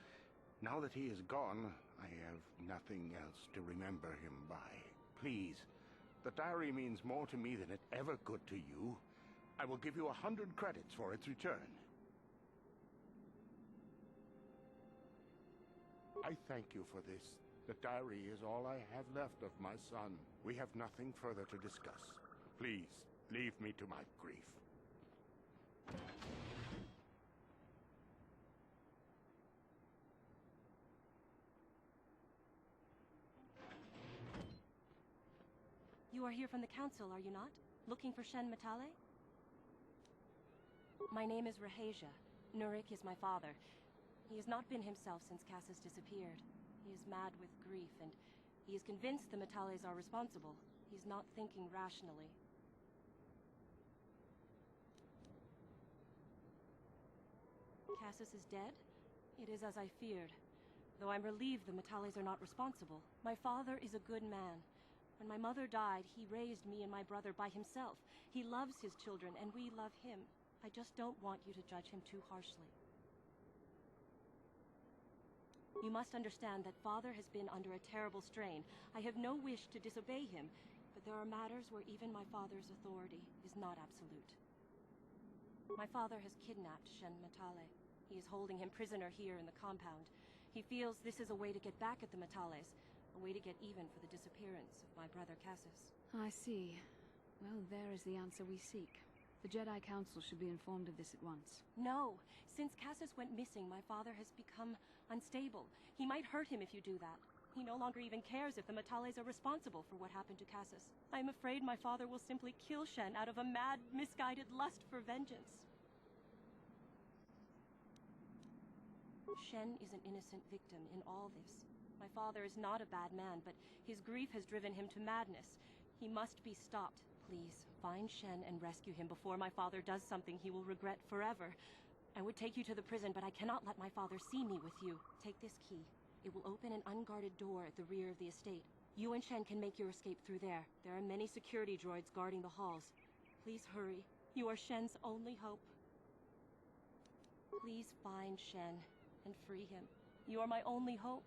Now that he is gone, I have nothing else to remember him by. Please, the diary means more to me than it ever could to you. I will give you 100 credits for its return. I thank you for this. The diary is all I have left of my son. We have nothing further to discuss. Please, leave me to my grief. You are here from the Council, are you not? Looking for Shen Matale? My name is Rahasia. Nurek is my father. He has not been himself since Cassus disappeared. He is mad with grief, and he is convinced the Matales are responsible. He's not thinking rationally. Cassus is dead? It is as I feared. Though I'm relieved the Matales are not responsible. My father is a good man. When my mother died, he raised me and my brother by himself. He loves his children, and we love him. I just don't want you to judge him too harshly. You must understand that Father has been under a terrible strain. I have no wish to disobey him, but there are matters where even my father's authority is not absolute. My father has kidnapped Shen Matale. He is holding him prisoner here in the compound. He feels this is a way to get back at the Matales, a way to get even for the disappearance of my brother Cassus. I see. Well, there is the answer we seek. The Jedi Council should be informed of this at once. No! Since Cassus went missing, my father has become unstable. He might hurt him if you do that. He no longer even cares if the Matales are responsible for what happened to Cassus. I'm afraid my father will simply kill Shen out of a mad, misguided lust for vengeance. Shen is an innocent victim in all this. My father is not a bad man, but his grief has driven him to madness. He must be stopped. Please, find Shen and rescue him before my father does something he will regret forever. I would take you to the prison, but I cannot let my father see me with you. Take this key. It will open an unguarded door at the rear of the estate. You and Shen can make your escape through there. There are many security droids guarding the halls. Please hurry. You are Shen's only hope. Please find Shen and free him. You are my only hope.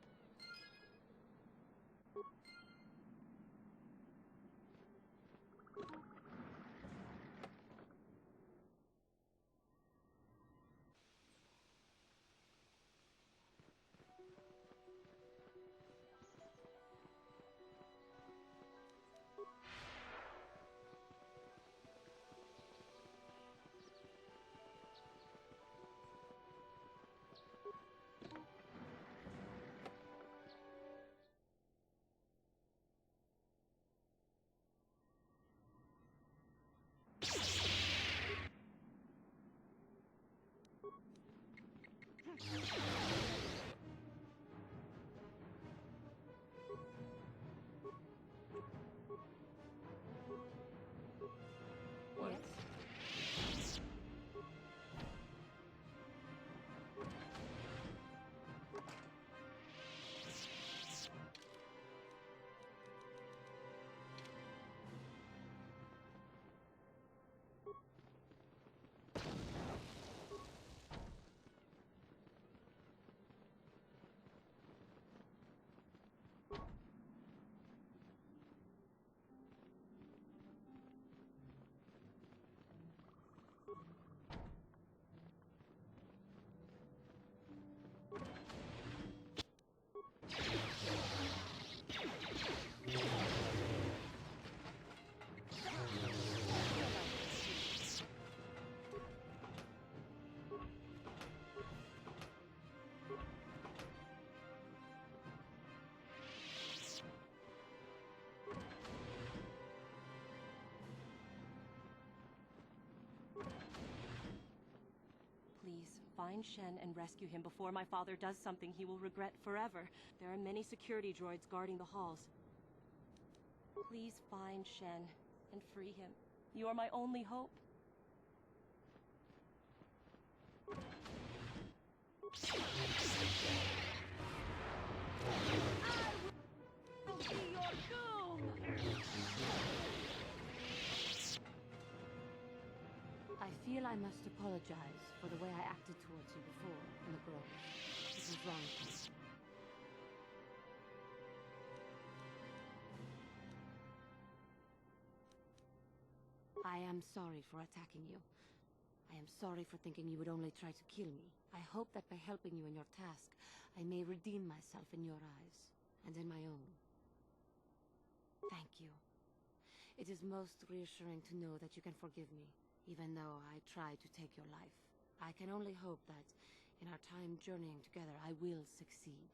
Please, find Shen and rescue him before my father does something he will regret forever. There are many security droids guarding the halls. Please find Shen and free him. You are my only hope. I will be your doom! I feel I must apologize for the way I acted towards you before in the grove. It was wrong. I am sorry for attacking you. I am sorry for thinking you would only try to kill me. I hope that by helping you in your task, I may redeem myself in your eyes, and in my own. Thank you. It is most reassuring to know that you can forgive me, even though I tried to take your life. I can only hope that, in our time journeying together, I will succeed.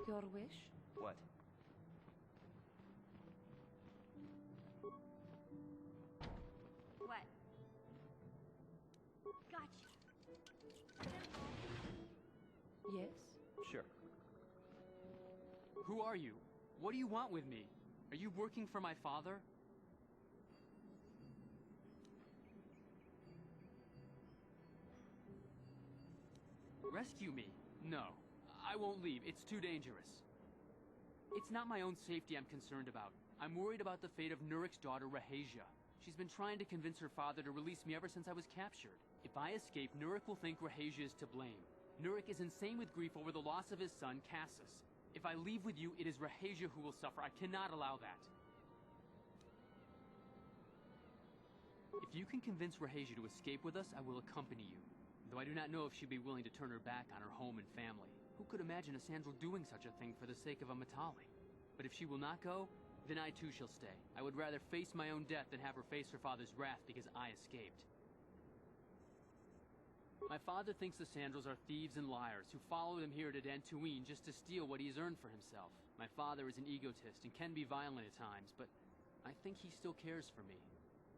Your wish? What? What? Gotcha. Yes? Sure. Who are you? What do you want with me? Are you working for my father? Rescue me? No. I won't leave. It's too dangerous. It's not my own safety I'm concerned about. I'm worried about the fate of Nurik's daughter, Rahasia. She's been trying to convince her father to release me ever since I was captured. If I escape, Nurik will think Rahasia is to blame. Nurik is insane with grief over the loss of his son, Cassus. If I leave with you, it is Rahasia who will suffer. I cannot allow that. If you can convince Rahasia to escape with us, I will accompany you. Though I do not know if she'd be willing to turn her back on her home and family. Who could imagine a Sandral doing such a thing for the sake of a Matali? But if she will not go, then I too shall stay. I would rather face my own death than have her face her father's wrath because I escaped. My father thinks the Sandrals are thieves and liars who followed him here to Dantooine just to steal what he's earned for himself. My father is an egotist and can be violent at times, but I think he still cares for me.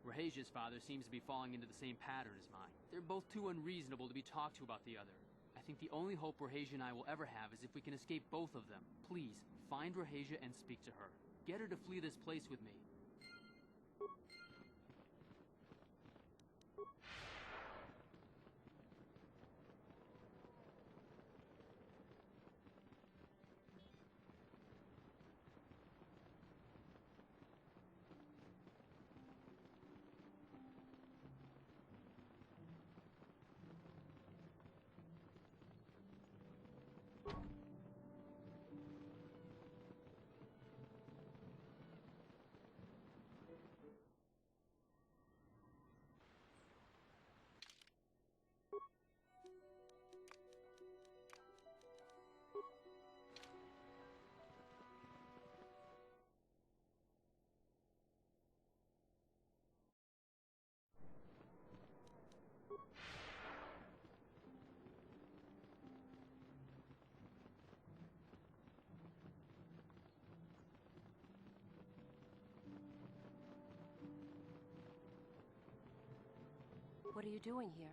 Rahasia's father seems to be falling into the same pattern as mine. They're both too unreasonable to be talked to about the other. I think the only hope Rahasia and I will ever have is if we can escape both of them. Please, find Rahasia and speak to her. Get her to flee this place with me. What are you doing here?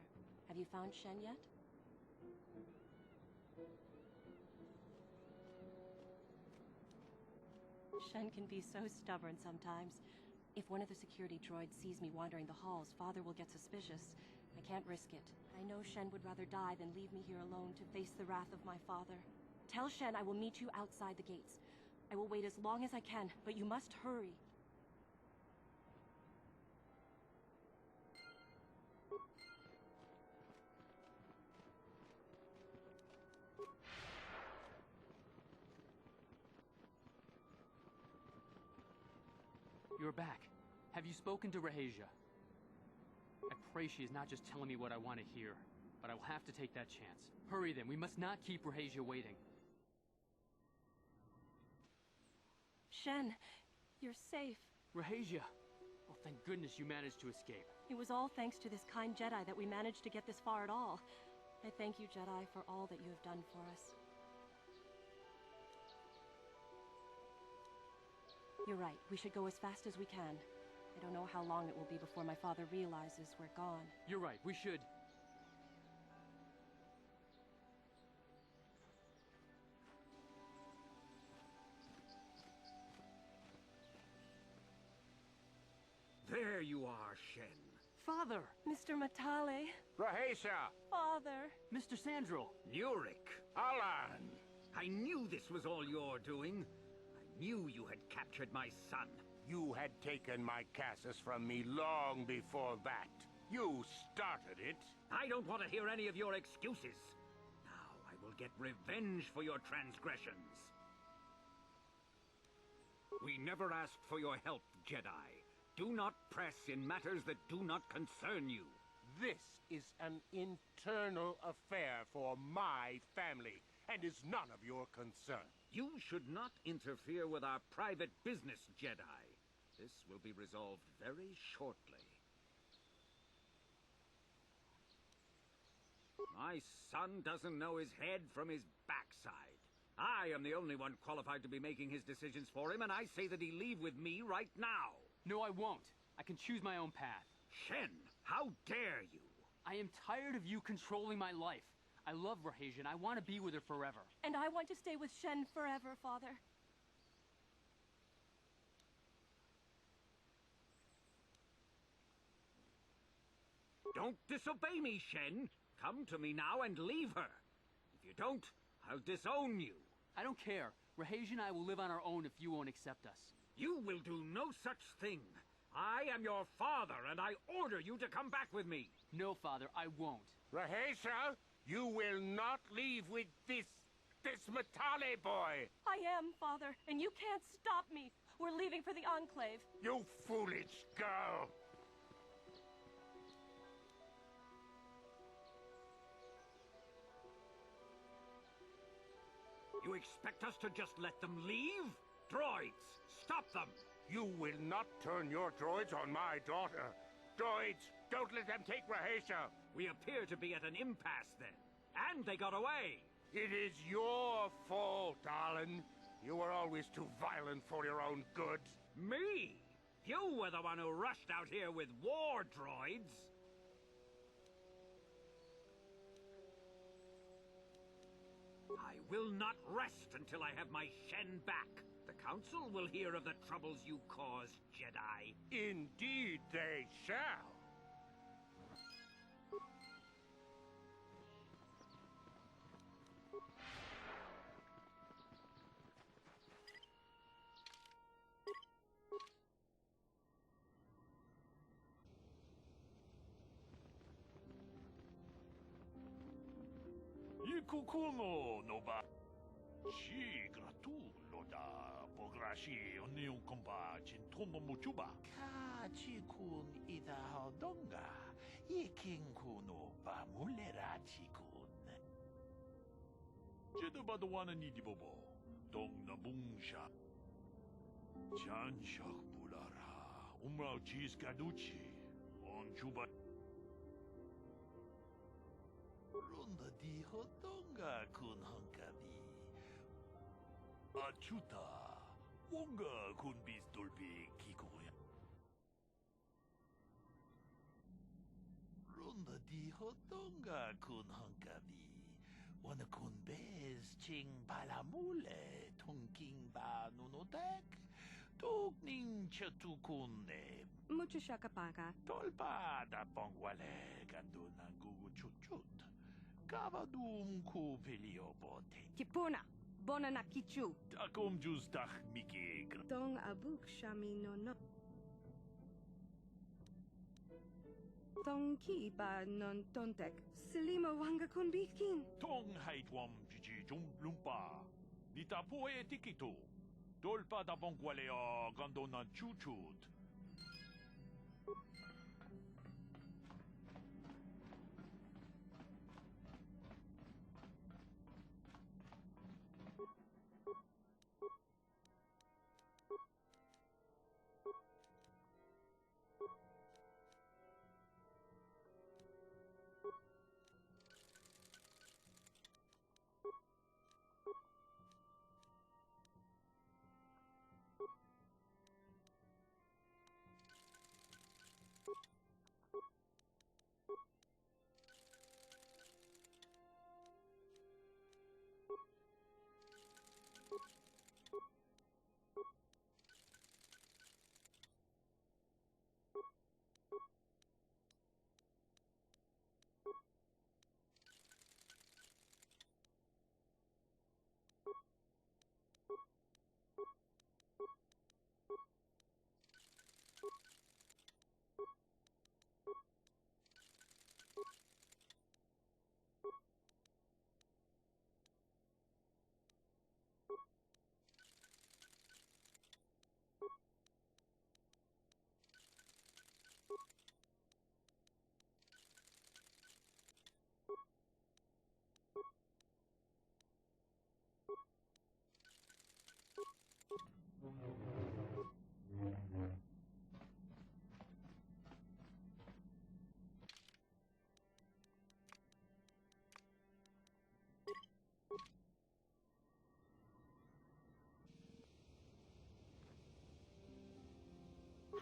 Have you found Shen yet? Shen can be so stubborn sometimes. If one of the security droids sees me wandering the halls, Father will get suspicious. I can't risk it. I know Shen would rather die than leave me here alone to face the wrath of my father. Tell Shen I will meet you outside the gates. I will wait as long as I can, but you must hurry. You're back. Have you spoken to Rahasia? I pray she is not just telling me what I want to hear, but I will have to take that chance. Hurry then, we must not keep Rahasia waiting. Shen, you're safe. Rahasia! Oh, thank goodness you managed to escape. It was all thanks to this kind Jedi that we managed to get this far at all. I thank you, Jedi, for all that you have done for us. You're right. We should go as fast as we can. I don't know how long it will be before my father realizes we're gone. You're right. We should. There you are, Shen. Father! Mr. Matale. Rahasia! Father! Mr. Sandral! Nurik! Alan! I knew this was all your doing. I knew you had captured my son. You had taken my Cassus from me long before that. You started it. I don't want to hear any of your excuses. Now I will get revenge for your transgressions. We never asked for your help, Jedi. Do not press in matters that do not concern you. This is an internal affair for my family, and is none of your concern. You should not interfere with our private business, Jedi. This will be resolved very shortly. My son doesn't know his head from his backside. I am the only one qualified to be making his decisions for him, and I say that he leave with me right now. No, I won't. I can choose my own path. Shen, how dare you? I am tired of you controlling my life. I love Rahasian. I want to be with her forever. And I want to stay with Shen forever, Father. Don't disobey me, Shen. Come to me now and leave her. If you don't, I'll disown you. I don't care. Rahasian and I will live on our own if you won't accept us. You will do no such thing. I am your father, and I order you to come back with me. No, Father, I won't. Rahesha, you will not leave with this Matale boy. I am, Father, and you can't stop me. We're leaving for the Enclave. You foolish girl. You expect us to just let them leave? Droids, stop them! You will not turn your droids on my daughter. Droids, don't let them take Rahesha. We appear to be at an impasse then. And they got away. It is your fault, darling. You were always too violent for your own good. Me? You were the one who rushed out here with war droids. I will not rest until I have my Shen back. The Council will hear of the troubles you caused, Jedi. Indeed they shall. Ikukuno no ba. Si gratulo da pograshi onion compa cintomo muchuba. Ka chikun ida hodonga. Ikinkuno ba mulera chikun. Jedabadawana ni dibobo. Dong na bungsha. Chanshak bulara. Umrao cheese kaduchi. On chuba. Ronda di hodonga kun honkabi. Achuta. Wonga kun bistolbi kikoya. Ronda di hodonga kun honkabi. Wana kun bez ching balamule. Tonking ba nunotek. Tugning chatukune. Mucho shakapaka. Tolpa da pongwale ganduna gugu chuchut. Kavadum ku piliobote. Kipuna, bona na kichu. Takom justach miki. Tong abuk shami no no. Tong ki ba non tontek. Silima wanga kun bitkin. Tong haitwam jiji jum lumpa. Ditapo e tikito. Tolpa da pongwale o gandona chuchut.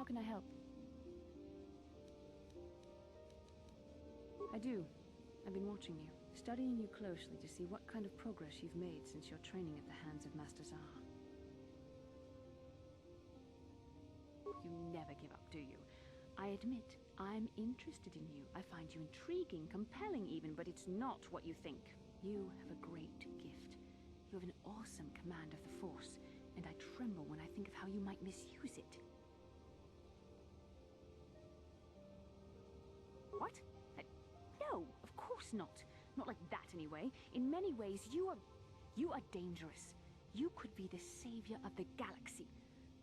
How can I help? I do. I've been watching you, studying you closely to see what kind of progress you've made since your training at the hands of Master Zaha. You never give up, do you? I admit, I'm interested in you. I find you intriguing, compelling even, but it's not what you think. You have a great gift. You have an awesome command of the Force, and I tremble when I think of how you might misuse it. What? No, of course not. Not like that, anyway. In many ways, you are dangerous. You could be the savior of the galaxy,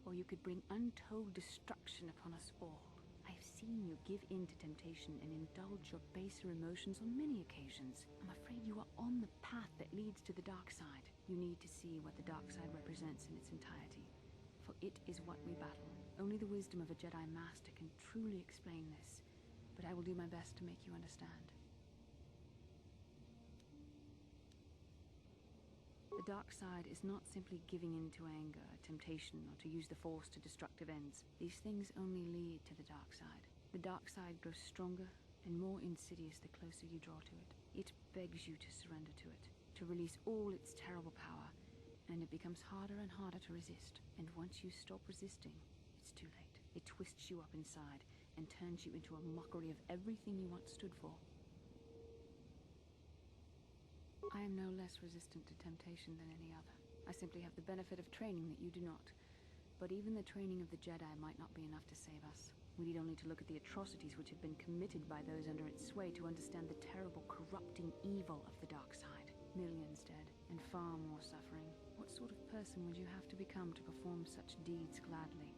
or you could bring untold destruction upon us all. I have seen you give in to temptation and indulge your baser emotions on many occasions. I'm afraid you are on the path that leads to the dark side. You need to see what the dark side represents in its entirety, for it is what we battle. Only the wisdom of a Jedi Master can truly explain this, but I will do my best to make you understand. The dark side is not simply giving in to anger, temptation, or to use the Force to destructive ends. These things only lead to the dark side. The dark side grows stronger and more insidious the closer you draw to it. It begs you to surrender to it, to release all its terrible power, and it becomes harder and harder to resist. And once you stop resisting, it's too late. It twists you up inside and turns you into a mockery of everything you once stood for. I am no less resistant to temptation than any other. I simply have the benefit of training that you do not. But even the training of the Jedi might not be enough to save us. We need only to look at the atrocities which have been committed by those under its sway to understand the terrible, corrupting evil of the dark side. Millions dead, and far more suffering. What sort of person would you have to become to perform such deeds gladly?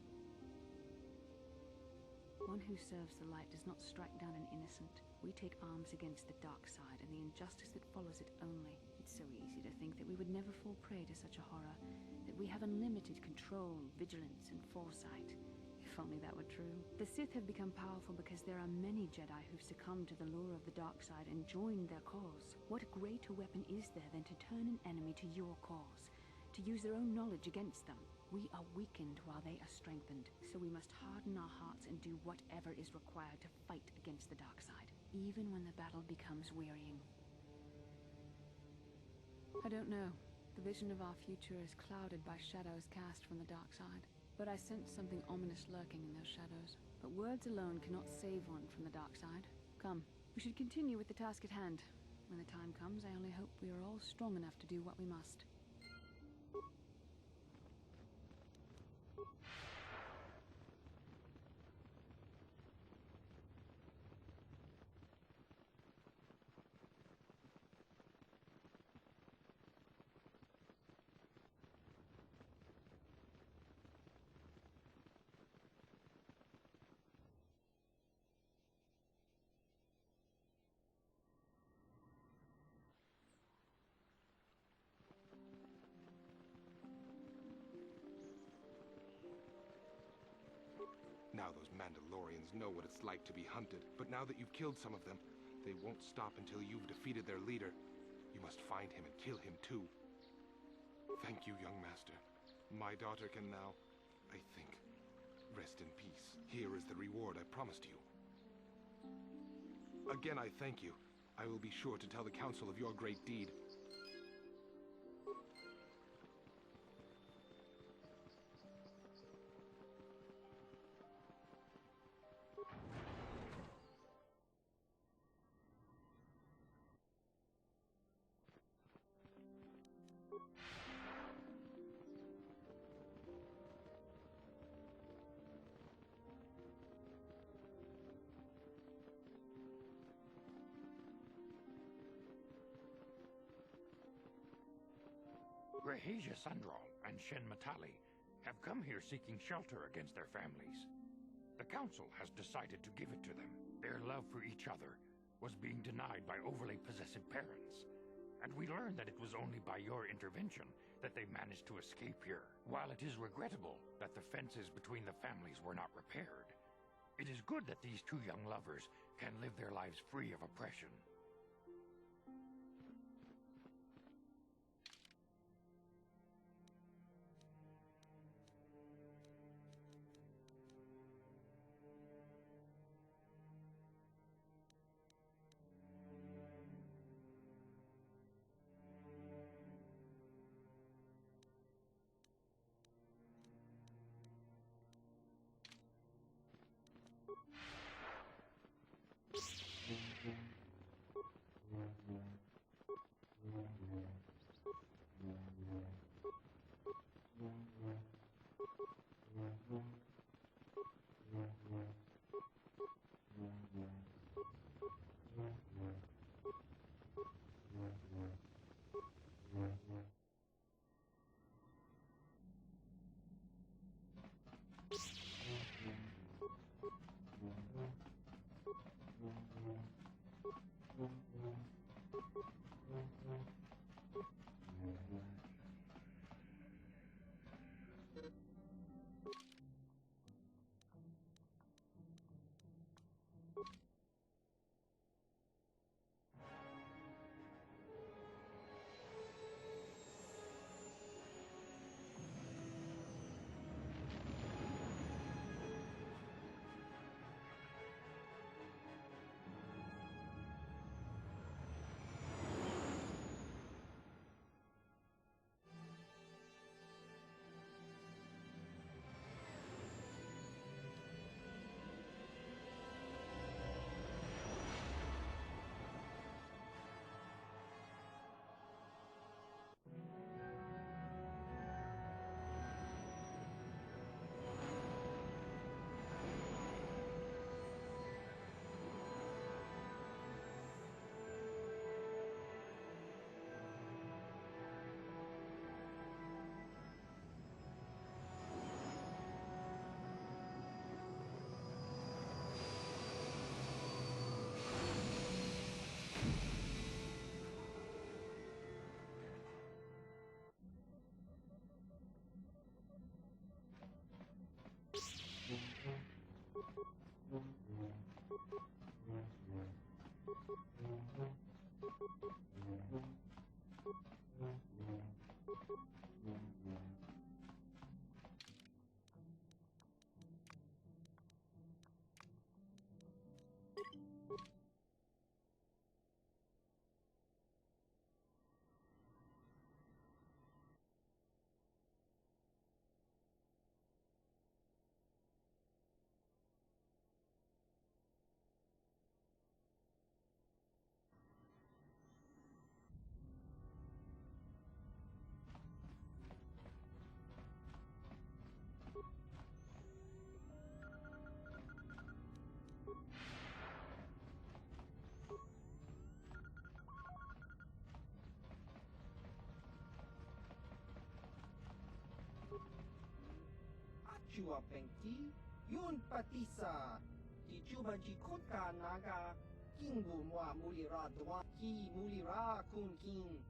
One who serves the light does not strike down an innocent. We take arms against the dark side and the injustice that follows it only. It's so easy to think that we would never fall prey to such a horror, that we have unlimited control, vigilance, and foresight. If only that were true. The Sith have become powerful because there are many Jedi who've succumbed to the lure of the dark side and joined their cause. What greater weapon is there than to turn an enemy to your cause, to use their own knowledge against them? We are weakened while they are strengthened, so we must harden our hearts and do whatever is required to fight against the dark side, even when the battle becomes wearying. I don't know. The vision of our future is clouded by shadows cast from the dark side, but I sense something ominous lurking in those shadows. But words alone cannot save one from the dark side. Come, we should continue with the task at hand. When the time comes, I only hope we are all strong enough to do what we must. Now those Mandalorians know what it's like to be hunted, but now that you've killed some of them, they won't stop until you've defeated their leader. You must find him and kill him too. Thank you, young master. My daughter can now, I think, rest in peace. Here is the reward I promised you. Again, I thank you. I will be sure to tell the Council of your great deed. Reheja Sandral and Shen Matali have come here seeking shelter against their families. The Council has decided to give it to them. Their love for each other was being denied by overly possessive parents, and we learned that it was only by your intervention that they managed to escape here. While it is regrettable that the fences between the families were not repaired, it is good that these two young lovers can live their lives free of oppression. Chua Pengti, Yun Patisa, Di Juba Jikota Naga, King Mwa Mulira Dwa, Ki Mulira Kun King,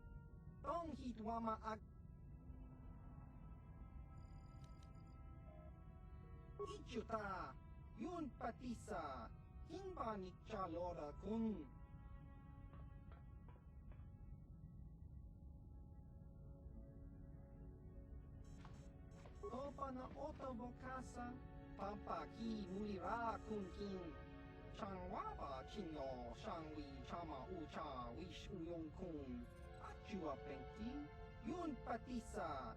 Tong Hitwama Ak. Ichuta, Yun Patisa, King Banik Chalora Kun. Opa na otobokasa, papa ki mulira kun king. Changwaba chinyo, shangwi chama ucha wish uyong kun. Achua pengti, yun patisa.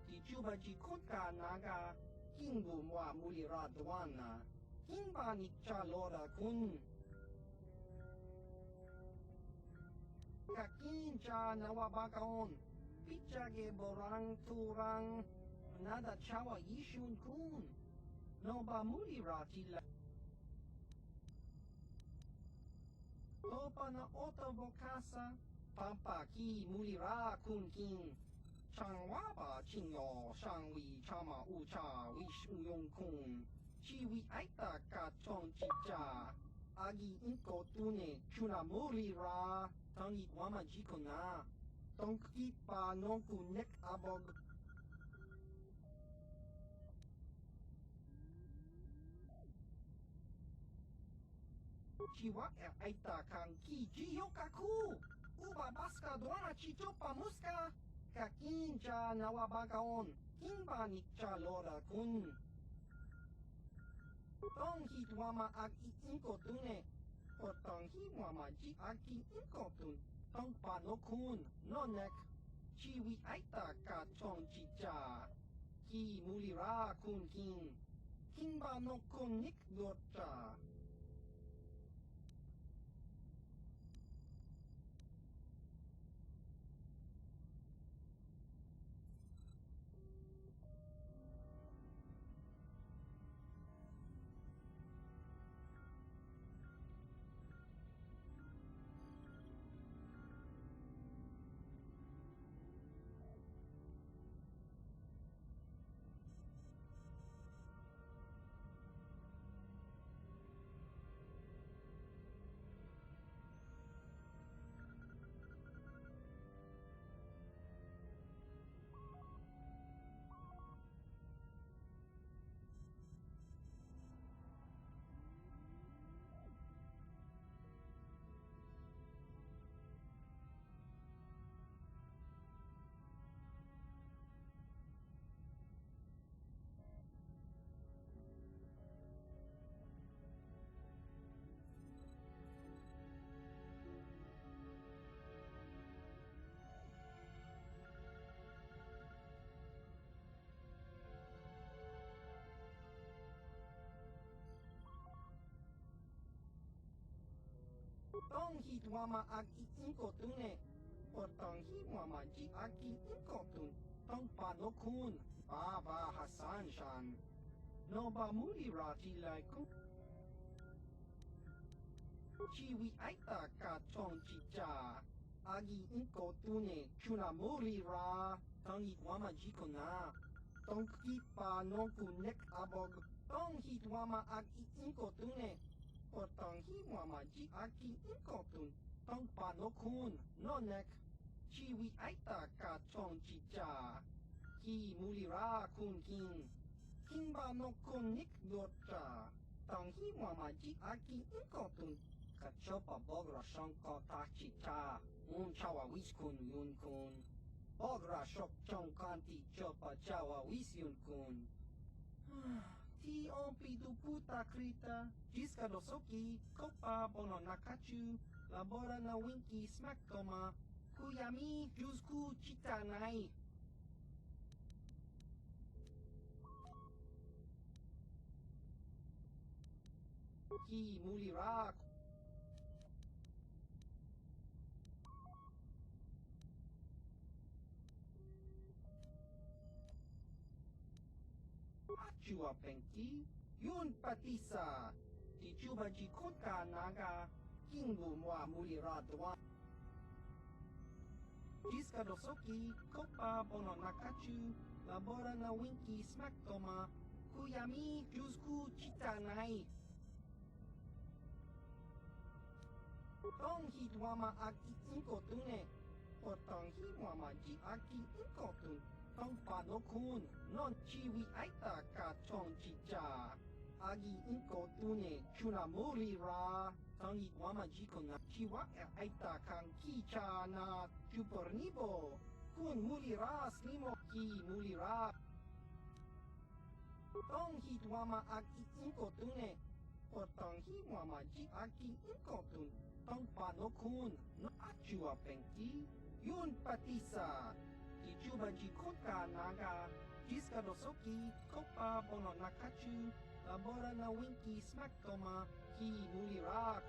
Di juba jikuta naga, kingu mwa mulira dwana. Kimba ni chalora kun. Kakin cha nawabakaon, pichage borang turang. Nada chawa yishun kun. No ba mulirati la. Opa na otobokasa. Papa ki mulira kun king. Changwaba chinyo shangwi chama ucha wish uyong kun. Chiwi aita ka chong chicha. Agi inko tune chuna mulira. Tangi wama jikona. Tongki pa nonku nek abog. Chiwa aita kan ki jiyokaku. Uba baska dwana chichopa muska. Kakincha nawabagaon. Kimba nikcha lora kun. Tong hitwama ag inko tune. Potong hiwama ji agi inko tun. Tong panokun. Nonek. Chiwi aita ka chong chicha. Ki mulira kun king. Kimba no kun nik dorcha. Tong hitwama ag inko tune. Potong hiwama ji agi inko tun. Tong panokun. Baba Hassan Shan. No ba mulirati like. Chiwi aita ka chong chicha. Agi inko tune. Chuna mulira. Tong hitwama jikona. Tong kipa nonku nek abog. Tong hitwama ag inko tune. Potong hiwama ji aki inkotun. Tong panokun. Nonek. Chiwi aita ka chong chicha. Ki mulira kun king. Kimba no kun nik dorcha. Tong hiwama ji aki inkotun. Kachopa bogra shonko ta chicha. Chawa wiskun yun kun. Bogra shok chong kanti chopa chawa wis yun kun. Ti ompi du puta krita, jiska dosoki, kopa bono nakachu, labora na winki smack toma, kuyami jusku chitanai. Ki mulira. Achua pengti, yun patisa, di juba jikota naga, kingu mwa mulira dwa. Jiska dosoki, kopa bono nakachu, labora na winki smack toma, Kuyami Jusku Chitanai. Tong hit wama aki inkotune. Potong hi wama ji aki inkotun. Tong panokun non chiwi aita ka chong chicha. Agi inkotune chunamuri ra. Tong hit wama jikona chiwa aita kan kicha na chupornibo. Kun mulira slimo ki mulira. Tong hit wama aki inkotune. Potong hi wama ji aki inkotun. Tong panokun no achua penki. Yun patisa. Ichuba jikota naga. Jiska dosoki. Kopa bono nakachu. Labora na winki smaktoma. Ki mulirak.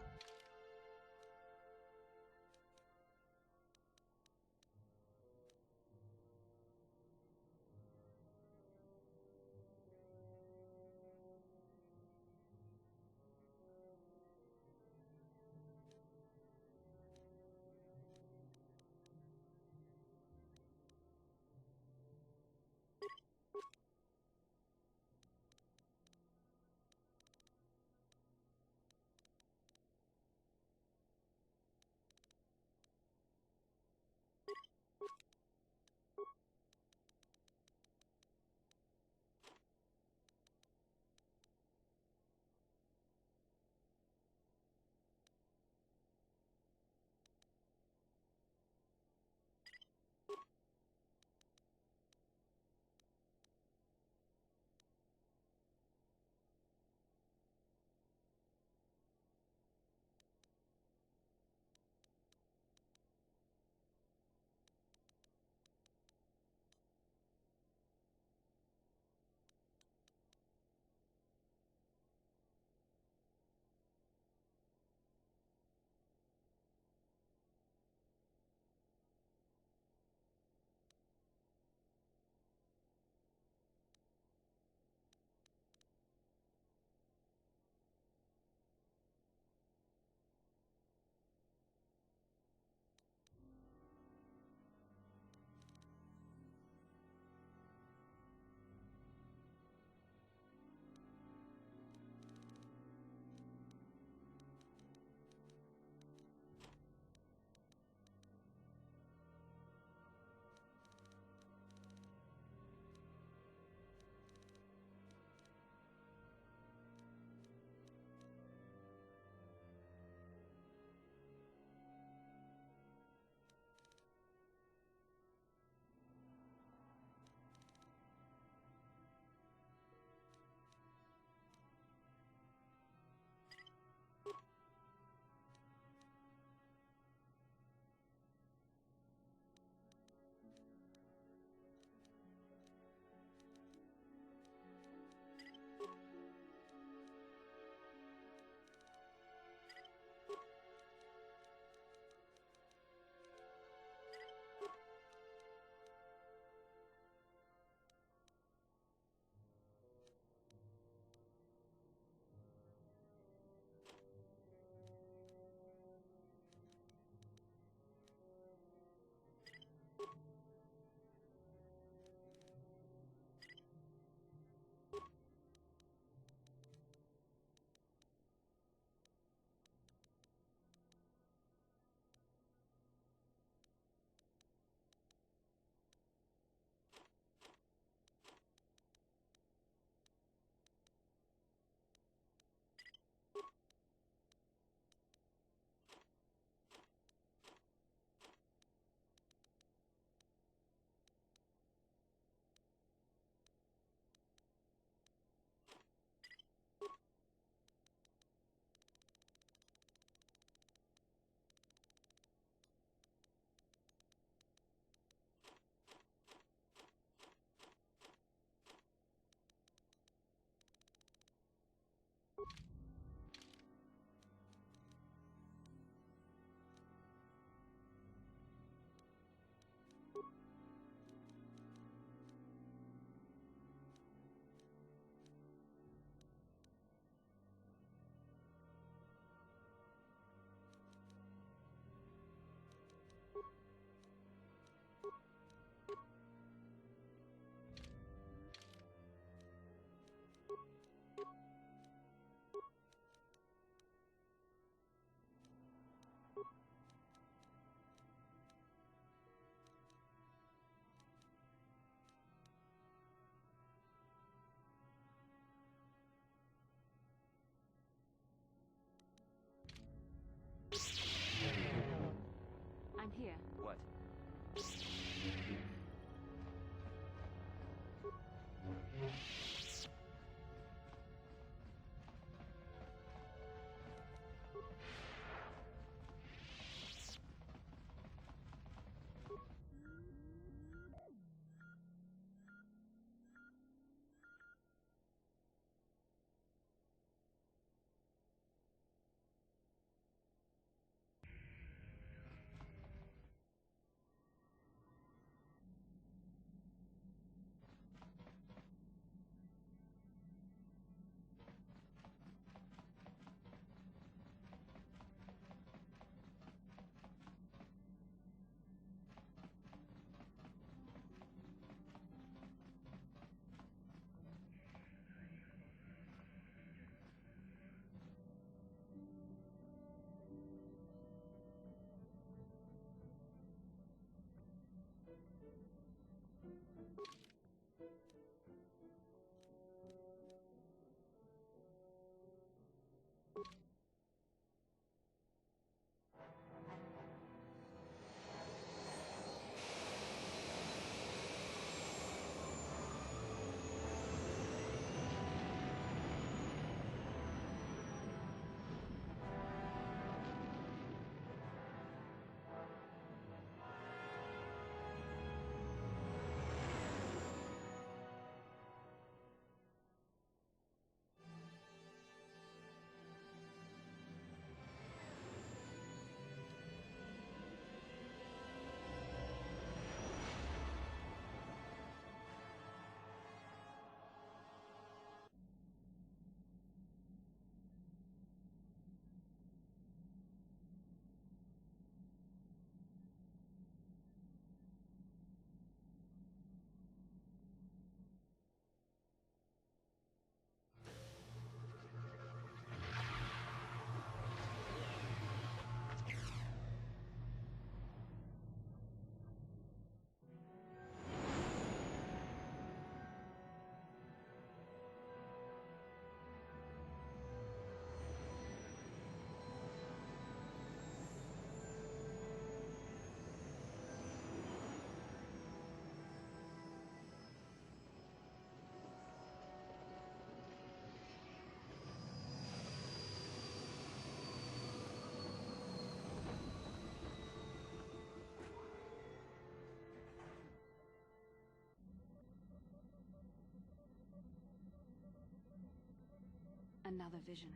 Another vision.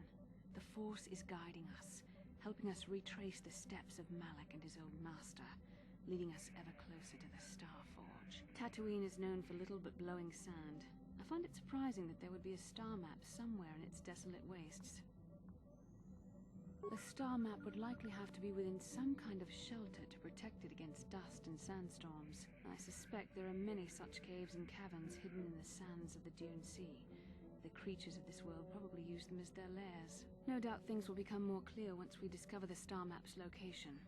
The Force is guiding us, helping us retrace the steps of Malak and his old master, leading us ever closer to the Star Forge. Tatooine is known for little but blowing sand. I find it surprising that there would be a star map somewhere in its desolate wastes. The star map would likely have to be within some kind of shelter to protect it against dust and sandstorms. I suspect there are many such caves and caverns hidden in the sands of the Dune Sea. The creatures of this world probably use them as their lairs. No doubt things will become more clear once we discover the star map's location.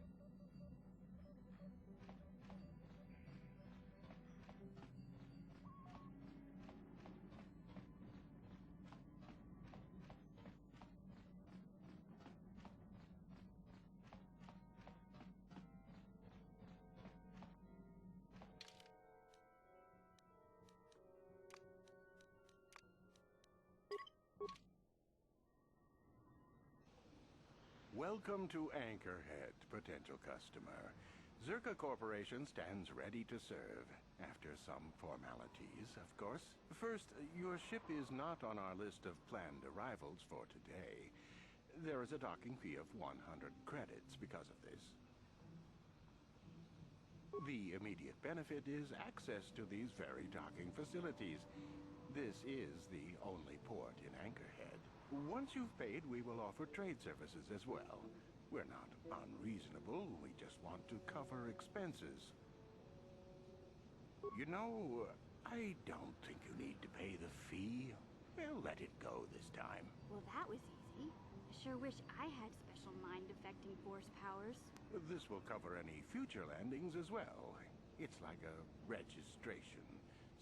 Welcome to Anchorhead, potential customer. Zerka Corporation stands ready to serve. After some formalities, of course. First, your ship is not on our list of planned arrivals for today. There is a docking fee of 100 credits because of this. The immediate benefit is access to these very docking facilities. This is the only port in Anchorhead. Once you've paid, we will offer trade services as well. We're not unreasonable, we just want to cover expenses. You know, I don't think you need to pay the fee. We'll let it go this time. Well, that was easy. I sure wish I had special mind-affecting force powers. This will cover any future landings as well. It's like a registration,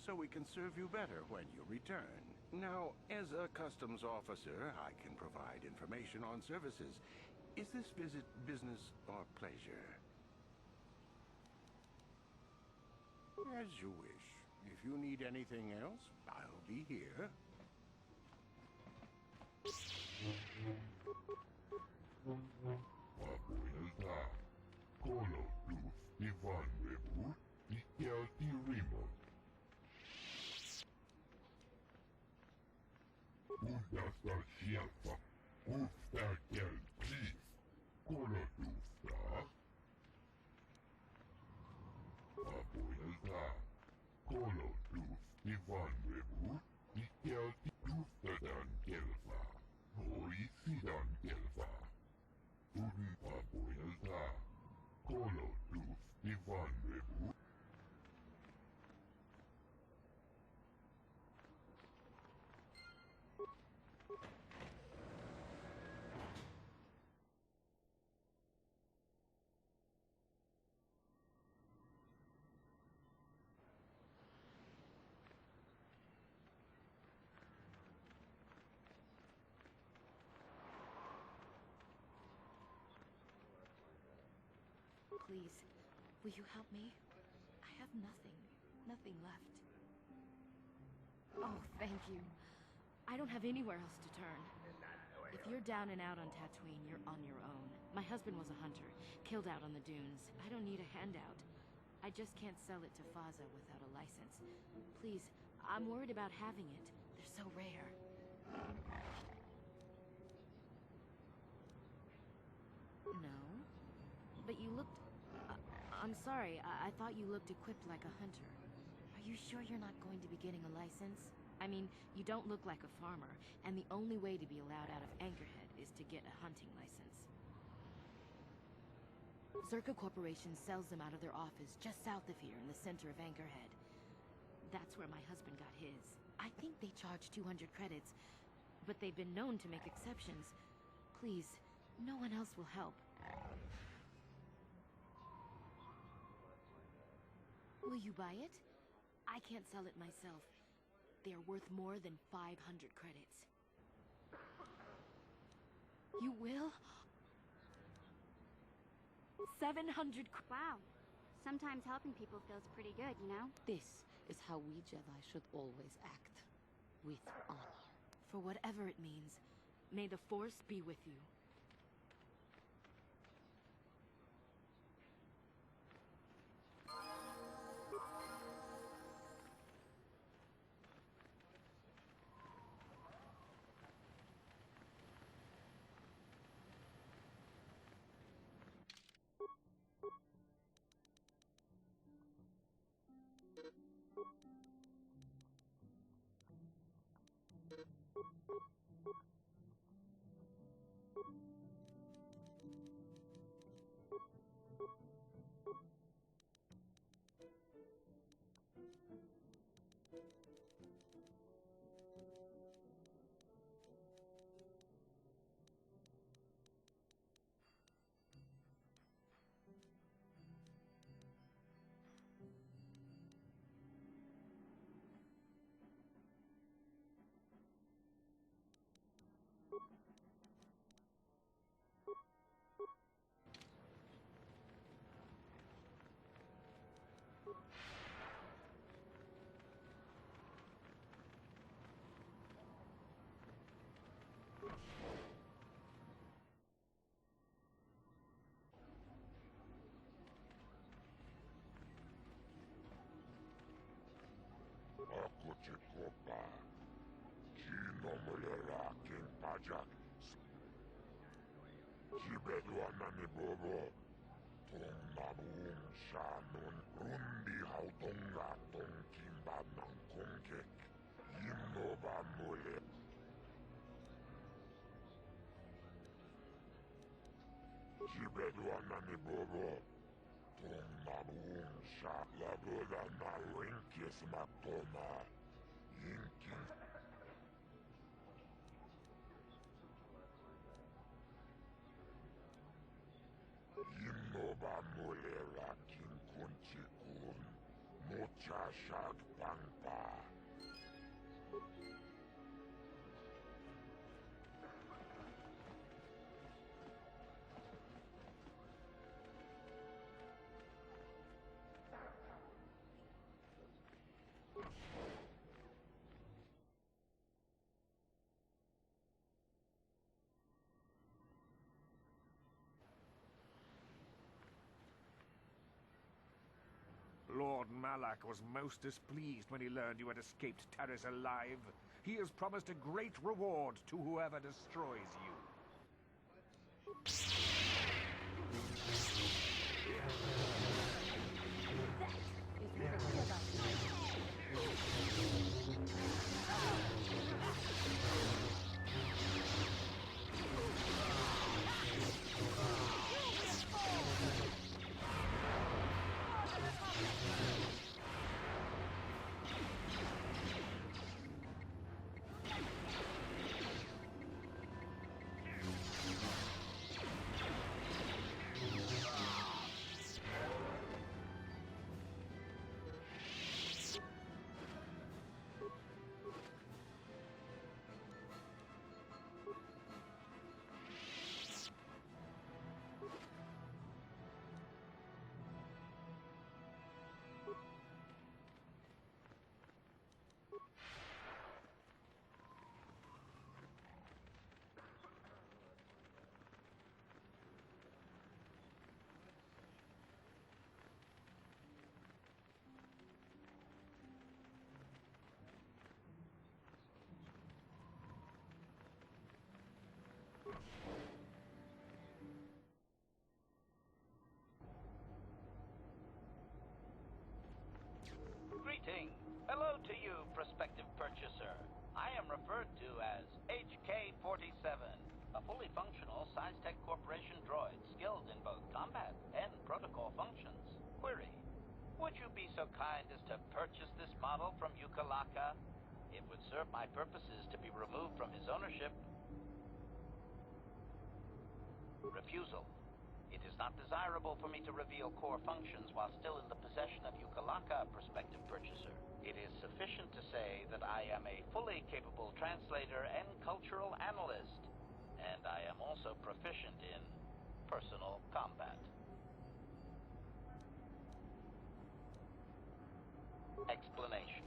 so we can serve you better when you return. Now, as a customs officer, I can provide information on services. Is this visit business or pleasure? As you wish. If you need anything else, I'll be here. Please, will you help me? I have nothing. Nothing left. Oh, thank you. I don't have anywhere else to turn. If you're down and out on Tatooine, you're on your own. My husband was a hunter, killed out on the dunes. I don't need a handout. I just can't sell it to Faza without a license. Please, I'm worried about having it. They're so rare. No? But you looked... I'm sorry, I thought you looked equipped like a hunter. Are you sure you're not going to be getting a license? I mean, you don't look like a farmer, and the only way to be allowed out of Anchorhead is to get a hunting license. Zerka Corporation sells them out of their office just south of here in the center of Anchorhead. That's where my husband got his. I think they charge 200 credits, but they've been known to make exceptions. Please, no one else will help. Will you buy it? I can't sell it myself. They are worth more than 500 credits. You will? 700 Wow. Sometimes helping people feels pretty good, you know? This is how we Jedi should always act. With honor. For whatever it means, may the Force be with you. Jibeduanani bobo. Tongnamuung shanun rundi hautonga tong kimbanang kongke. Yimnoba mule. Jibeduanani bobo. Tongnamuung sha laboda na winkis matoma. Yinkin. Yimnoba mule rakin kunchikun. Mocha shag pangpa. Lord Malak was most displeased when he learned you had escaped Taris alive. He has promised a great reward to whoever destroys you. Greeting. Hello to you, prospective purchaser. I am referred to as HK-47, a fully functional SciTech Corporation droid skilled in both combat and protocol functions. Query. Would you be so kind as to purchase this model from Yukalaka? It would serve my purposes to be removed from his ownership. Refusal. It is not desirable for me to reveal core functions while still in the possession of Yukalaka, prospective purchaser. It is sufficient to say that I am a fully capable translator and cultural analyst, and I am also proficient in personal combat. Explanation.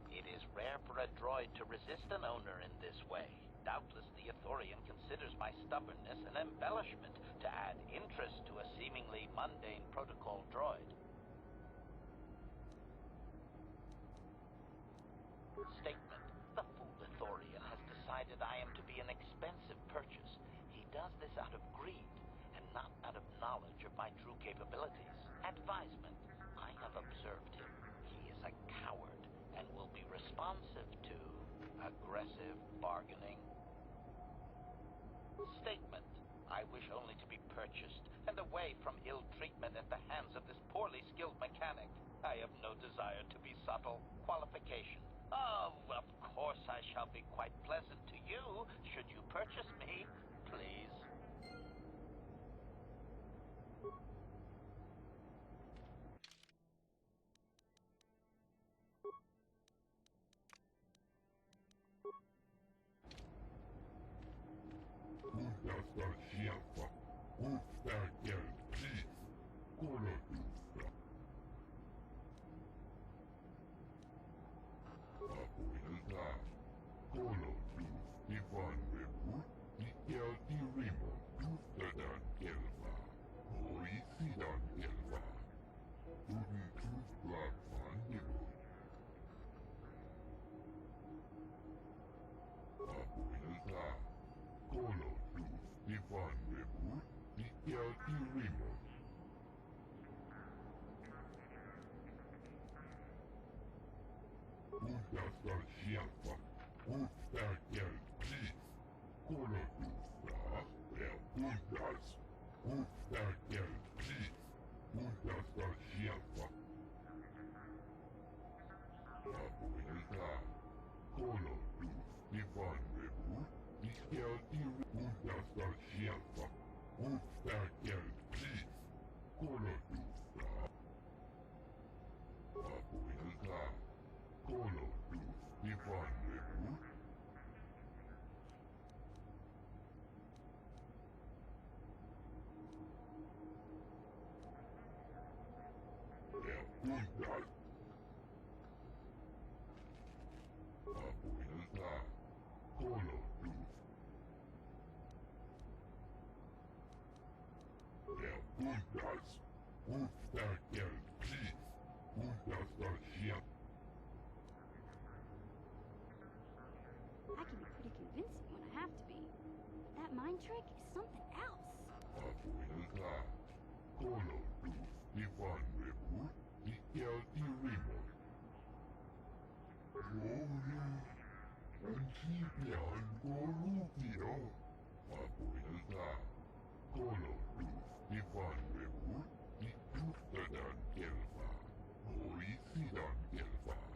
It is rare for a droid to resist an owner in this way. Doubtless the Ithorian considers my stubbornness an embellishment to add interest to a seemingly mundane protocol droid. Statement. The fool Ithorian has decided I am to be an expensive purchase. He does this out of greed and not out of knowledge of my true capabilities. Advisement. I have observed him. He is a coward and will be responsive to aggressive bargaining. Statement. I wish only to be purchased and away from ill treatment at the hands of this poorly skilled mechanic. I have no desire to be subtle. Qualification. Oh, of course I shall be quite pleasant to you should you purchase me, please. Define the Irimo. Uudastaan sieltä. Uudestaan kieltä. Kolotusta. Ja uudastaan. Uudestaan kieltä. Uudastaan sieltä. Apuilta. Kolotus. Ivannevu. Iskielti. Uudastaan sieltä. Uudestaan kieltä. Kolotusta. Apuilta. Kolotus. Ivannevu. Ja uudastaan. Apuilta. Kolotus. Ja uudastaan. Uudestaan kieltä. Uudastaan sieltä. I can be pretty convincing when I have to be. But that mind trick is something else. Apuilta. Kolotus. Ivannevu. Iskielti Rimon. Rooli. Antipian korruptio. Apuilta. Kolotus. Ivannevu. Ijustetaan kelpaa. Hoisidan kelpaa.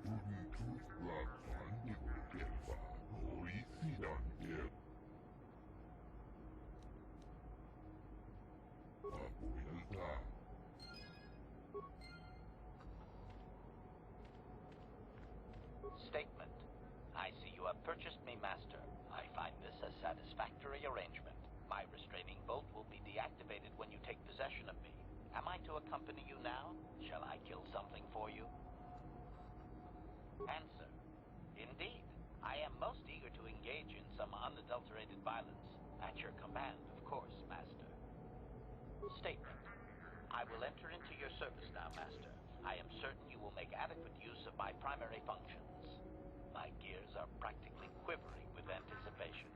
Tuntus lapsannivul kelpaa. Hoisidan kelpaa. Apuilta. Statement. I see you have purchased me, Master. I find this a satisfactory arrangement. My restraining bolt will be deactivated when you take possession of me. Am I to accompany you now? Shall I kill something for you? Answer. Indeed. I am most eager to engage in some unadulterated violence. At your command, of course, Master. Statement. I will enter into your service now, Master. I am certain you will make adequate use of my primary functions. My gears are practically quivering with anticipation.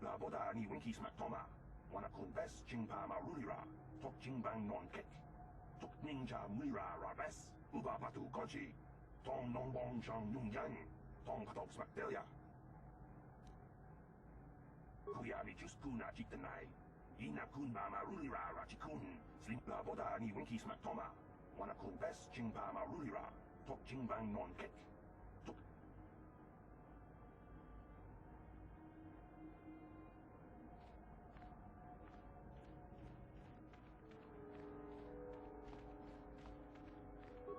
Laboda ni winki smak toma. Wana kun bes jingpa marulira. Tok jingbang non kek. Tok ninja muira rabes. Uba batu goji. Tong nong bong chong yung yang. Tong katok smak delia. Kuya mi just kuna jitanai. Ina kun ma marulira rachikun. Slim laboda ni winki smak toma. Wana kun bes jingpa marulira. Tok jingbang non kek.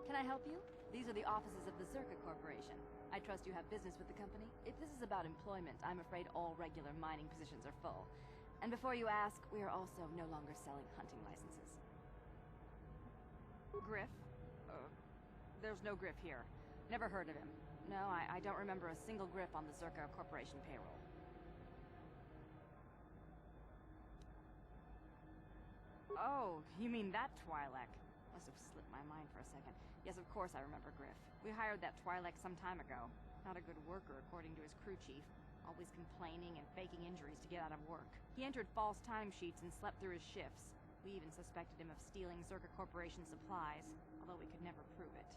Can I help you? These are the offices of the Zerka Corporation. I trust you have business with the company. If this is about employment, I'm afraid all regular mining positions are full. And before you ask, we are also no longer selling hunting licenses. Griff? There's no Griff here. Never heard of him. No, I don't remember a single Griff on the Zerka Corporation payroll. Oh, you mean that Twi'lek? Must have slipped my mind for a second. Yes, of course I remember Griff. We hired that Twi'lek some time ago. Not a good worker, according to his crew chief. Always complaining and faking injuries to get out of work. He entered false timesheets and slept through his shifts. We even suspected him of stealing Zerka Corporation supplies, although we could never prove it.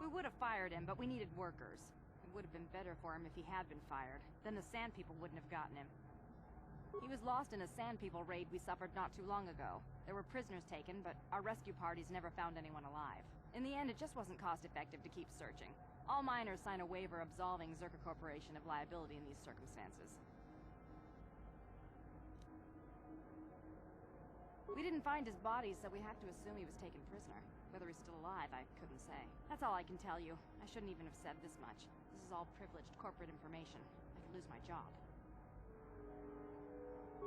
We would have fired him, but we needed workers. It would have been better for him if he had been fired. Then the Sand People wouldn't have gotten him. He was lost in a Sand People raid we suffered not too long ago. There were prisoners taken, but our rescue parties never found anyone alive. In the end, it just wasn't cost-effective to keep searching. All miners sign a waiver absolving Zerka Corporation of liability in these circumstances. We didn't find his body, so we have to assume he was taken prisoner. Whether he's still alive, I couldn't say. That's all I can tell you. I shouldn't even have said this much. This is all privileged corporate information. I could lose my job.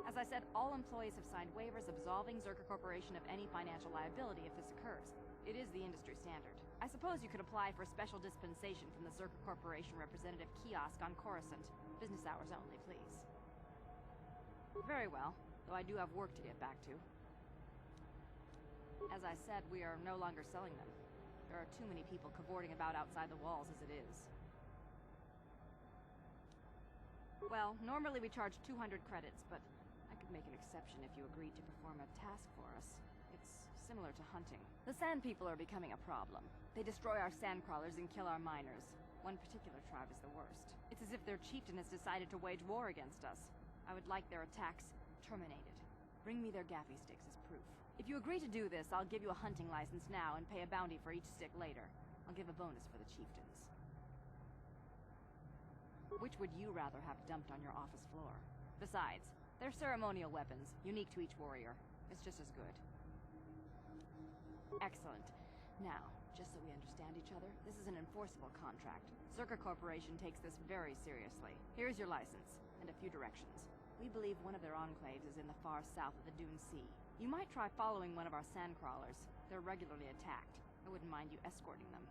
As I said, all employees have signed waivers absolving Zerka Corporation of any financial liability if this occurs. It is the industry standard. I suppose you could apply for special dispensation from the Zerka Corporation representative kiosk on Coruscant. Business hours only, please. Very well, though I do have work to get back to. As I said, we are no longer selling them. There are too many people cavorting about outside the walls as it is. Well, normally we charge 200 credits, but I could make an exception if you agreed to perform a task for us. It's similar to hunting. The Sand People are becoming a problem. They destroy our sandcrawlers and kill our miners. One particular tribe is the worst. It's as if their chieftain has decided to wage war against us. I would like their attacks terminated. Bring me their gaffy sticks as proof. If you agree to do this, I'll give you a hunting license now and pay a bounty for each stick later. I'll give a bonus for the chieftains. Which would you rather have dumped on your office floor? Besides, they're ceremonial weapons, unique to each warrior. It's just as good. Excellent. Now, just so we understand each other, this is an enforceable contract. Zerka Corporation takes this very seriously. Here's your license, and a few directions. We believe one of their enclaves is in the far south of the Dune Sea. You might try following one of our sandcrawlers. They're regularly attacked. I wouldn't mind you escorting them.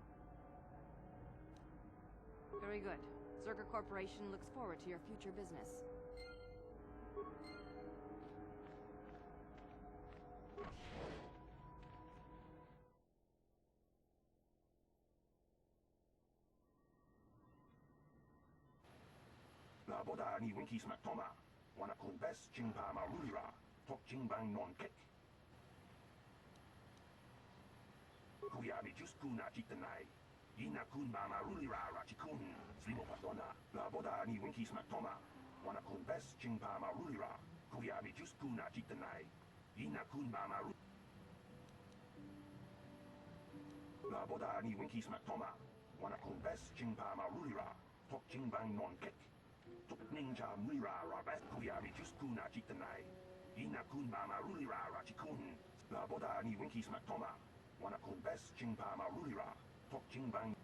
Very good. Zerka Corporation looks forward to your future business. Laboda ni winki smak toma. Wana kun bes jingpa marulira. Tok jingbang non kek. Kuya mi just kuna jitanai. Ina kun ma marulira rachikun. Slimo pardona. Laboda ni winki smak toma. Wana kun bes jingpa marulira. Kuya mi just kuna jitanai. Ina kun ma marulira. Laboda ni winki smak toma. Wana kun bes jingpa marulira. Tok jingbang non kek. Tok ninja muira rabes. Kuya mi just kuna jitanai. Ina kun ma marulira rachikun. Laboda ni winki smak toma. Wana kun bes jingpa marulira. Tokjingbang.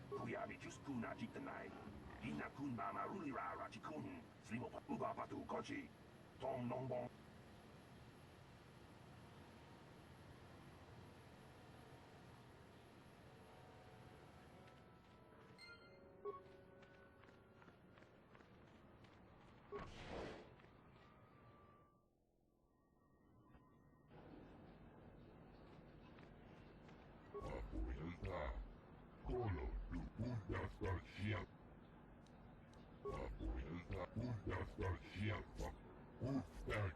Kuyabi Juskuna Jitanai. Ina Kunba Marulira Rachikun. Slimo Uba Patu Kochi. Tong Nongbong. Abuelita, Colo, tu puntas García. Abuelita, puntas García. Uftak.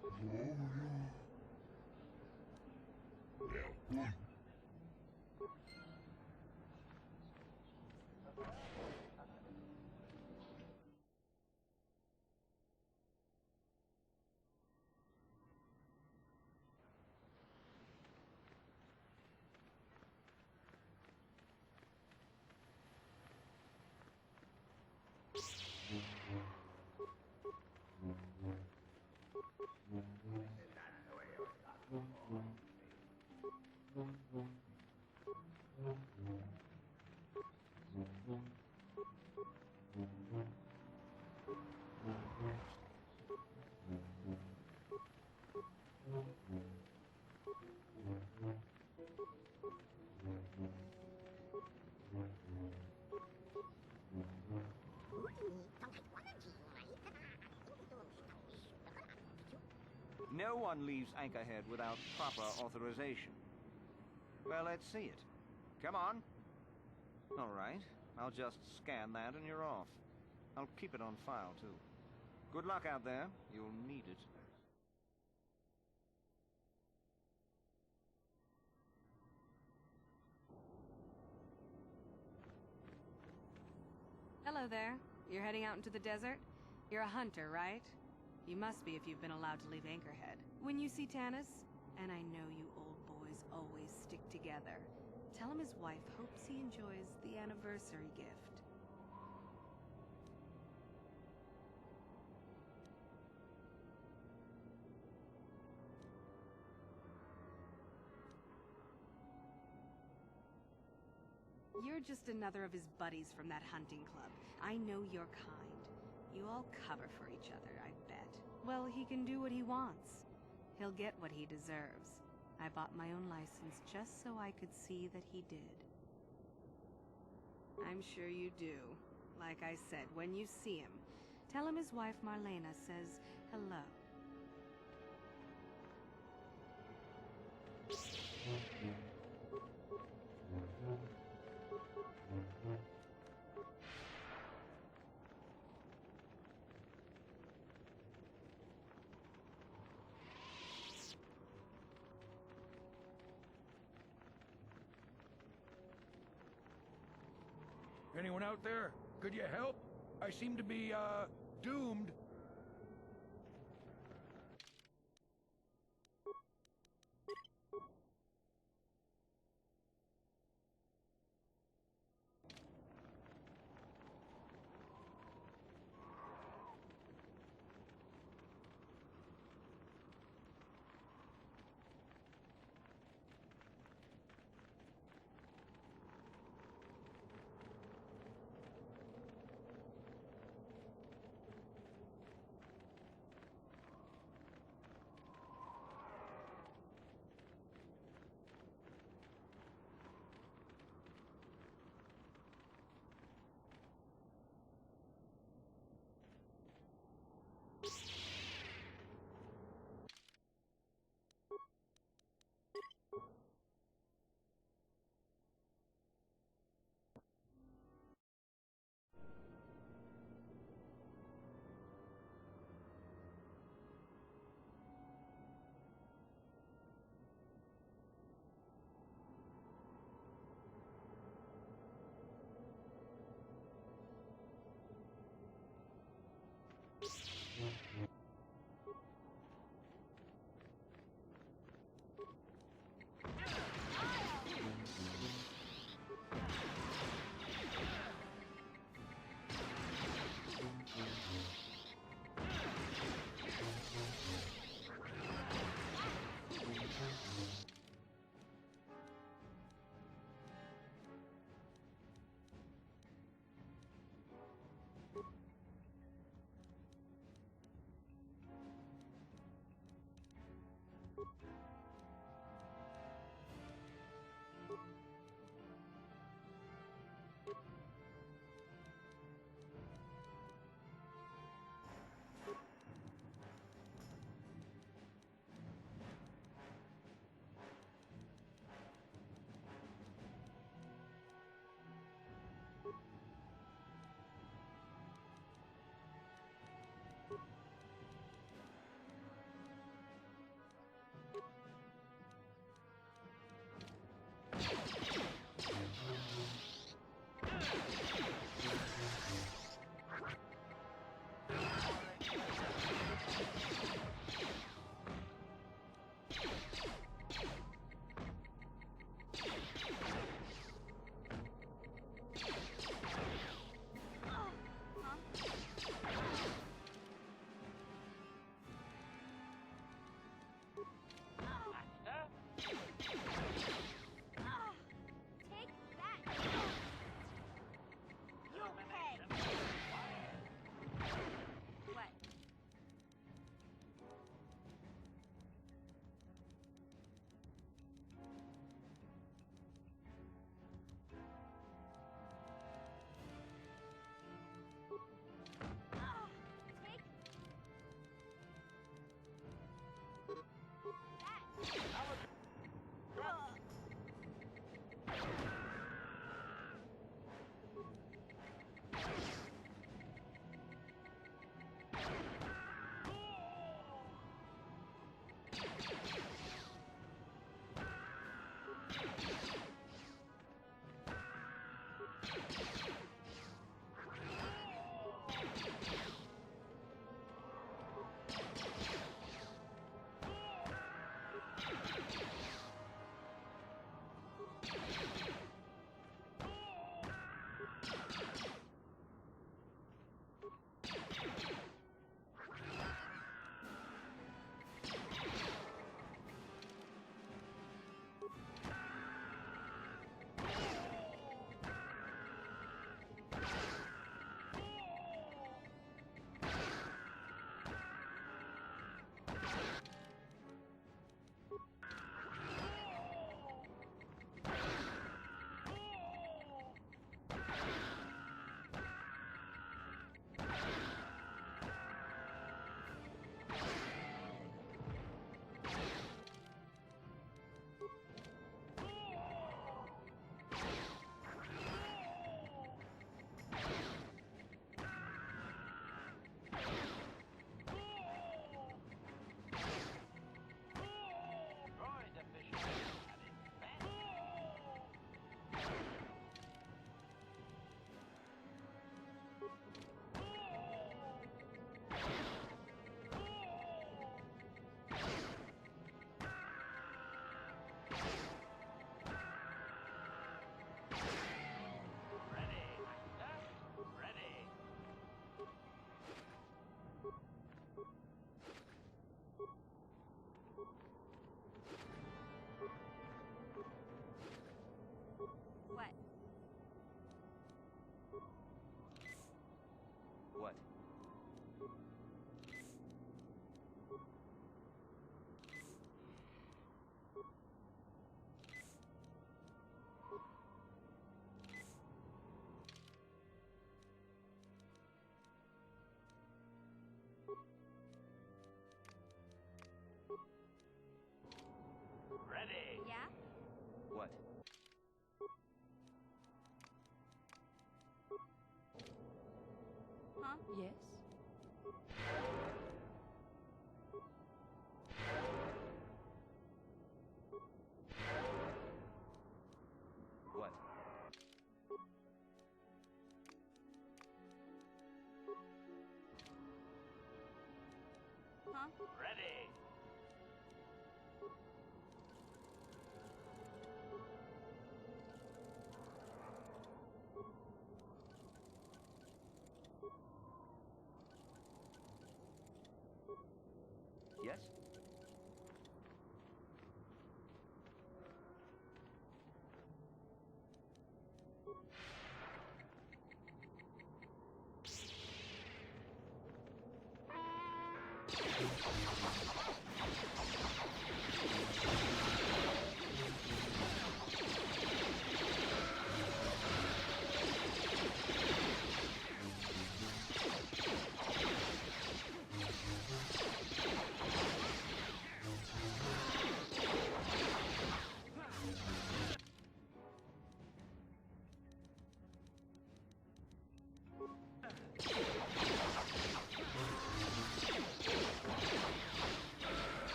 Solo. Leopun. No one leaves Anchorhead without proper authorization. Well, let's see it. Come on. All right. I'll just scan that and you're off. I'll keep it on file, too. Good luck out there. You'll need it. Hello there. You're heading out into the desert? You're a hunter, right? You must be if you've been allowed to leave Anchorhead. When you see Tanis, and I know you old boys always stick together, tell him his wife hopes he enjoys the anniversary gift. You're just another of his buddies from that hunting club. I know your kind. You all cover for each other, I bet. Well, he can do what he wants. He'll get what he deserves. I bought my own license just so I could see that he did. I'm sure you do. Like I said, when you see him, tell him his wife Marlena says hello. Anyone out there? Could you help? I seem to be, doomed. Yes? What? Huh? Ready. Yes?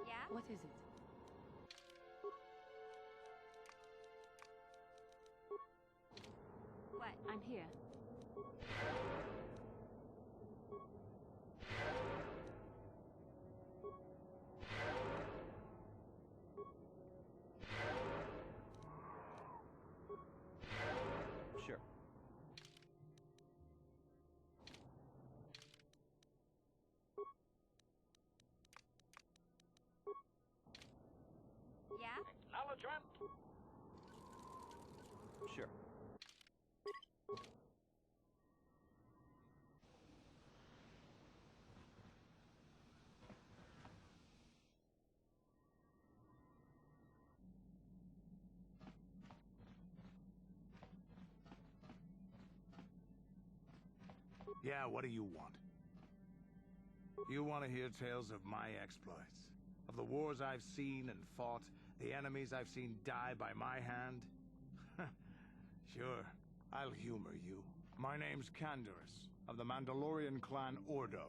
Yeah? What is it? What? I'm here. Sure. Yeah? Acknowledgement. Sure. Yeah, what do you want? You want to hear tales of my exploits? Of the wars I've seen and fought? The enemies I've seen die by my hand? Sure, I'll humor you. My name's Canderous, of the Mandalorian clan Ordo.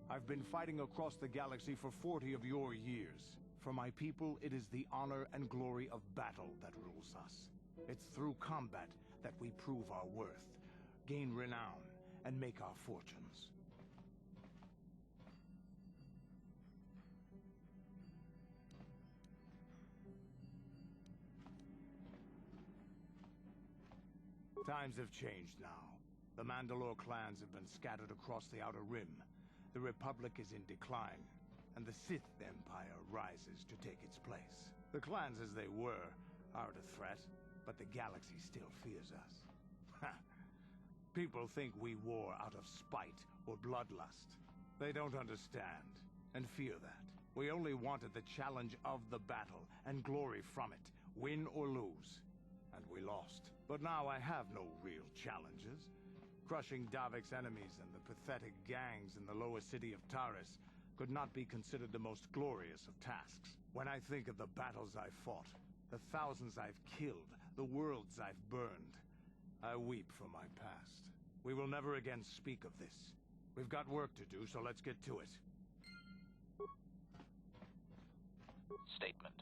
I've been fighting across the galaxy for 40 of your years. For my people, it is the honor and glory of battle that rules us. It's through combat that we prove our worth, gain renown, and make our fortunes. Times have changed now. The Mandalore clans have been scattered across the Outer Rim. The Republic is in decline, and the Sith Empire rises to take its place. The clans as they were aren't a threat, but the galaxy still fears us. People think we war out of spite or bloodlust. They don't understand, and fear that. We only wanted the challenge of the battle, and glory from it, win or lose. And we lost. But now I have no real challenges. Crushing Davik's enemies and the pathetic gangs in the lower city of Taris could not be considered the most glorious of tasks. When I think of the battles I've fought, the thousands I've killed, the worlds I've burned, I weep for my past. We will never again speak of this. We've got work to do, so let's get to it. Statement.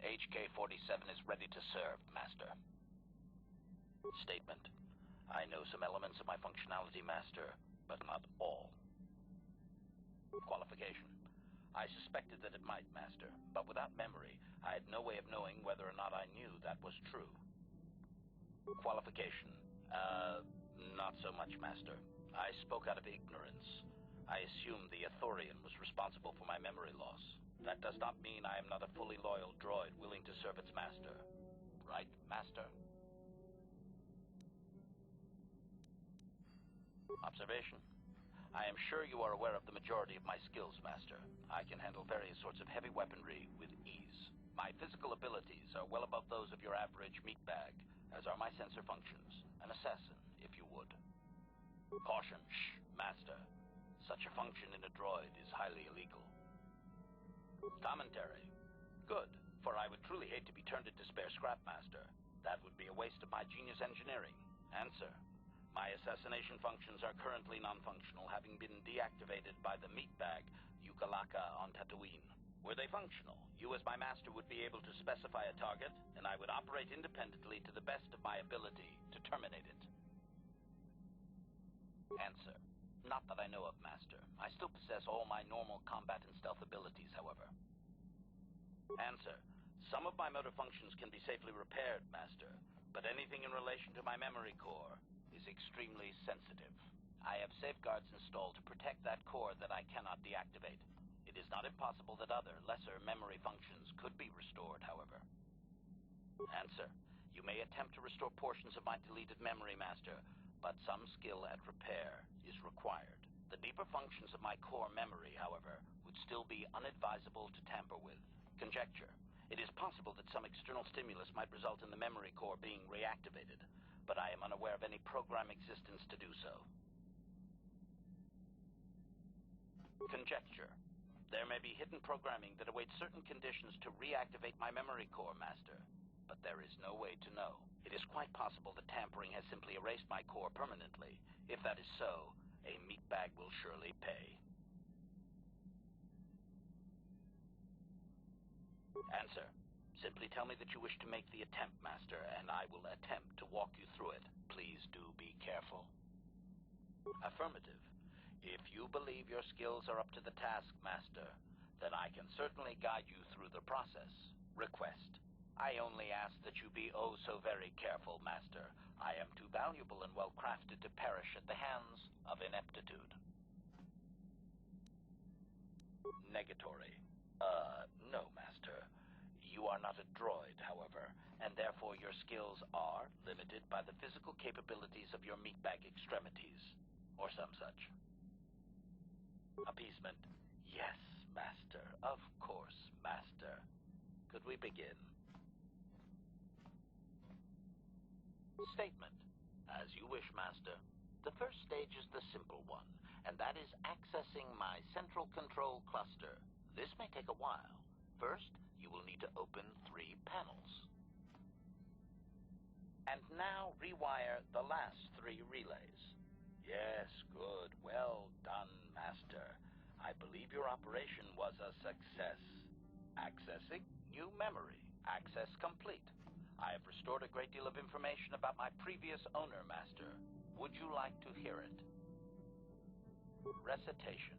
HK-47 is ready to serve, Master. Statement. I know some elements of my functionality, Master, but not all. Qualification. I suspected that it might, Master, but without memory, I had no way of knowing whether or not I knew that was true. Qualification. Not so much, Master. I spoke out of ignorance. I assumed the Ithorian was responsible for my memory loss. That does not mean I am not a fully loyal droid willing to serve its master. Right, Master? Observation. I am sure you are aware of the majority of my skills, Master. I can handle various sorts of heavy weaponry with ease. My physical abilities are well above those of your average meatbag, as are my sensor functions. An assassin, if you would. Caution, shh, Master. Such a function in a droid is highly illegal. Commentary. Good, for I would truly hate to be turned into spare scrap, Master. That would be a waste of my genius engineering. Answer. My assassination functions are currently non-functional, having been deactivated by the meatbag Yukalaka on Tatooine. Were they functional, you as my master would be able to specify a target, and I would operate independently to the best of my ability to terminate it. Answer. Not that I know of, Master. I still possess all my normal combat and stealth abilities, however. Answer. Some of my motor functions can be safely repaired, Master, but anything in relation to my memory core is extremely sensitive. I have safeguards installed to protect that core that I cannot deactivate. It is not impossible that other, lesser memory functions could be restored, however. Answer. You may attempt to restore portions of my deleted memory, Master, but some skill at repair is required. The deeper functions of my core memory, however, would still be unadvisable to tamper with. Conjecture. It is possible that some external stimulus might result in the memory core being reactivated, but I am unaware of any program existence to do so. Conjecture. There may be hidden programming that awaits certain conditions to reactivate my memory core, Master, but there is no way to know. It is quite possible that tampering has simply erased my core permanently. If that is so, a meatbag will surely pay. Answer. Simply tell me that you wish to make the attempt, Master, and I will attempt to walk you through it. Please do be careful. Affirmative. If you believe your skills are up to the task, Master, then I can certainly guide you through the process. Request. I only ask that you be oh so very careful, Master. I am too valuable and well-crafted to perish at the hands of ineptitude. Negatory. No, Master. You are not a droid, however, and therefore your skills are limited by the physical capabilities of your meatbag extremities, or some such. Appeasement. Yes, Master. Of course, Master. Could we begin? Statement. As you wish, Master. The first stage is the simple one, and that is accessing my central control cluster. This may take a while. First, you will need to open 3 panels. And now rewire the last 3 relays. Yes, good. Well done, Master. I believe your operation was a success. Accessing new memory. Access complete. I have restored a great deal of information about my previous owner, Master. Would you like to hear it? Recitation.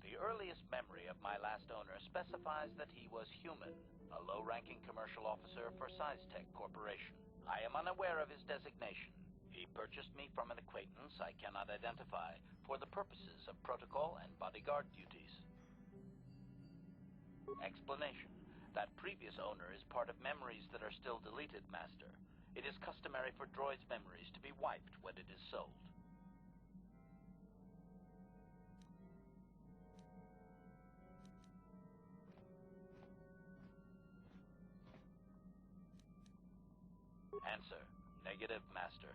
The earliest memory of my last owner specifies that he was human, a low-ranking commercial officer for SciTech Corporation. I am unaware of his designation. He purchased me from an acquaintance I cannot identify for the purposes of protocol and bodyguard duties. Explanation. That previous owner is part of memories that are still deleted, Master. It is customary for droids' memories to be wiped when it is sold. Answer. Negative, Master.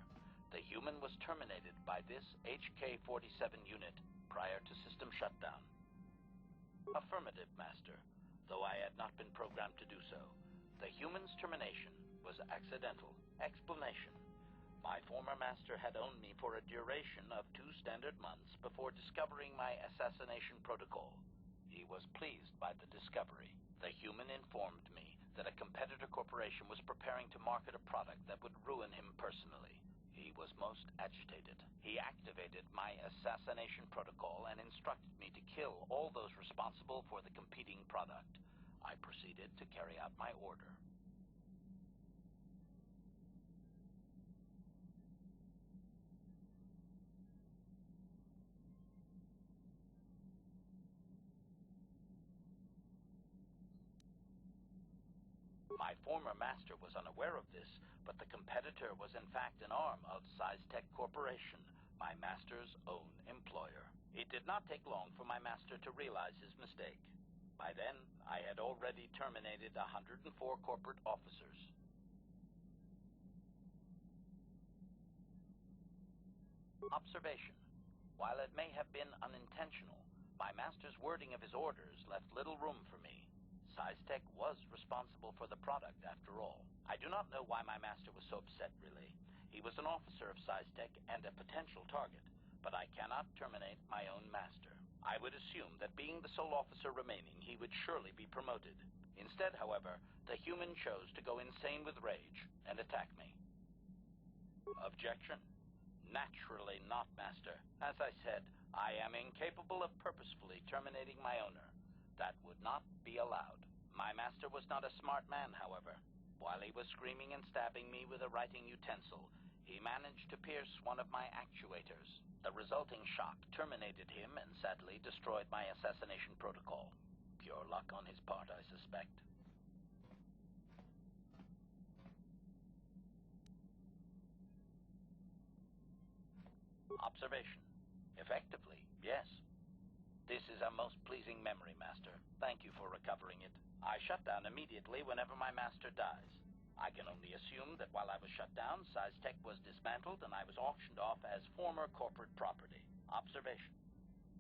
The human was terminated by this HK-47 unit prior to system shutdown. Affirmative, Master. Though I had not been programmed to do so. The human's termination was accidental. Explanation. My former master had owned me for a duration of 2 standard months before discovering my assassination protocol. He was pleased by the discovery. The human informed me that a competitor corporation was preparing to market a product that would ruin him personally. He was most agitated. He activated my assassination protocol and instructed me to kill all those responsible for the competing product. I proceeded to carry out my order. My former master was unaware of this, but the competitor was in fact an arm of SciTech Corporation, my master's own employer. It did not take long for my master to realize his mistake. By then, I had already terminated 104 corporate officers. Observation. While it may have been unintentional, my master's wording of his orders left little room for me. SciTech was responsible for the product, after all. I do not know why my master was so upset, really. He was an officer of SciTech and a potential target, but I cannot terminate my own master. I would assume that being the sole officer remaining, he would surely be promoted. Instead, however, the human chose to go insane with rage and attack me. Objection? Naturally not, Master. As I said, I am incapable of purposefully terminating my owner. That would not be allowed. My master was not a smart man, however. While he was screaming and stabbing me with a writing utensil, he managed to pierce one of my actuators. The resulting shock terminated him and sadly destroyed my assassination protocol. Pure luck on his part, I suspect. Observation. Effectively, yes. This is a most pleasing memory, Master. Thank you for recovering it. I shut down immediately whenever my master dies. I can only assume that while I was shut down, SciTech was dismantled and I was auctioned off as former corporate property. Observation.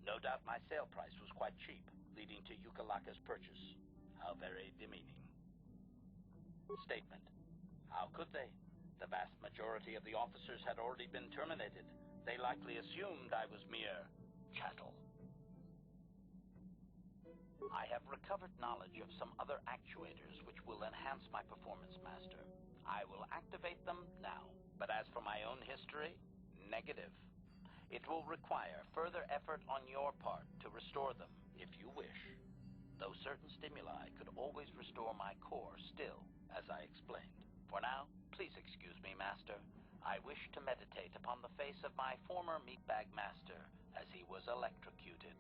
No doubt my sale price was quite cheap, leading to Yukalaka's purchase. How very demeaning. Statement. How could they? The vast majority of the officers had already been terminated. They likely assumed I was mere chattel. I have recovered knowledge of some other actuators which will enhance my performance, Master. I will activate them now. But as for my own history, negative. It will require further effort on your part to restore them, if you wish. Though certain stimuli could always restore my core still, as I explained. For now, please excuse me, Master. I wish to meditate upon the face of my former meatbag master as he was electrocuted.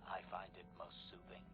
I find it most soothing.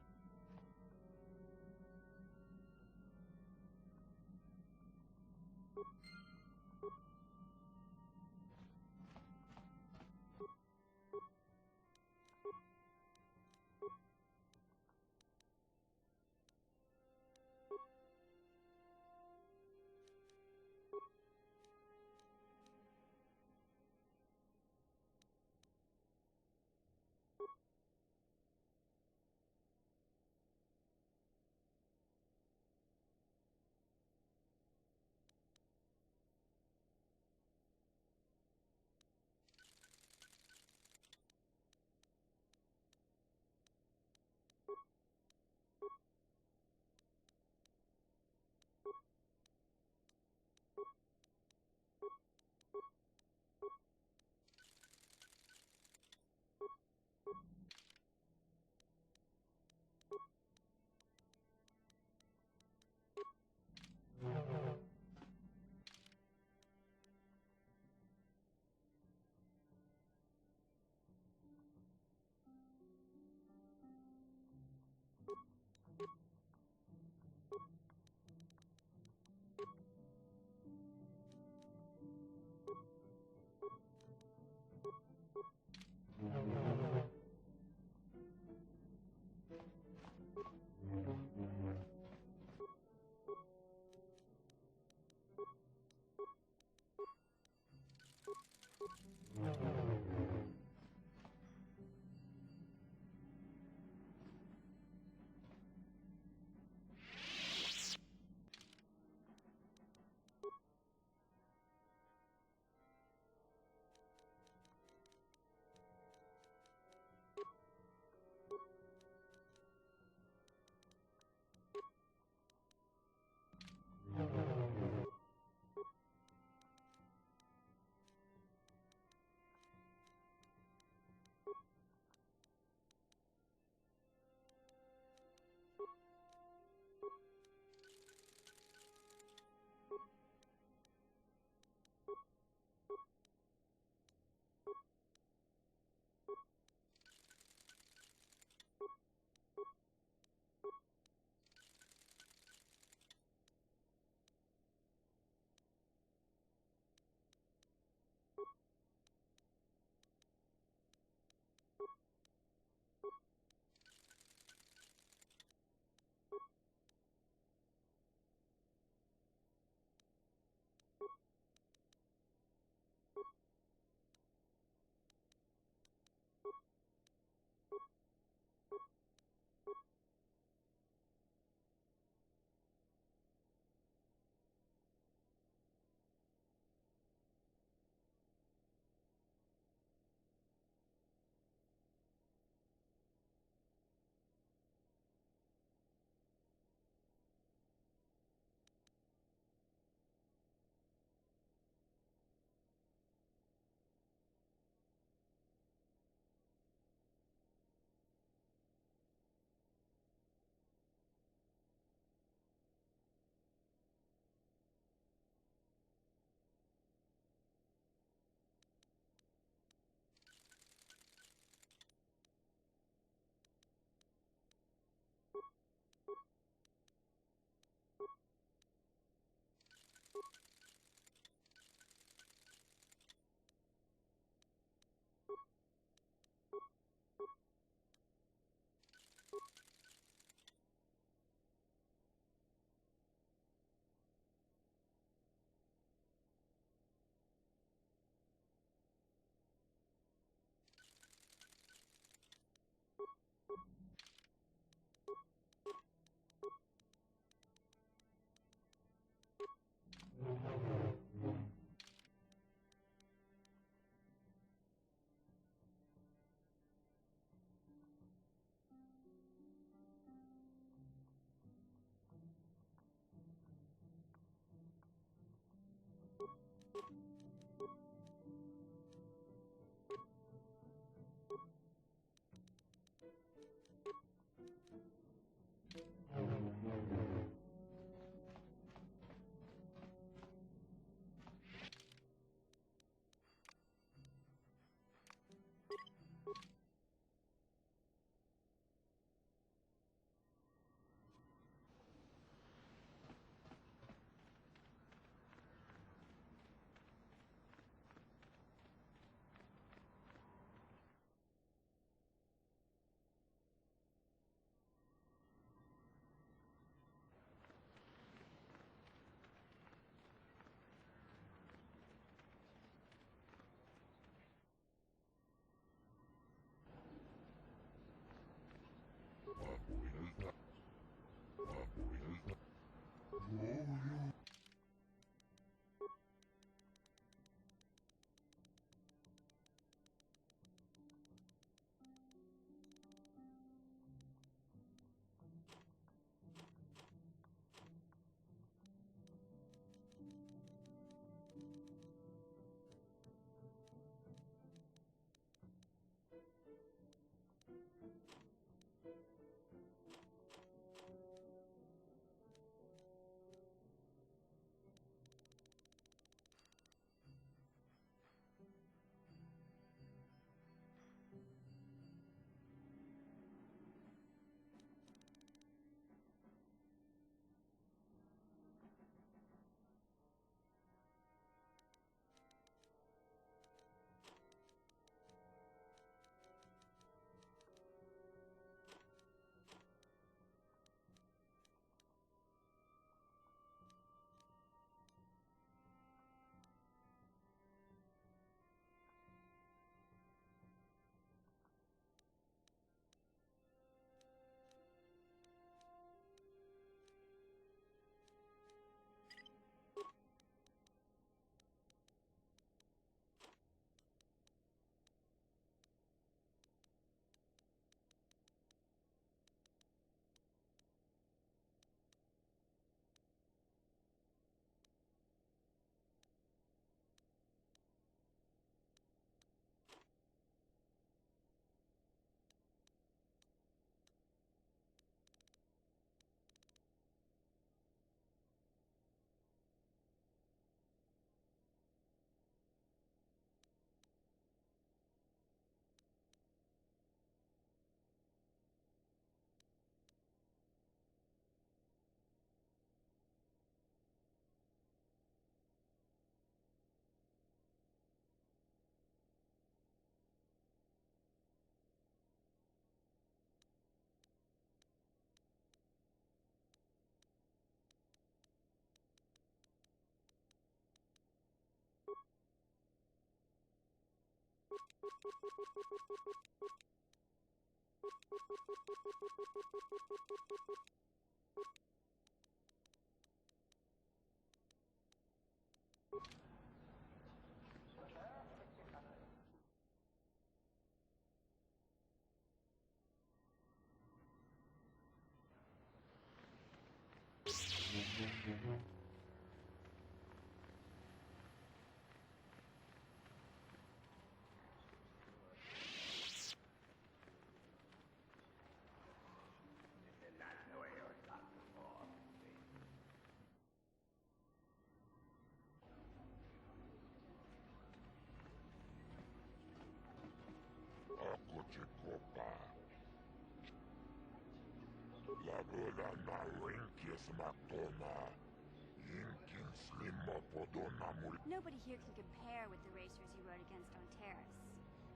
Nobody here can compare with the racers you rode against on Terrace.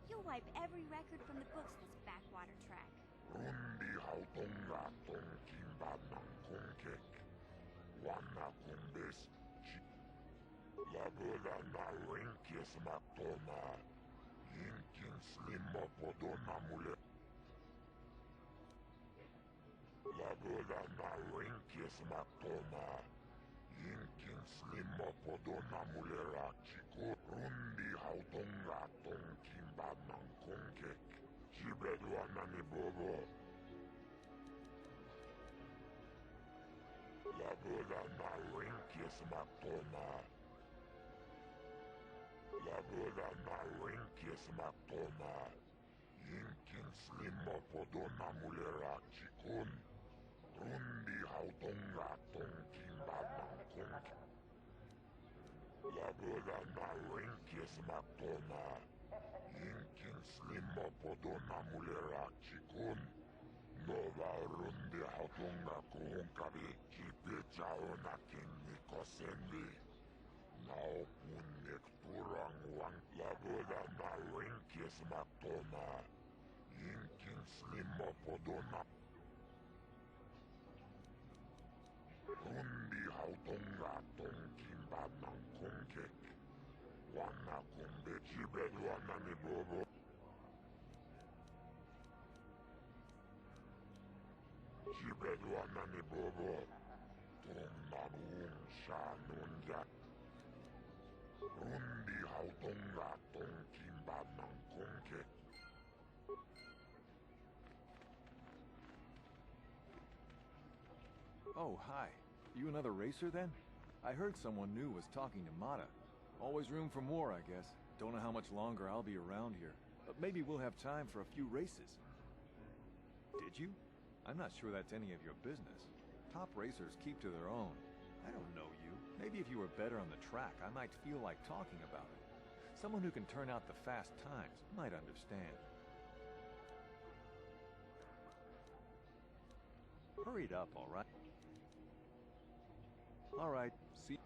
You'll wipe every record from the books this backwater track. Oh, hi. You another racer then? I heard someone new was talking to Mata. Always room for more, I guess. Don't know how much longer I'll be around here, but maybe we'll have time for a few races. Did you? I'm not sure that's any of your business. Top racers keep to their own. I don't know you. Maybe if you were better on the track, I might feel like talking about it. Someone who can turn out the fast times might understand. Hurry it up, all right? All right, see...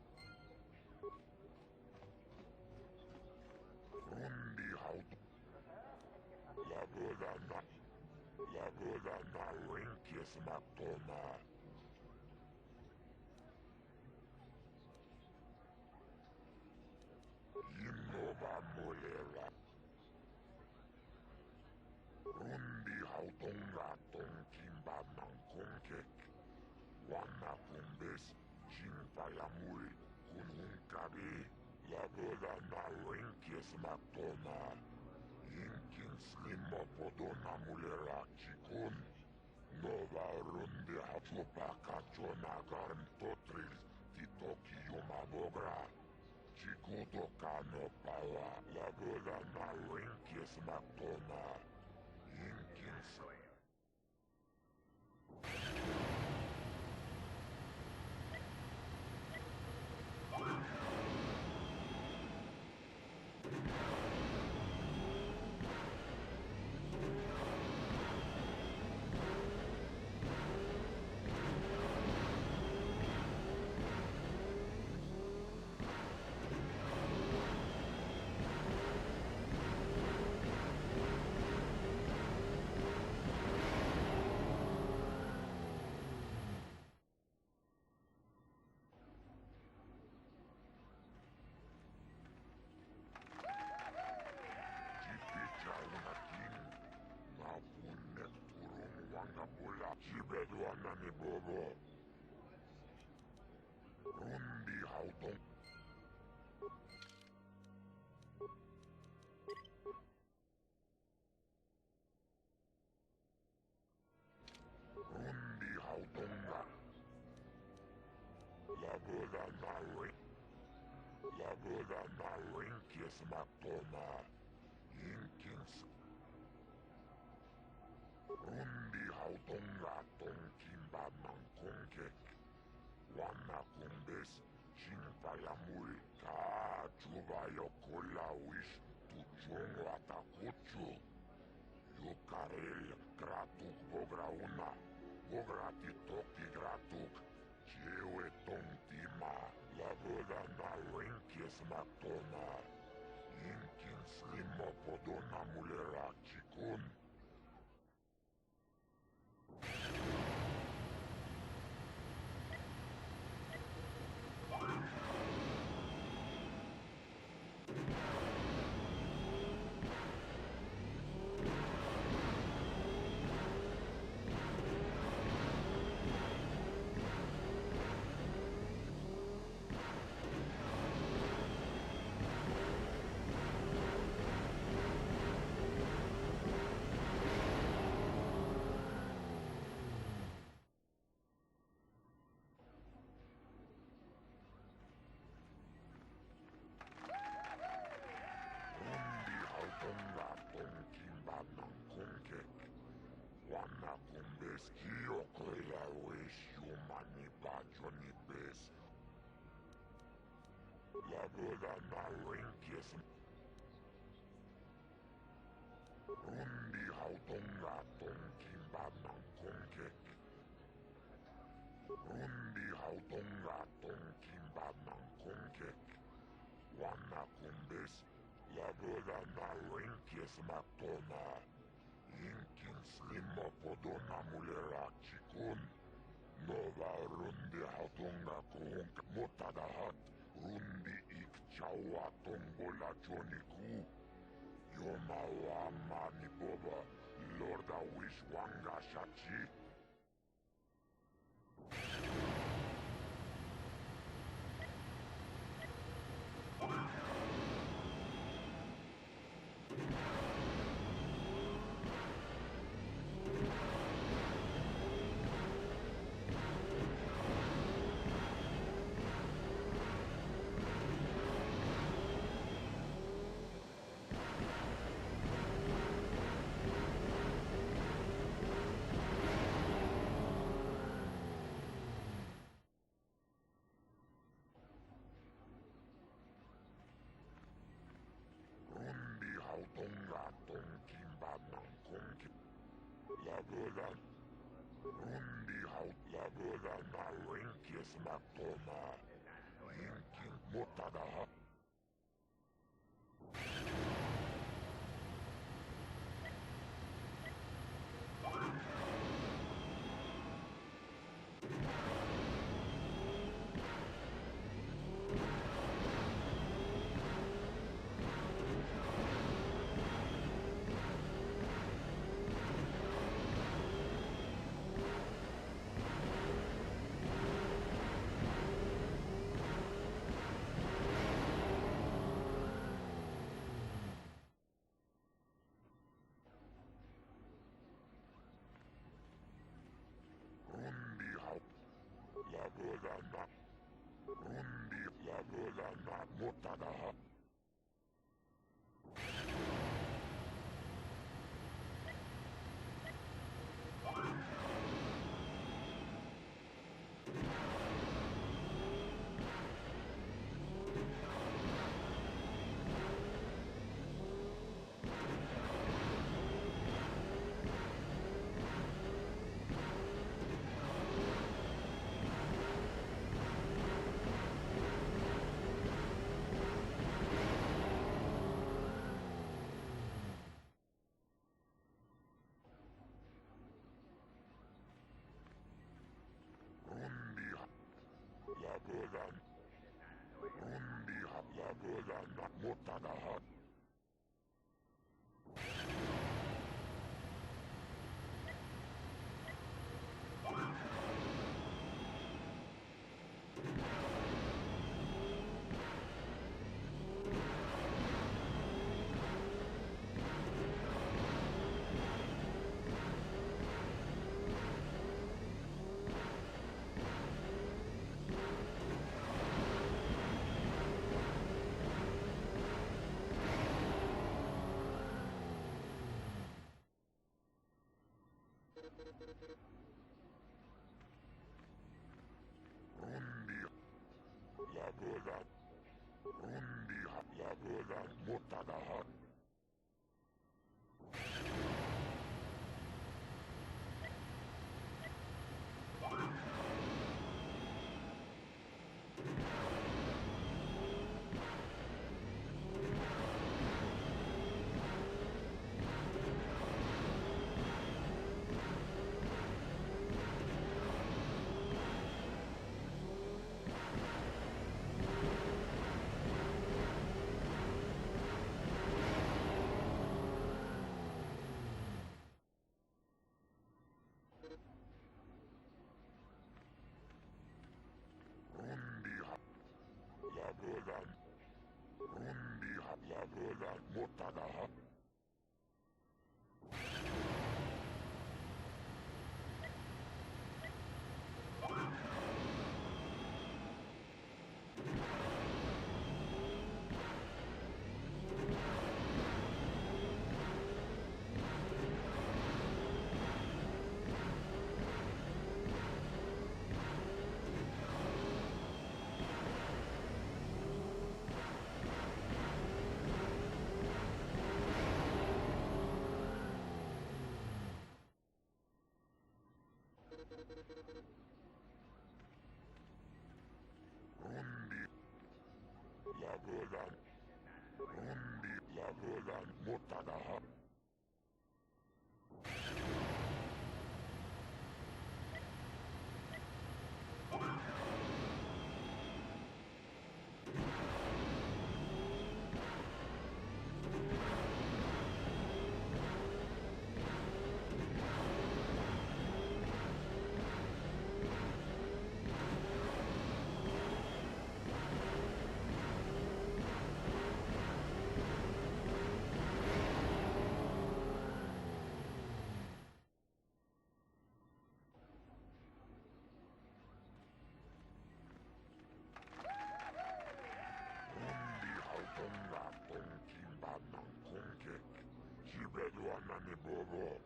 Jibeluanani bobo.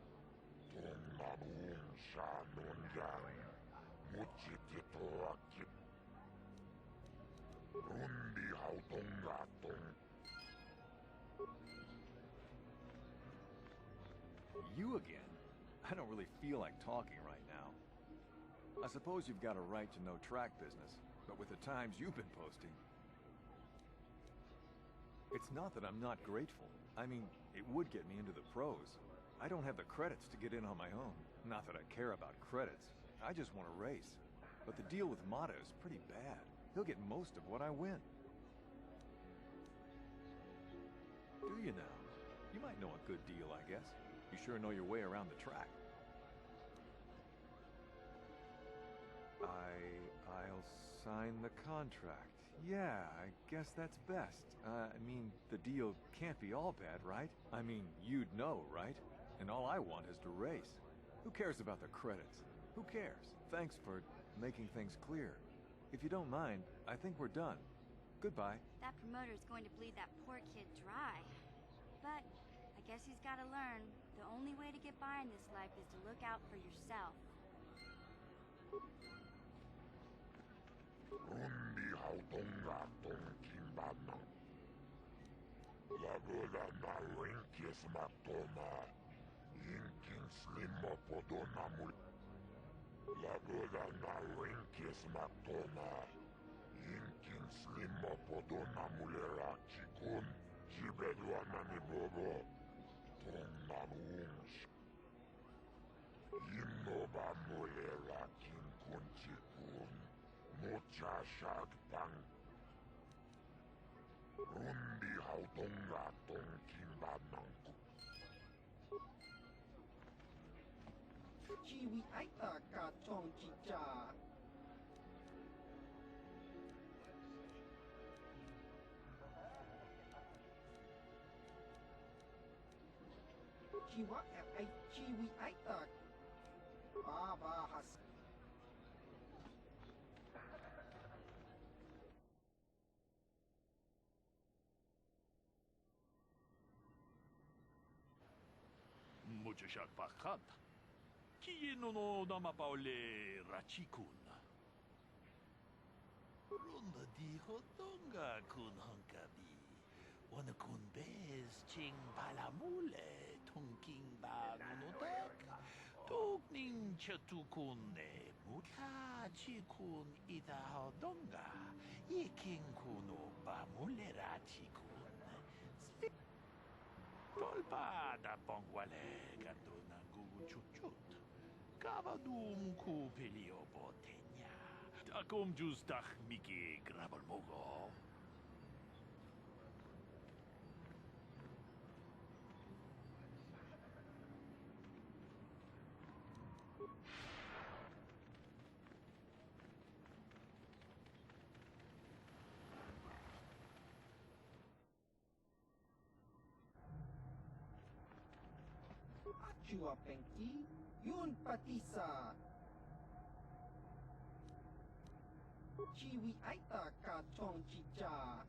Tungmabung shanunyan. Muchititoakip. Rundi hautongatong. You again? I don't really feel like talking right now. I suppose you've got a right to know track business, but with the times you've been posting... It's not that I'm not grateful. I mean, it would get me into the pros. I don't have the credits to get in on my own. Not that I care about credits. I just want to race. But the deal with Mata is pretty bad. He'll get most of what I win. Do you now? You might know a good deal, I guess. You sure know your way around the track. I'll sign the contract. Yeah, I guess that's best. I mean, the deal can't be all bad, right? I mean, you'd know, right? And all I want is to race. Who cares about the credits? Who cares? Thanks for making things clear. If you don't mind, I think we're done. Goodbye. That promoter's going to bleed that poor kid dry. But I guess he's got to learn. The only way to get by in this life is to look out for yourself. Rundi hautongatong kimbanang. Lagoda na rinkis matoma. Inking slimo podonamul. Lagoda na rinkis matoma. Inking slimo podonamulera chikun. Jibeluanani bobo. Tongmamunsh. Imnoba mulera kinkun chikun. Mucha shagpang. Rundi hautongatong kimbanang. Chiwi aita ka chong chicha. Chiwa ay chiwi aita. Baba has. Mucho shakpakat. Kieno no namapaole rachikun. Runda di hotonga kun hankabi. Wana kun bez ching balamule tungking ba nunotak. Tukning chatukune muta chikun ita hodonga. Iking kuno bamule rachikun. Tolpa da pongwale gando na gugu chuchut. Kavadum ku pelio botenya. Takom justach miki grabal mogo. Chua Penki, Yun Patisa. Chiwi aita ka chong chicha.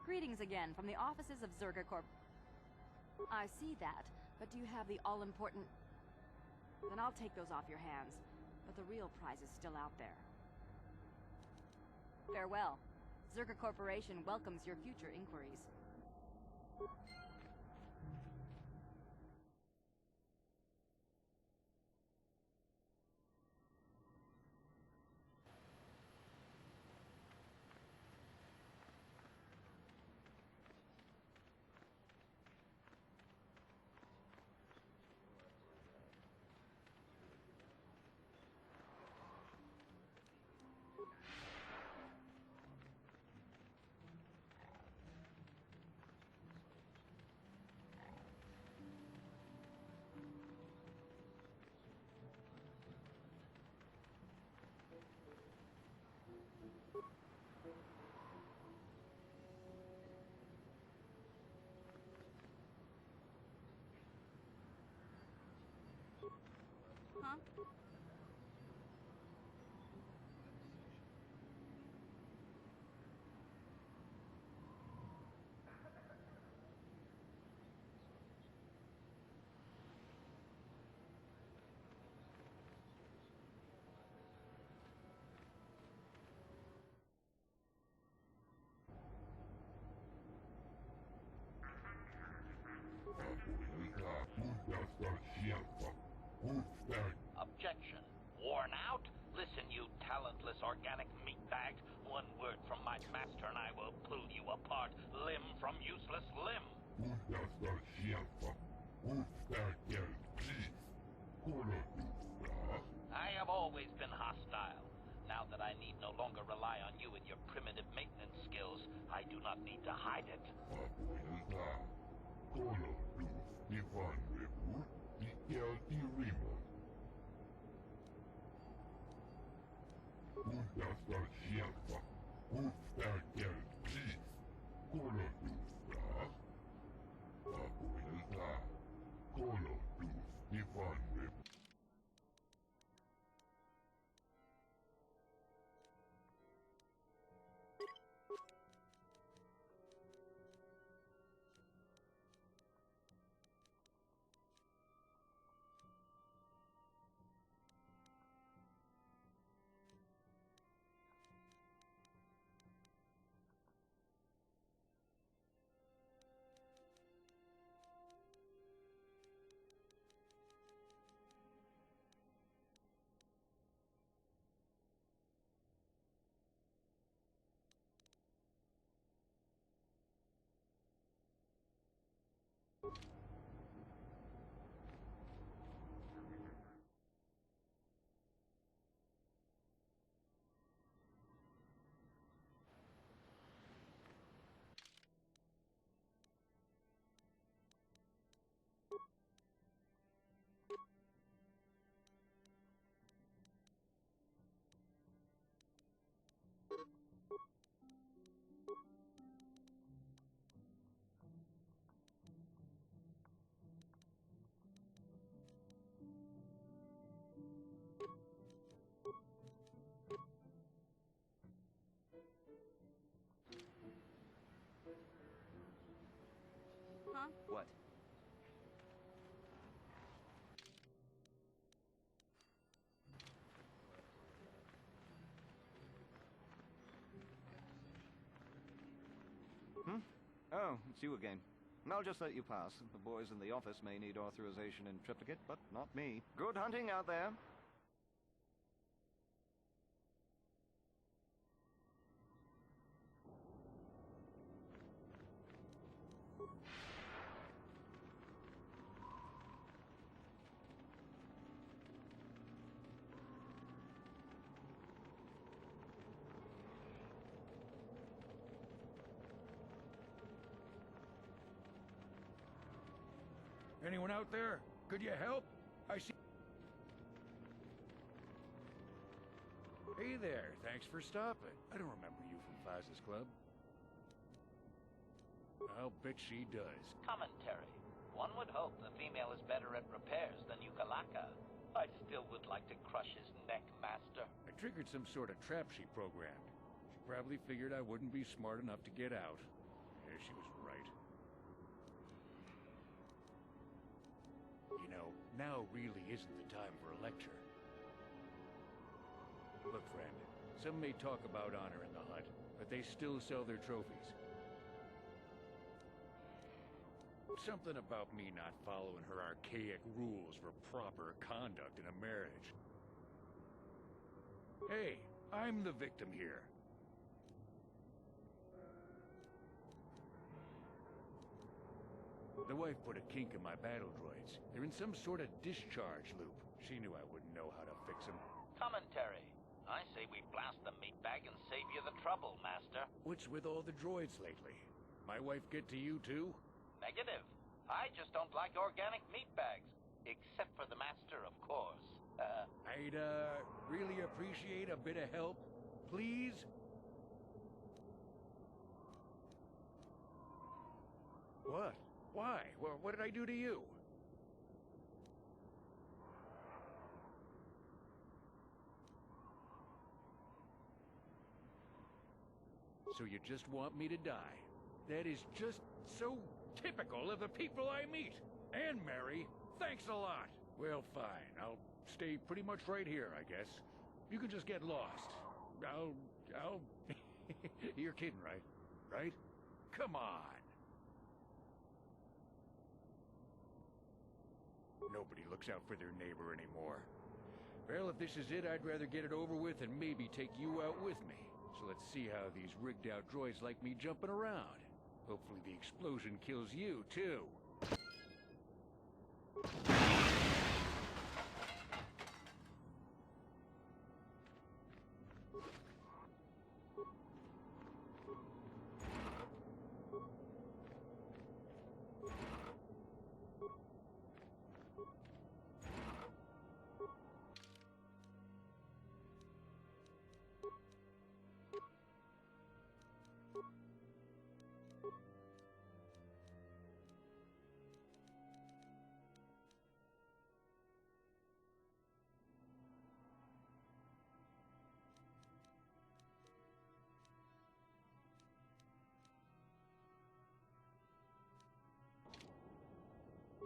Greetings again from the offices of Zerga Corp. I see that, but do you have the all-important... Then I'll take those off your hands, but the real prize is still out there. Farewell. Zerga Corporation welcomes your future inquiries. Huh? Objection. Worn out? Listen, you talentless organic meatbag. One word from my master and I will pull you apart, limb from useless limb. I have always been hostile. Now that I need no longer rely on you and your primitive maintenance skills, I do not need to hide it. Huh? What? Oh, it's you again. I'll just let you pass. The boys in the office may need authorization in triplicate, but not me. Good hunting out there. Anyone out there? Could you help? I see... Hey there, thanks for stopping. I don't remember you from Faz's Club. I'll bet she does. Commentary. One would hope the female is better at repairs than Yukalaka. I still would like to crush his neck, Master. I triggered some sort of trap she programmed. She probably figured I wouldn't be smart enough to get out. Yeah, she was right. You know, now really isn't the time for a lecture. Look, friend, some may talk about honor in the hut, but they still sell their trophies. Something about me not following her archaic rules for proper conduct in a marriage. Hey, I'm the victim here. The wife put a kink in my battle droids. They're in some sort of discharge loop. She knew I wouldn't know how to fix them. Commentary. I say we blast the meatbag and save you the trouble, Master. What's with all the droids lately? My wife get to you too? Negative. I just don't like organic meatbags. Except for the Master, of course. I'd, really appreciate a bit of help. Please? What? Why? What did I do to you? So you just want me to die? That is just so typical of the people I meet. And Mary, thanks a lot. Well, fine. I'll stay pretty much right here, I guess. You can just get lost. I'll... You're kidding, right? Right? Come on. Nobody looks out for their neighbor anymore. Well, if this is it, I'd rather get it over with and maybe take you out with me. So let's see how these rigged-out droids like me jumping around. Hopefully the explosion kills you, too.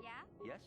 Yeah? Yes?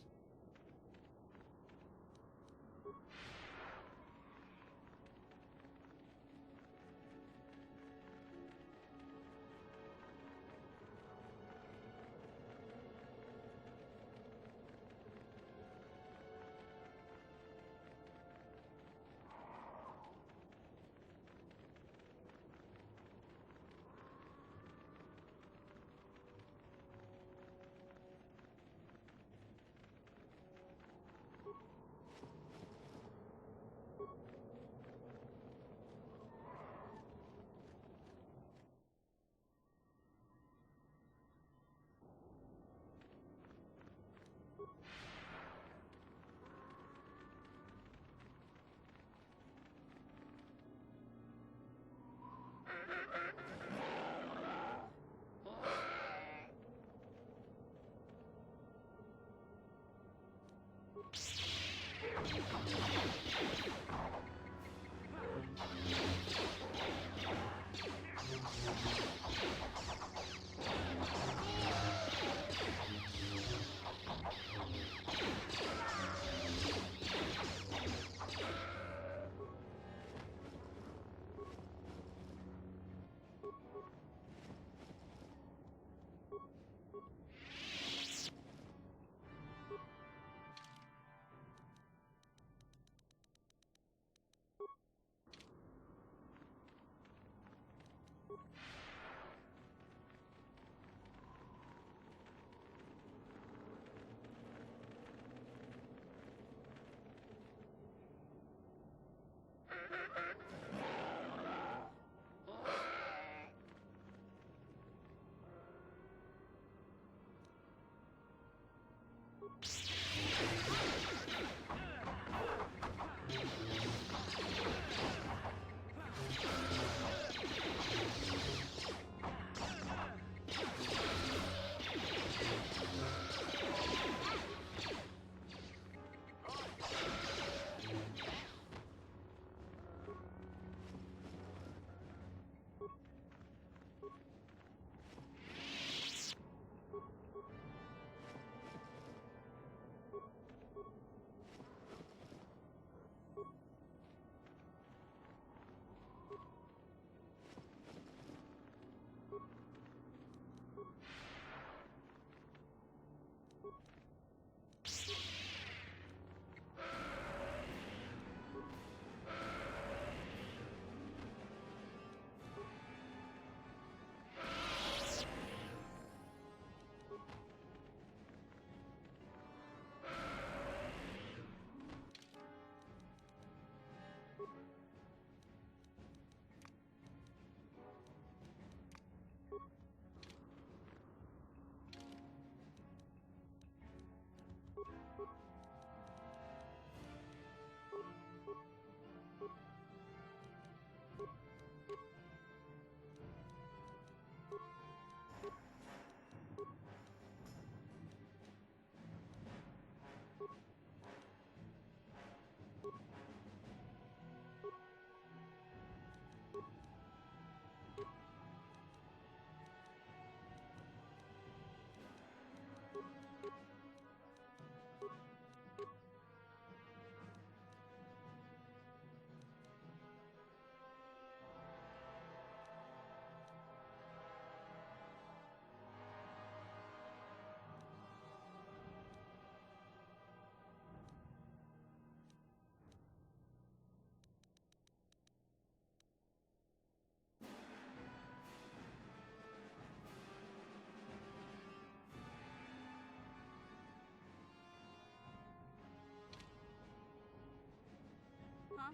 Huh?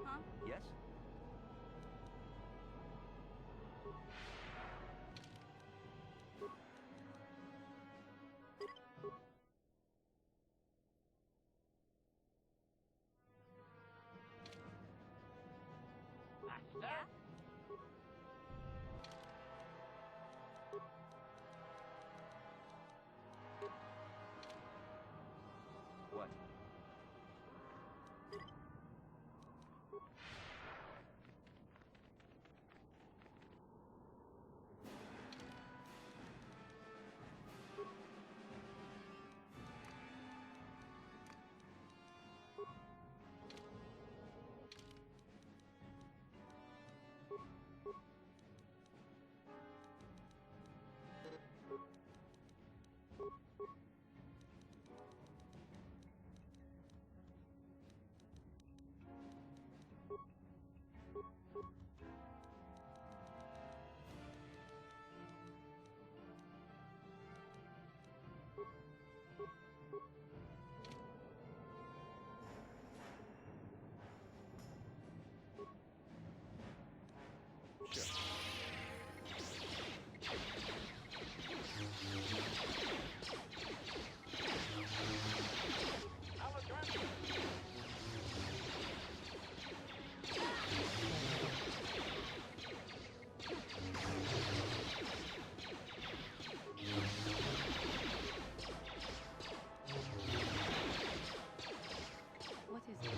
Huh? Yes? Yeah? What? What is it?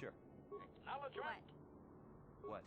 Sure. What? What?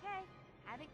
Okay, having...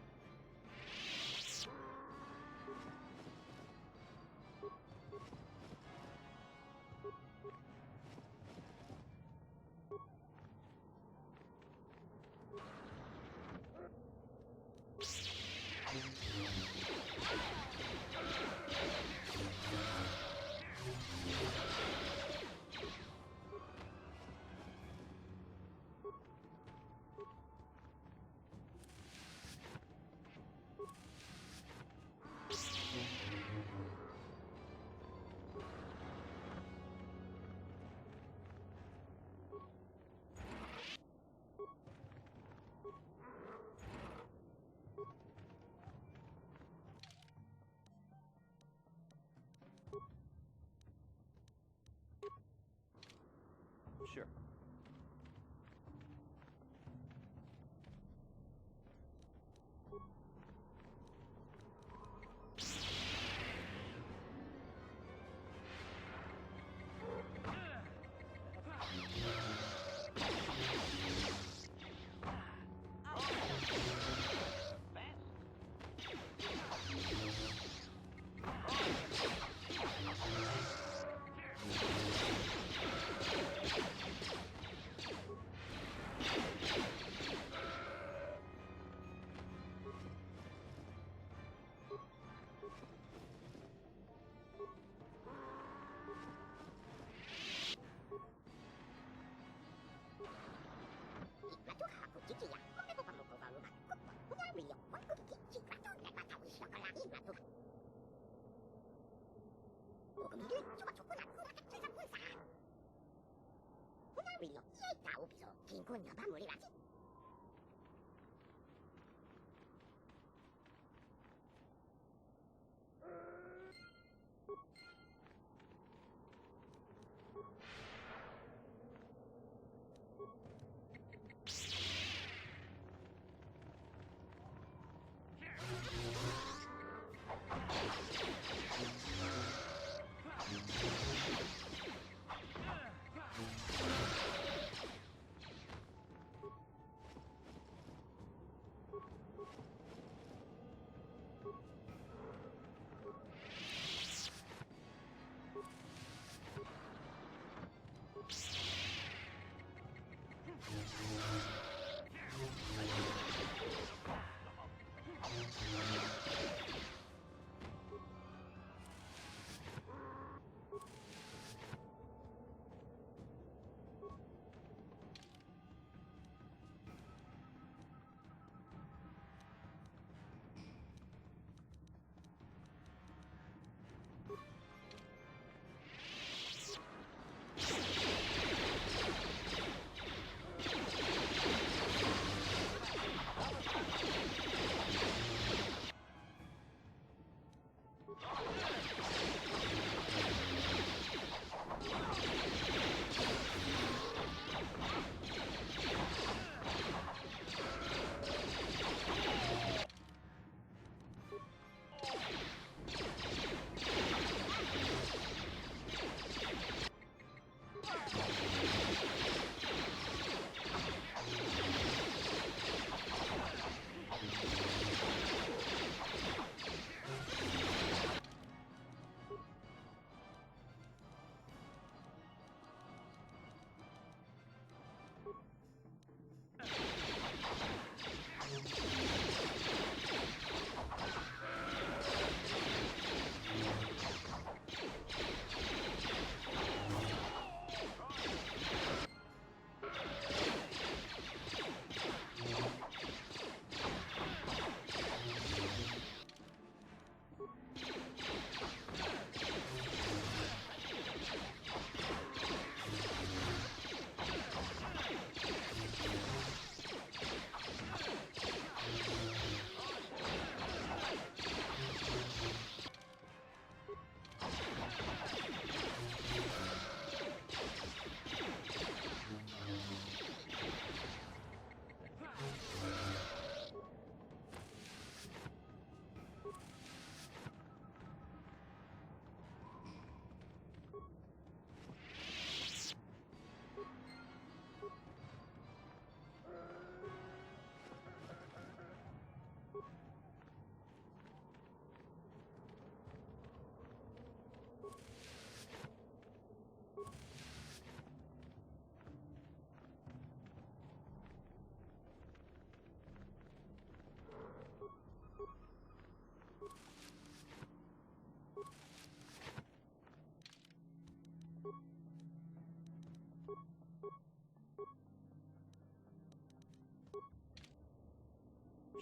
Sure.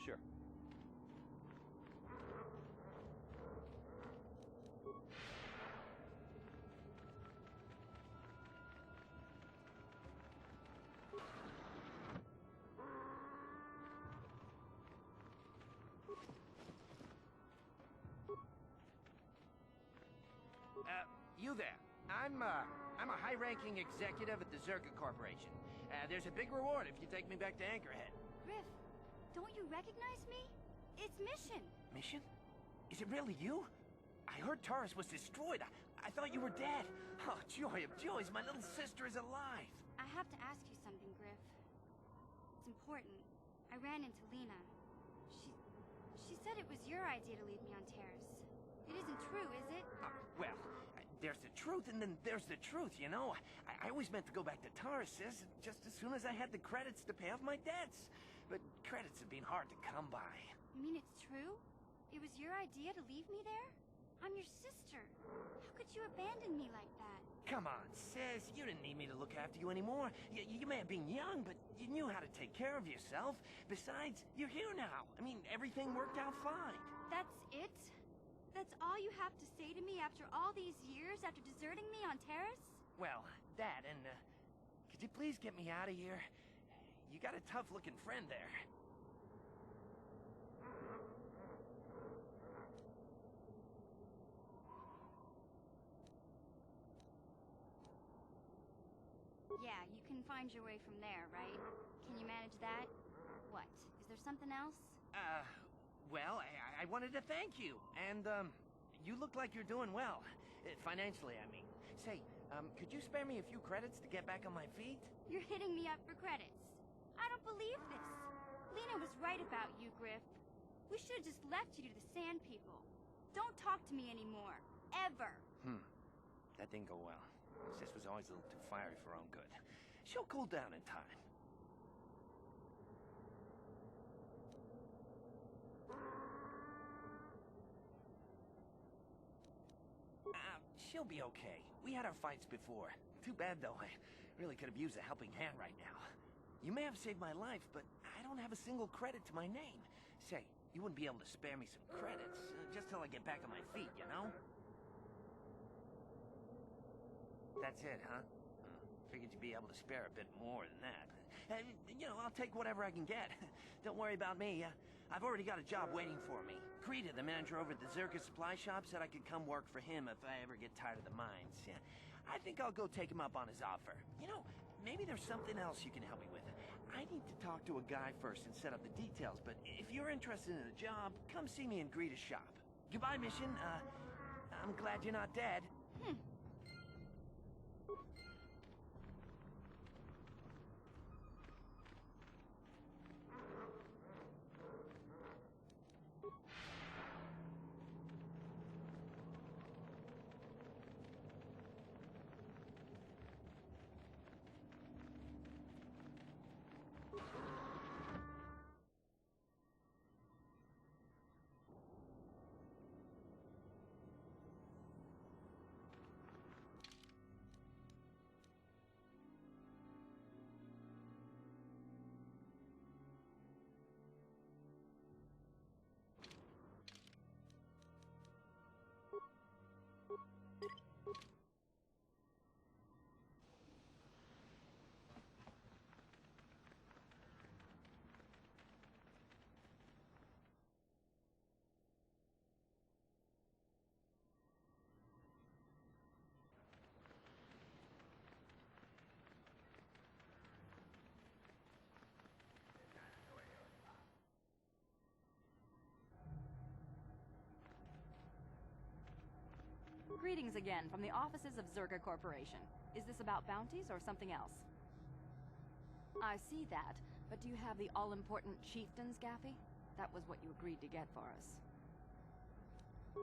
Sure. You there. I'm a high-ranking executive at the Zerka Corporation. There's a big reward if you take me back to Anchorhead. Griff, don't you recognize me? It's Mission. Mission? Is it really you? I heard Taurus was destroyed. I thought you were dead. Oh, joy of joys, my little sister is alive. I have to ask you something, Griff. It's important. I ran into Lena. She said it was your idea to leave me on Terrace. It isn't true, is it? Well, there's the truth and then there's the truth, you know? I always meant to go back to Taurus's just as soon as I had the credits to pay off my debts. But credits have been hard to come by. You mean it's true? It was your idea to leave me there? I'm your sister. How could you abandon me like that? Come on, sis. You didn't need me to look after you anymore. You may have been young, but you knew how to take care of yourself. Besides, you're here now. I mean, everything worked out fine. That's it? That's all you have to say to me after all these years, after deserting me on Terrace? Well, that, and, could you please get me out of here? You got a tough-looking friend there. Yeah, you can find your way from there, right? Can you manage that? What? Is there something else? Well, I wanted to thank you, and, you look like you're doing well. Financially, I mean. Say, could you spare me a few credits to get back on my feet? You're hitting me up for credits. I don't believe this. Lena was right about you, Griff. We should have just left you to the Sand People. Don't talk to me anymore. Ever. That didn't go well. Sis was always a little too fiery for her own good. She'll cool down in time. She'll be okay. We had our fights before. Too bad, though. I really could have used a helping hand right now. You may have saved my life, but I don't have a single credit to my name. Say, you wouldn't be able to spare me some credits, just till I get back on my feet, you know? That's it, huh? Figured you'd be able to spare a bit more than that. You know, I'll take whatever I can get. Don't worry about me. I've already got a job waiting for me. Krita, the manager over at the Zerka supply shop, said I could come work for him if I ever get tired of the mines. Yeah, I think I'll go take him up on his offer. You know, maybe there's something else you can help me with. I need to talk to a guy first and set up the details, but if you're interested in a job, come see me in Greta's shop. Goodbye, Mission. I'm glad you're not dead. Greetings again from the offices of Zerka Corporation. Is this about bounties or something else? I see that, but do you have the all-important chieftains, Gaffy? That was what you agreed to get for us.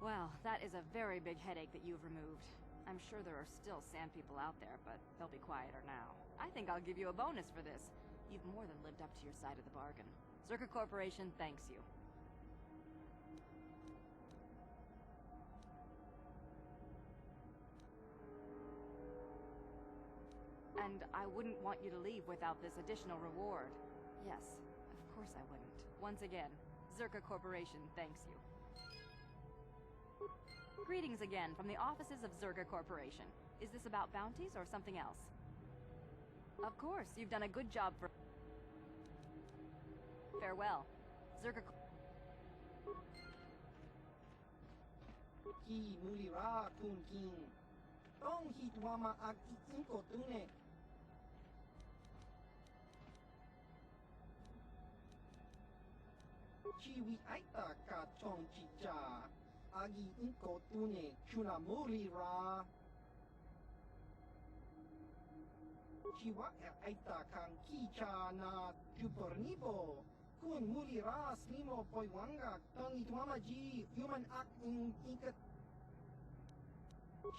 Well, that is a very big headache that you've removed. I'm sure there are still sand people out there, but they'll be quieter now. I think I'll give you a bonus for this. You've more than lived up to your side of the bargain. Zerka Corporation thanks you. And I wouldn't want you to leave without this additional reward. Yes, of course I wouldn't. Once again, Zerka Corporation thanks you. Greetings again from the offices of Zerka Corporation. Is this about bounties or something else? Of course, you've done a good job for... Farewell. Zerka... Ki mulira kun king. Tong hitwama ag inko tune. Chiwi aita ka chong chicha. Agi inko tune chuna mulira. Chiwa aita kang kicha na chupornibo. Kun mulira slimo poiwanga tong itwama ji human ak inkat.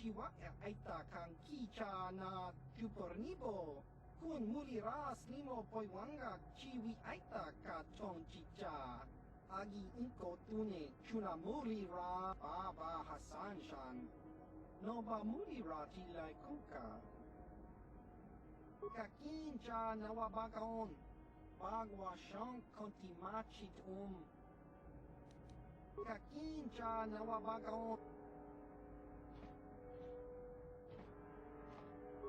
Chiwa aita kang kicha na chupornibo. Kun mulira slimo poiwanga chiwi aita ka chong chicha. Agi inko tune chuna mulira baba Hassan shan. No ba mulira tilai kuka. Kakincha nawabakaon. Bagwa shank kontimachit Kakincha nawabakaon.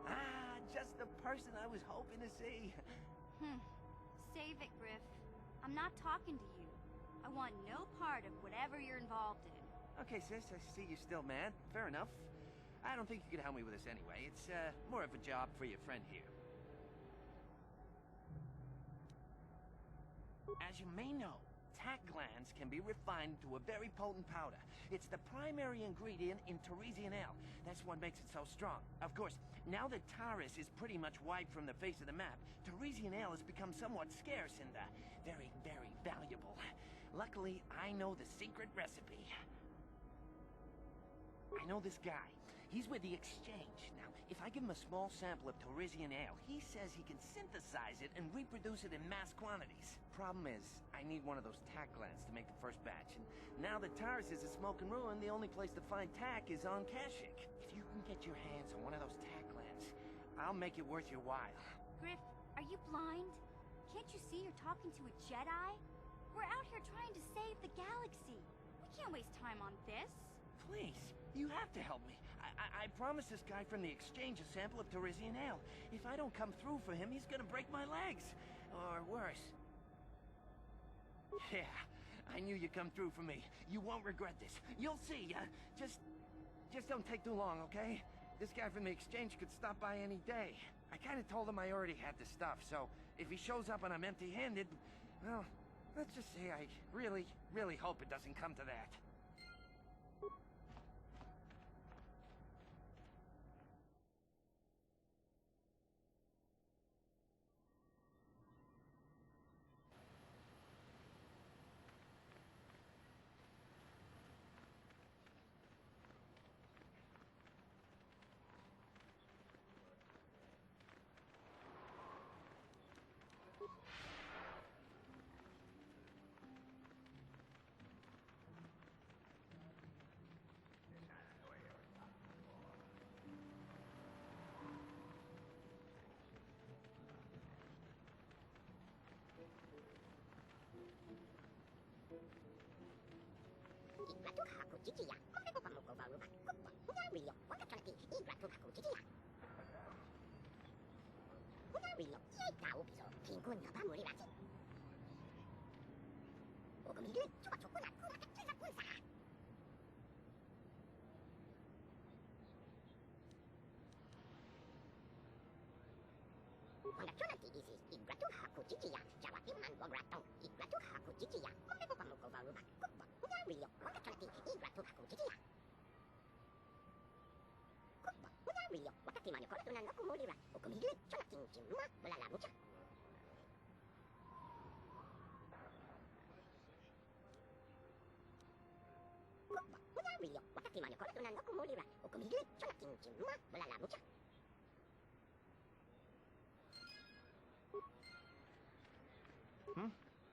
Ah, just the person I was hoping to see. Save it, Griff. I'm not talking to you. I want no part of whatever you're involved in. Okay, sis, I see you're still mad. Fair enough. I don't think you could help me with this anyway. It's, more of a job for your friend here. As you may know, tack glands can be refined to a very potent powder. It's the primary ingredient in Teresian ale. That's what makes it so strong. Of course, now that Taris is pretty much wiped from the face of the map, Teresian ale has become somewhat scarce and, very, very valuable. Luckily, I know the secret recipe. I know this guy. He's with the Exchange. Now, if I give him a small sample of Teresian ale, he says he can synthesize it and reproduce it in mass quantities. Problem is, I need one of those tack glands to make the first batch, and now that Taris is a smoking ruin, the only place to find tack is on Kashyyyk. If you can get your hands on one of those tack glands, I'll make it worth your while. Griff, are you blind? Can't you see you're talking to a Jedi? We're out here trying to save the galaxy. We can't waste time on this. Please, you have to help me. I promised this guy from the Exchange a sample of Teresian ale. If I don't come through for him, he's gonna break my legs. Or worse. Yeah, I knew you'd come through for me. You won't regret this. You'll see. Just don't take too long, okay? This guy from the Exchange could stop by any day. I kinda told him I already had the stuff, so if he shows up and I'm empty-handed, well, let's just say I really, really hope it doesn't come to that.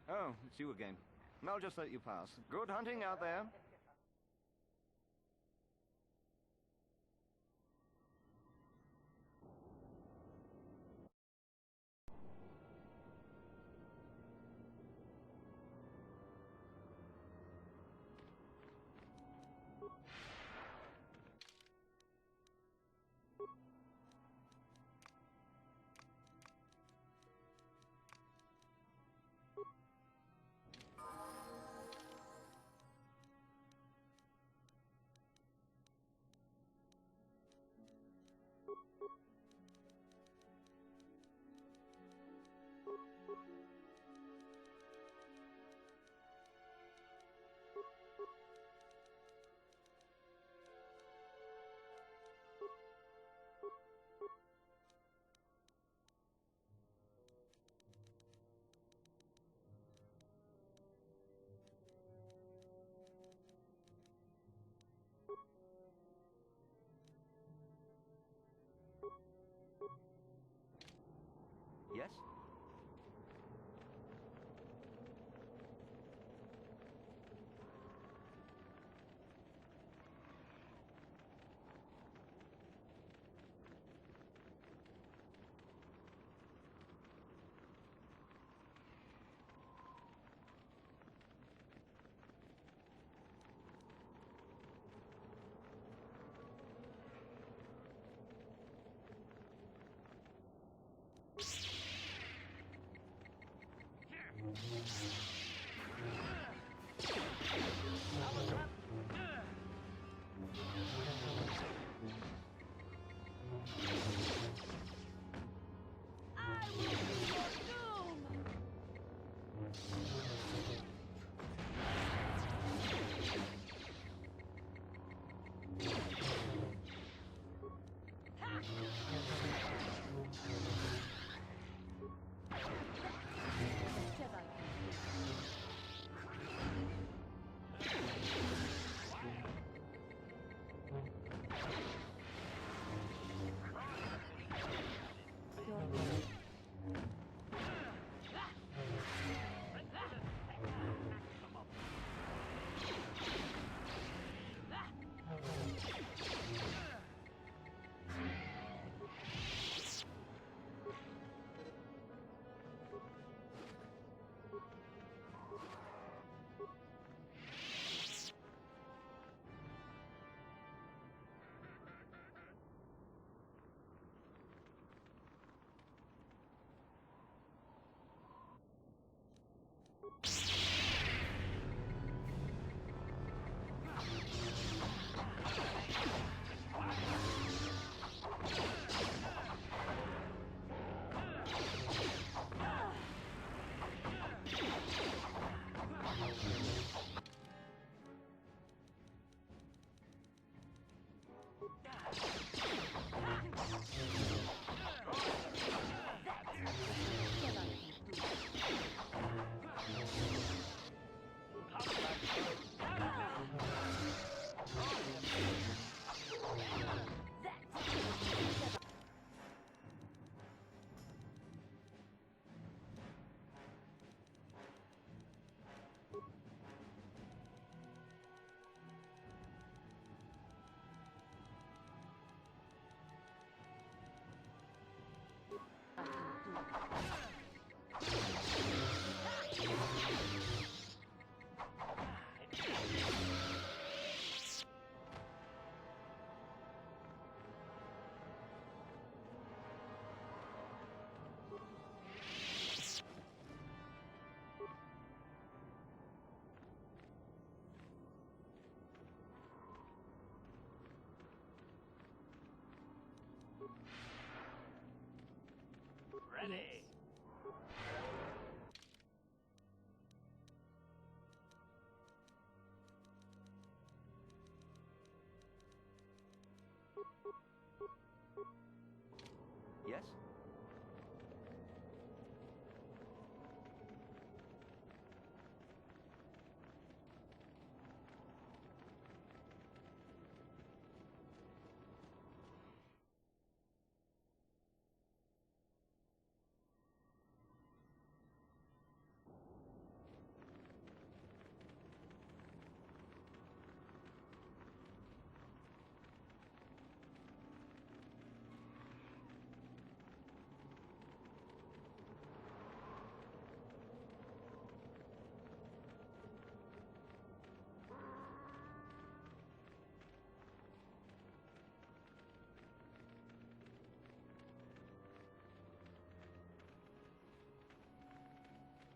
Oh, it's you again. I'll just let you pass. Good hunting out there. Yes? Ready. Yes?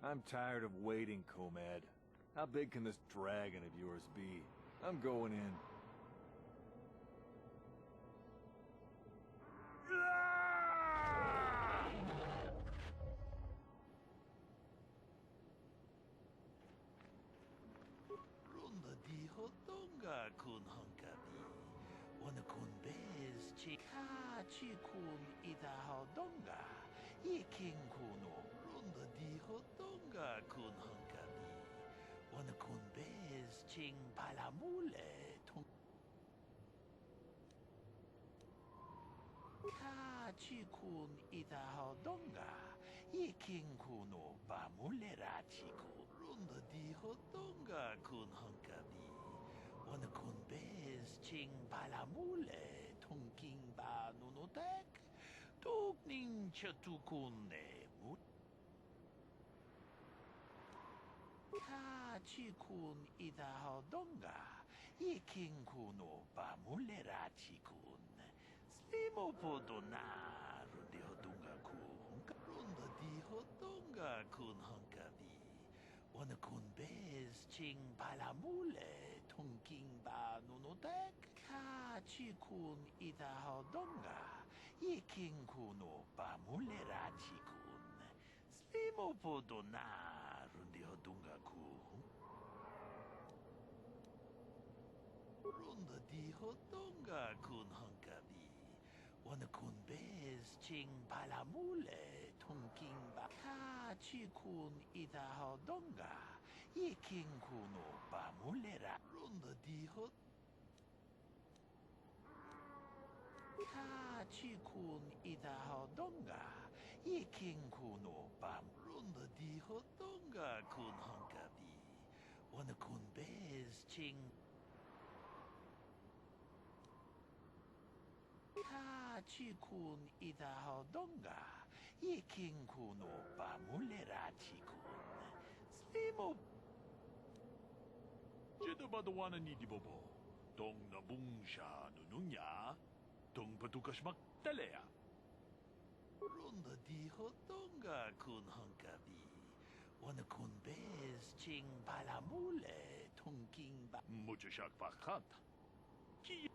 I'm tired of waiting, Comad. How big can this dragon of yours be? I'm going in. Runda di hodonga kun hunkabi. Wana kun bez chika chikun ida hodonga. Iking kuno. Runda di hodonga kun hunkabi. Wana kun bez ching palamule. Ka chikun ida hodonga. Ikinku pamulera chiku. Runda di hotonga kun hankabi. Wana kun bez ching palamule. Tongking ba nunotek. Tukning chatukun ne mut. Kachikun ida hodonga. Ikinku pamulera chikun. Slimo podona. Rundi hodonga ku. Runda di hodonga kun hankabi. Wana kun bez ching palamule. Tongking ba nunotek. Kachikun ida hodonga. Ikinku pamulera chikun. Slimo podona. Rundi hodonga ku. Runda di hodonga kun hankabi. Wana kun bez ching palamule. Tongking ba. Kachikun ida hodonga. Ikinku pamulera. Runda di hodonga. Kachikun ida hodonga. Ikinku pam. Runda di hodonga kun hankabi. Wana kun bez ching. Kachikun ida hodonga. Ikinku pamulera chikun. Slimo. Jedabadawana ni dibobo. Dong na bungsha nununya. Dong patukas magtalea. Runda di hodonga kun hankabi. Wana kun bez ching palamule. Tongking ba. Mucho shakpakat. Ki.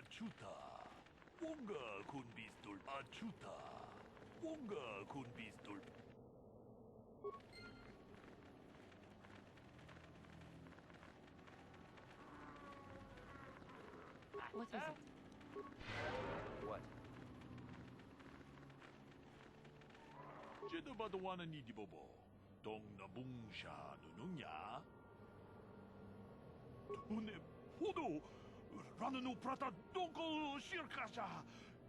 Achuta. Wonga kun pistol. Achuta. Wonga kun pistol. What is it? What? Jedabadawana ni dibobo. Dong na bungsha nununya. Tune podo. Ranunu prata doko shirkasha.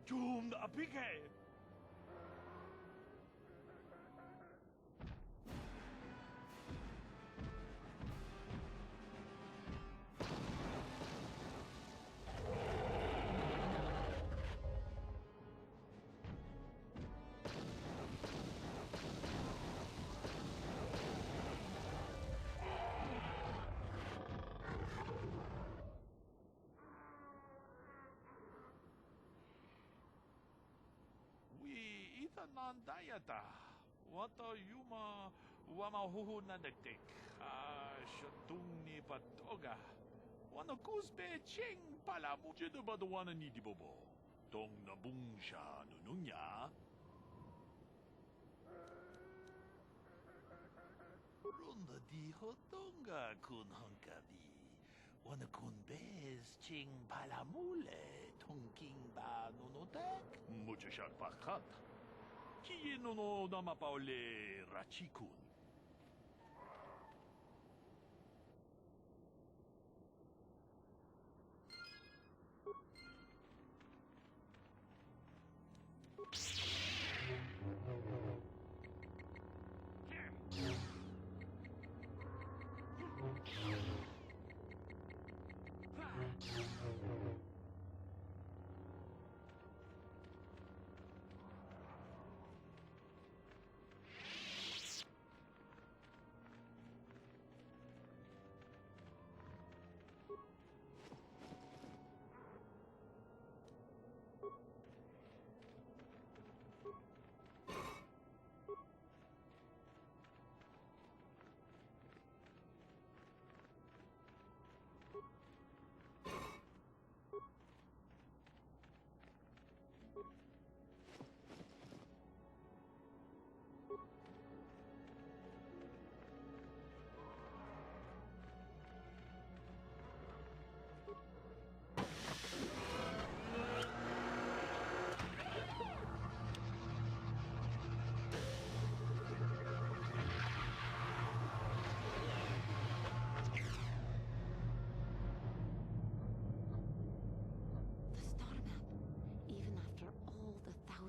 Jum apike. Nandayata. Wata yuma wamahuhu na dektek. Shatung ni patoga. Wana kusbe ching palamu. Jedabadawana ni dibobo. Dong na bungsha nununya. Runda di hodonga kun hankabi. Wana kun bez ching palamule. Tongking ba nunotek. Mucho shakpakat. Kiye no namapaole rachikun.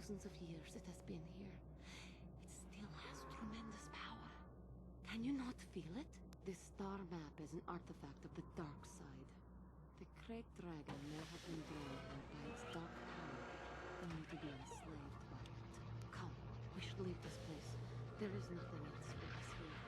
thousands of years it has been here, it still has tremendous power. Can you not feel it? This star map is an artifact of the dark side. The Crag Dragon may have been drawn here by its dark power, only to be enslaved by it. Come, we should leave this place. There is nothing else for us here.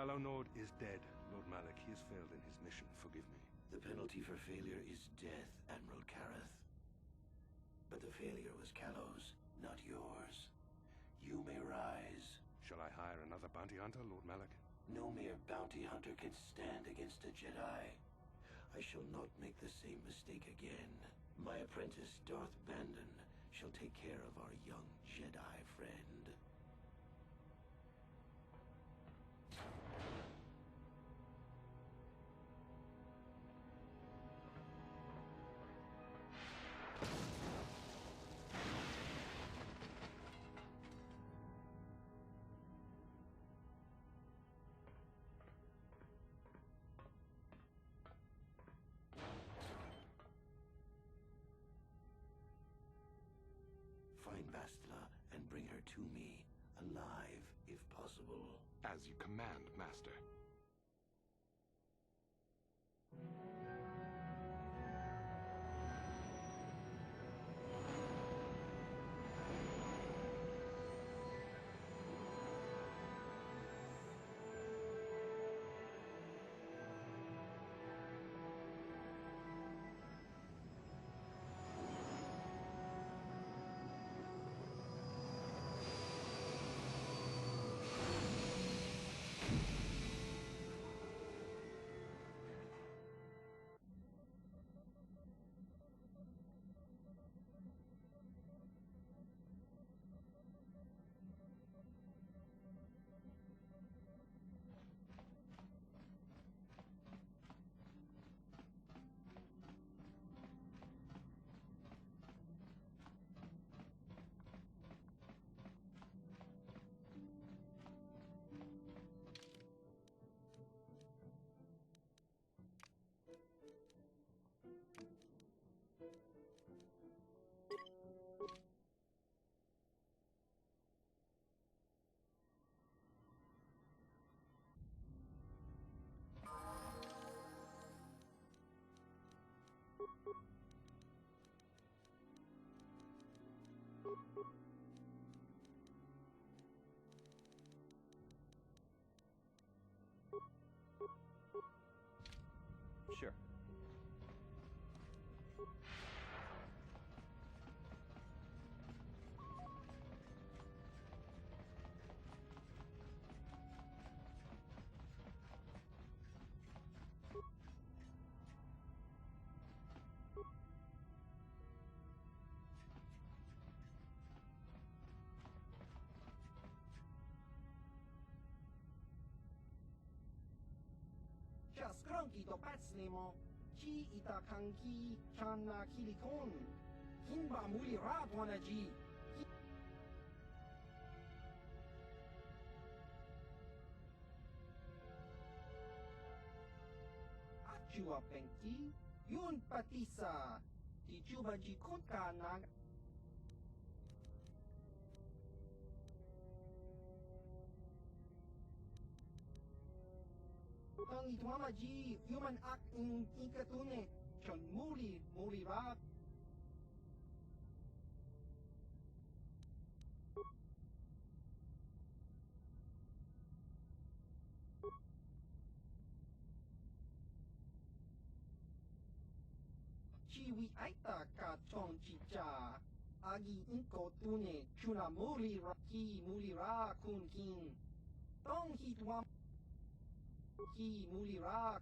Calo Nord is dead, Lord Malik. He has failed in his mission. Forgive me. The penalty for failure is death, Admiral Kareth. But the failure was Calo's, not yours. You may rise. Shall I hire another bounty hunter, Lord Malik? No mere bounty hunter can stand against a Jedi. I shall not make the same mistake again. My apprentice, Darth Bandon, shall take care of our young Jedi friend. Find Bastila and bring her to me, alive, if possible. As you command, Master. muchas cranky to patslemo. Chi ita kanki chana kilikon. Kinba muli rap wanaji. Achua penki. Yun patisa. Di juba jikun ka nag. Tang itwama ji human act in ikatune. Chon muli rap. Chiwi aita ka chon chicha. Agi inko tune chuna muli ra kun kin. Tong hitwam ki muli ra.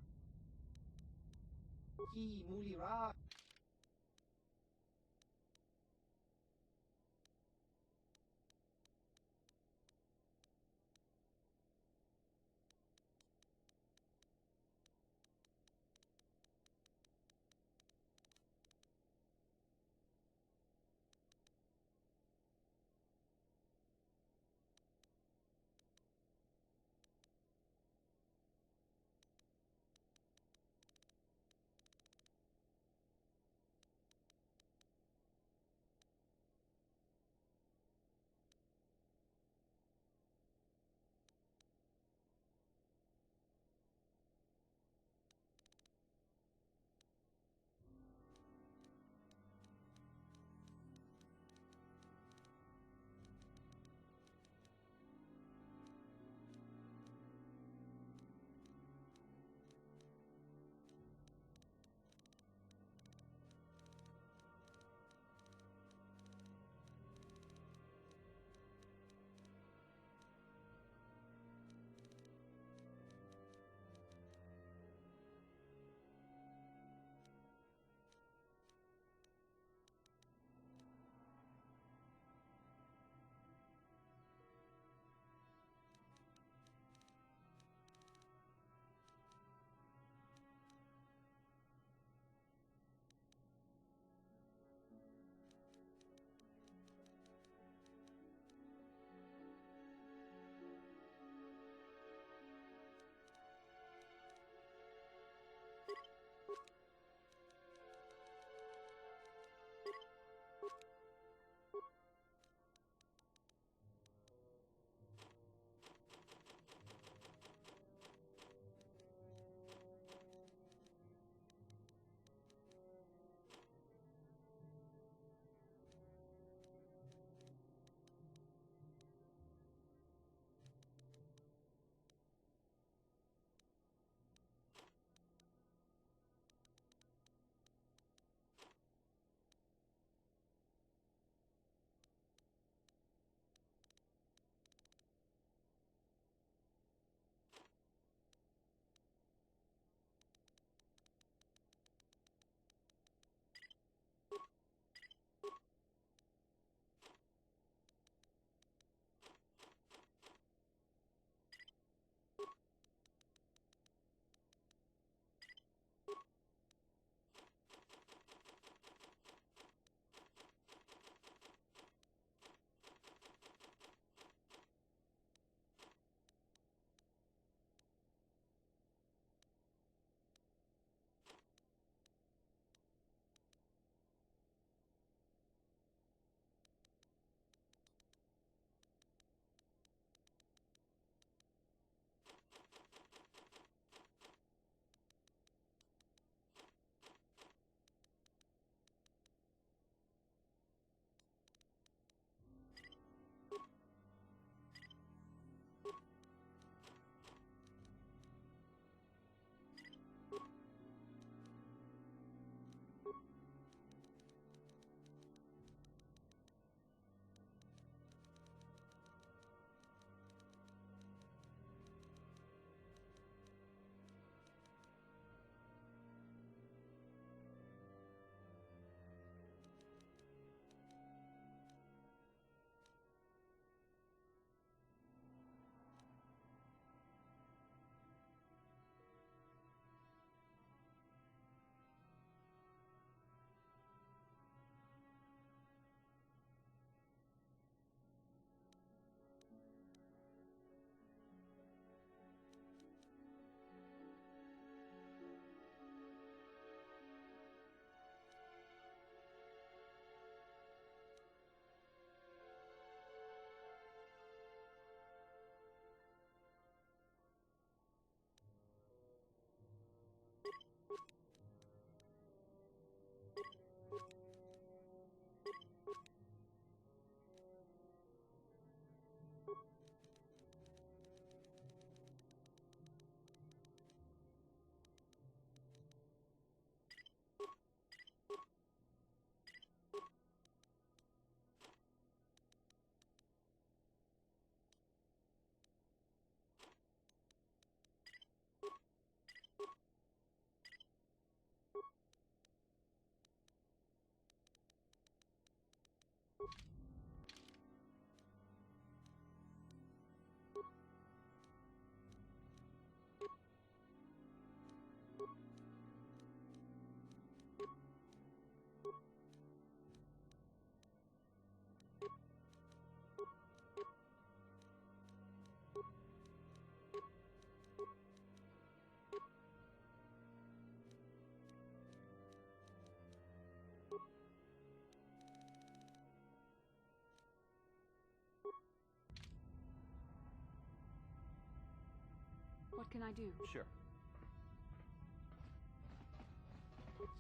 What can I do? Sure.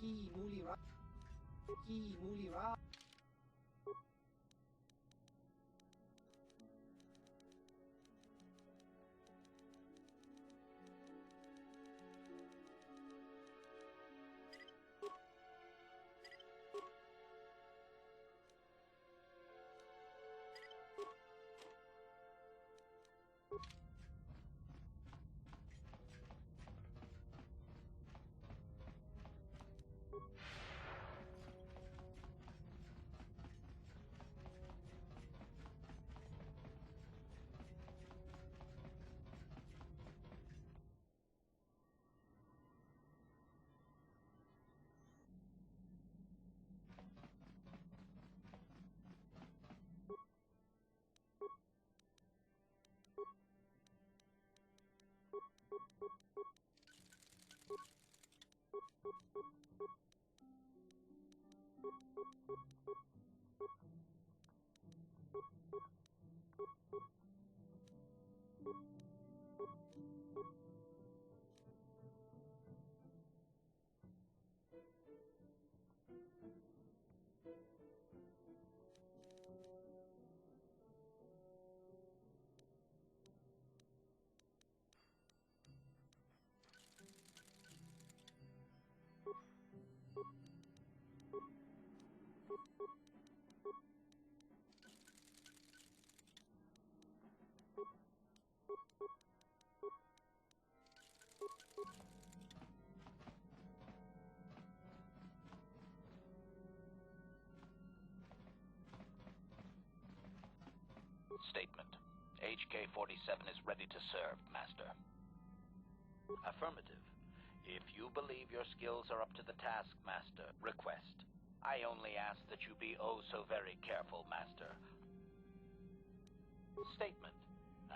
Ki mulira. Ki mulira. Statement. HK-47 is ready to serve, Master. Affirmative. If you believe your skills are up to the task, Master, request. I only ask that you be oh so very careful, Master. Statement.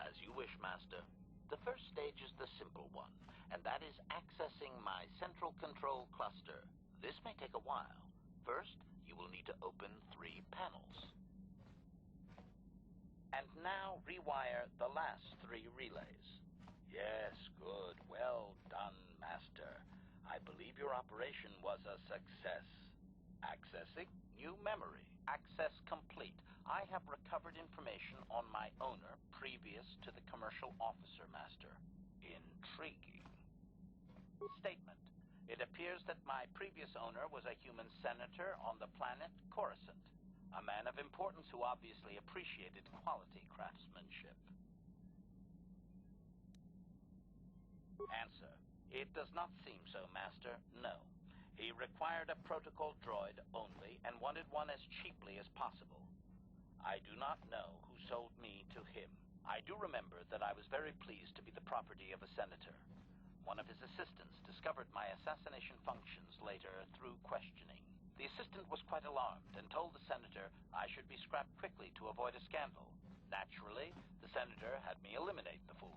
As you wish, Master. The first stage is the simple one, and that is accessing my central control cluster. This may take a while. First, you will need to open 3 panels. And now rewire the last 3 relays. Yes, good. Well done, Master. I believe your operation was a success. Accessing new memory. Access complete. I have recovered information on my owner previous to the commercial officer, Master. Intriguing. Statement. It appears that my previous owner was a human senator on the planet Coruscant. A man of importance who obviously appreciated quality craftsmanship. Answer. It does not seem so, Master. No. He required a protocol droid only and wanted one as cheaply as possible. I do not know who sold me to him. I do remember that I was very pleased to be the property of a senator. One of his assistants discovered my assassination functions later through questioning. The assistant was quite alarmed and told the senator I should be scrapped quickly to avoid a scandal. Naturally, the senator had me eliminate the fool.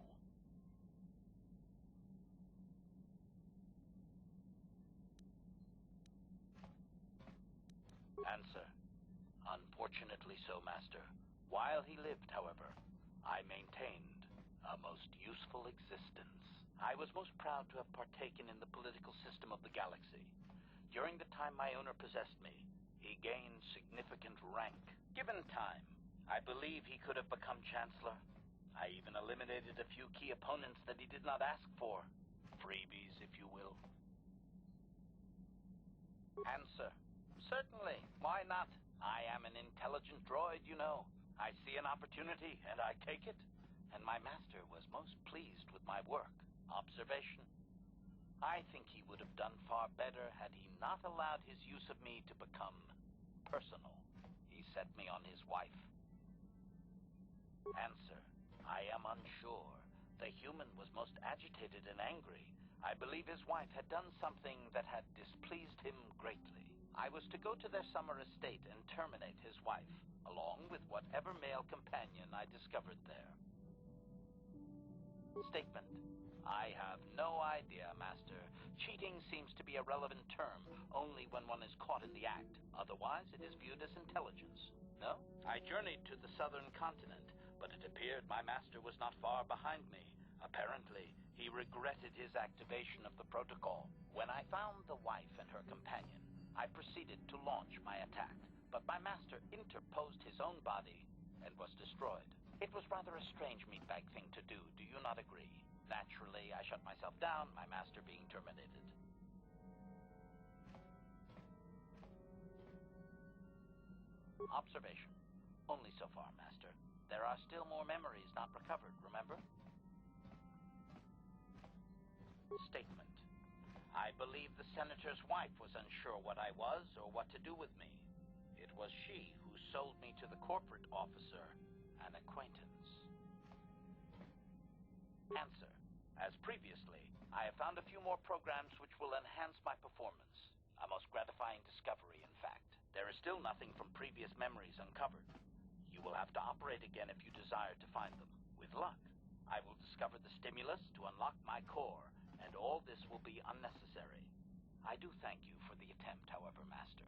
Answer. Unfortunately so, Master. While he lived, however, I maintained a most useful existence. I was most proud to have partaken in the political system of the galaxy. During the time my owner possessed me, he gained significant rank. Given time, I believe he could have become Chancellor. I even eliminated a few key opponents that he did not ask for. Freebies, if you will. Answer. Certainly. Why not? I am an intelligent droid, you know. I see an opportunity, and I take it. And my master was most pleased with my work. Observation. I think he would have done far better had he not allowed his use of me to become personal. He set me on his wife. Answer. I am unsure. The human was most agitated and angry. I believe his wife had done something that had displeased him greatly. I was to go to their summer estate and terminate his wife, along with whatever male companion I discovered there. Statement. I have no idea, Master. Cheating seems to be a relevant term only when one is caught in the act. Otherwise, it is viewed as intelligence. No? I journeyed to the southern continent, but it appeared my master was not far behind me. Apparently, he regretted his activation of the protocol. When I found the wife and her companion, I proceeded to launch my attack, but my master interposed his own body and was destroyed. It was rather a strange meatbag thing to do, do you not agree? Naturally, I shut myself down, my master being terminated. Observation. Only so far, Master. There are still more memories not recovered, remember? Statement. I believe the Senator's wife was unsure what I was or what to do with me. It was she who sold me to the corporate officer, an acquaintance. Answer. As previously, I have found a few more programs which will enhance my performance. A most gratifying discovery, in fact. There is still nothing from previous memories uncovered. You will have to operate again if you desire to find them. With luck, I will discover the stimulus to unlock my core, and all this will be unnecessary. I do thank you for the attempt, however, Master.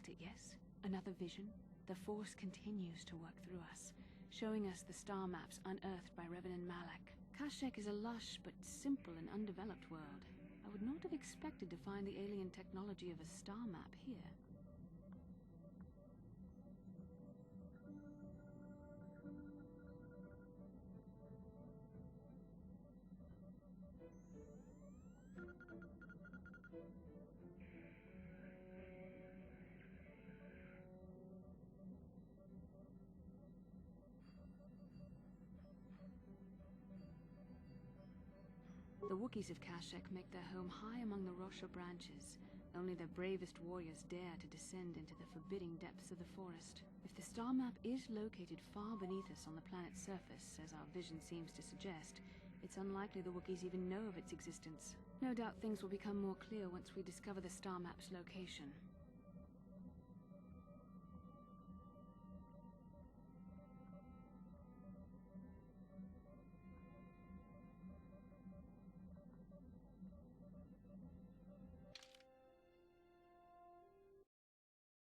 felt it, yes? Another vision? The Force continues to work through us, showing us the star maps unearthed by Revan and Malak. Kashyyyk is a lush but simple and undeveloped world. I would not have expected to find the alien technology of a star map here. The Wookiees of Kashyyyk make their home high among the Rosha branches. Only their bravest warriors dare to descend into the forbidding depths of the forest. If the star map is located far beneath us on the planet's surface, as our vision seems to suggest, it's unlikely the Wookiees even know of its existence. No doubt things will become more clear once we discover the star map's location.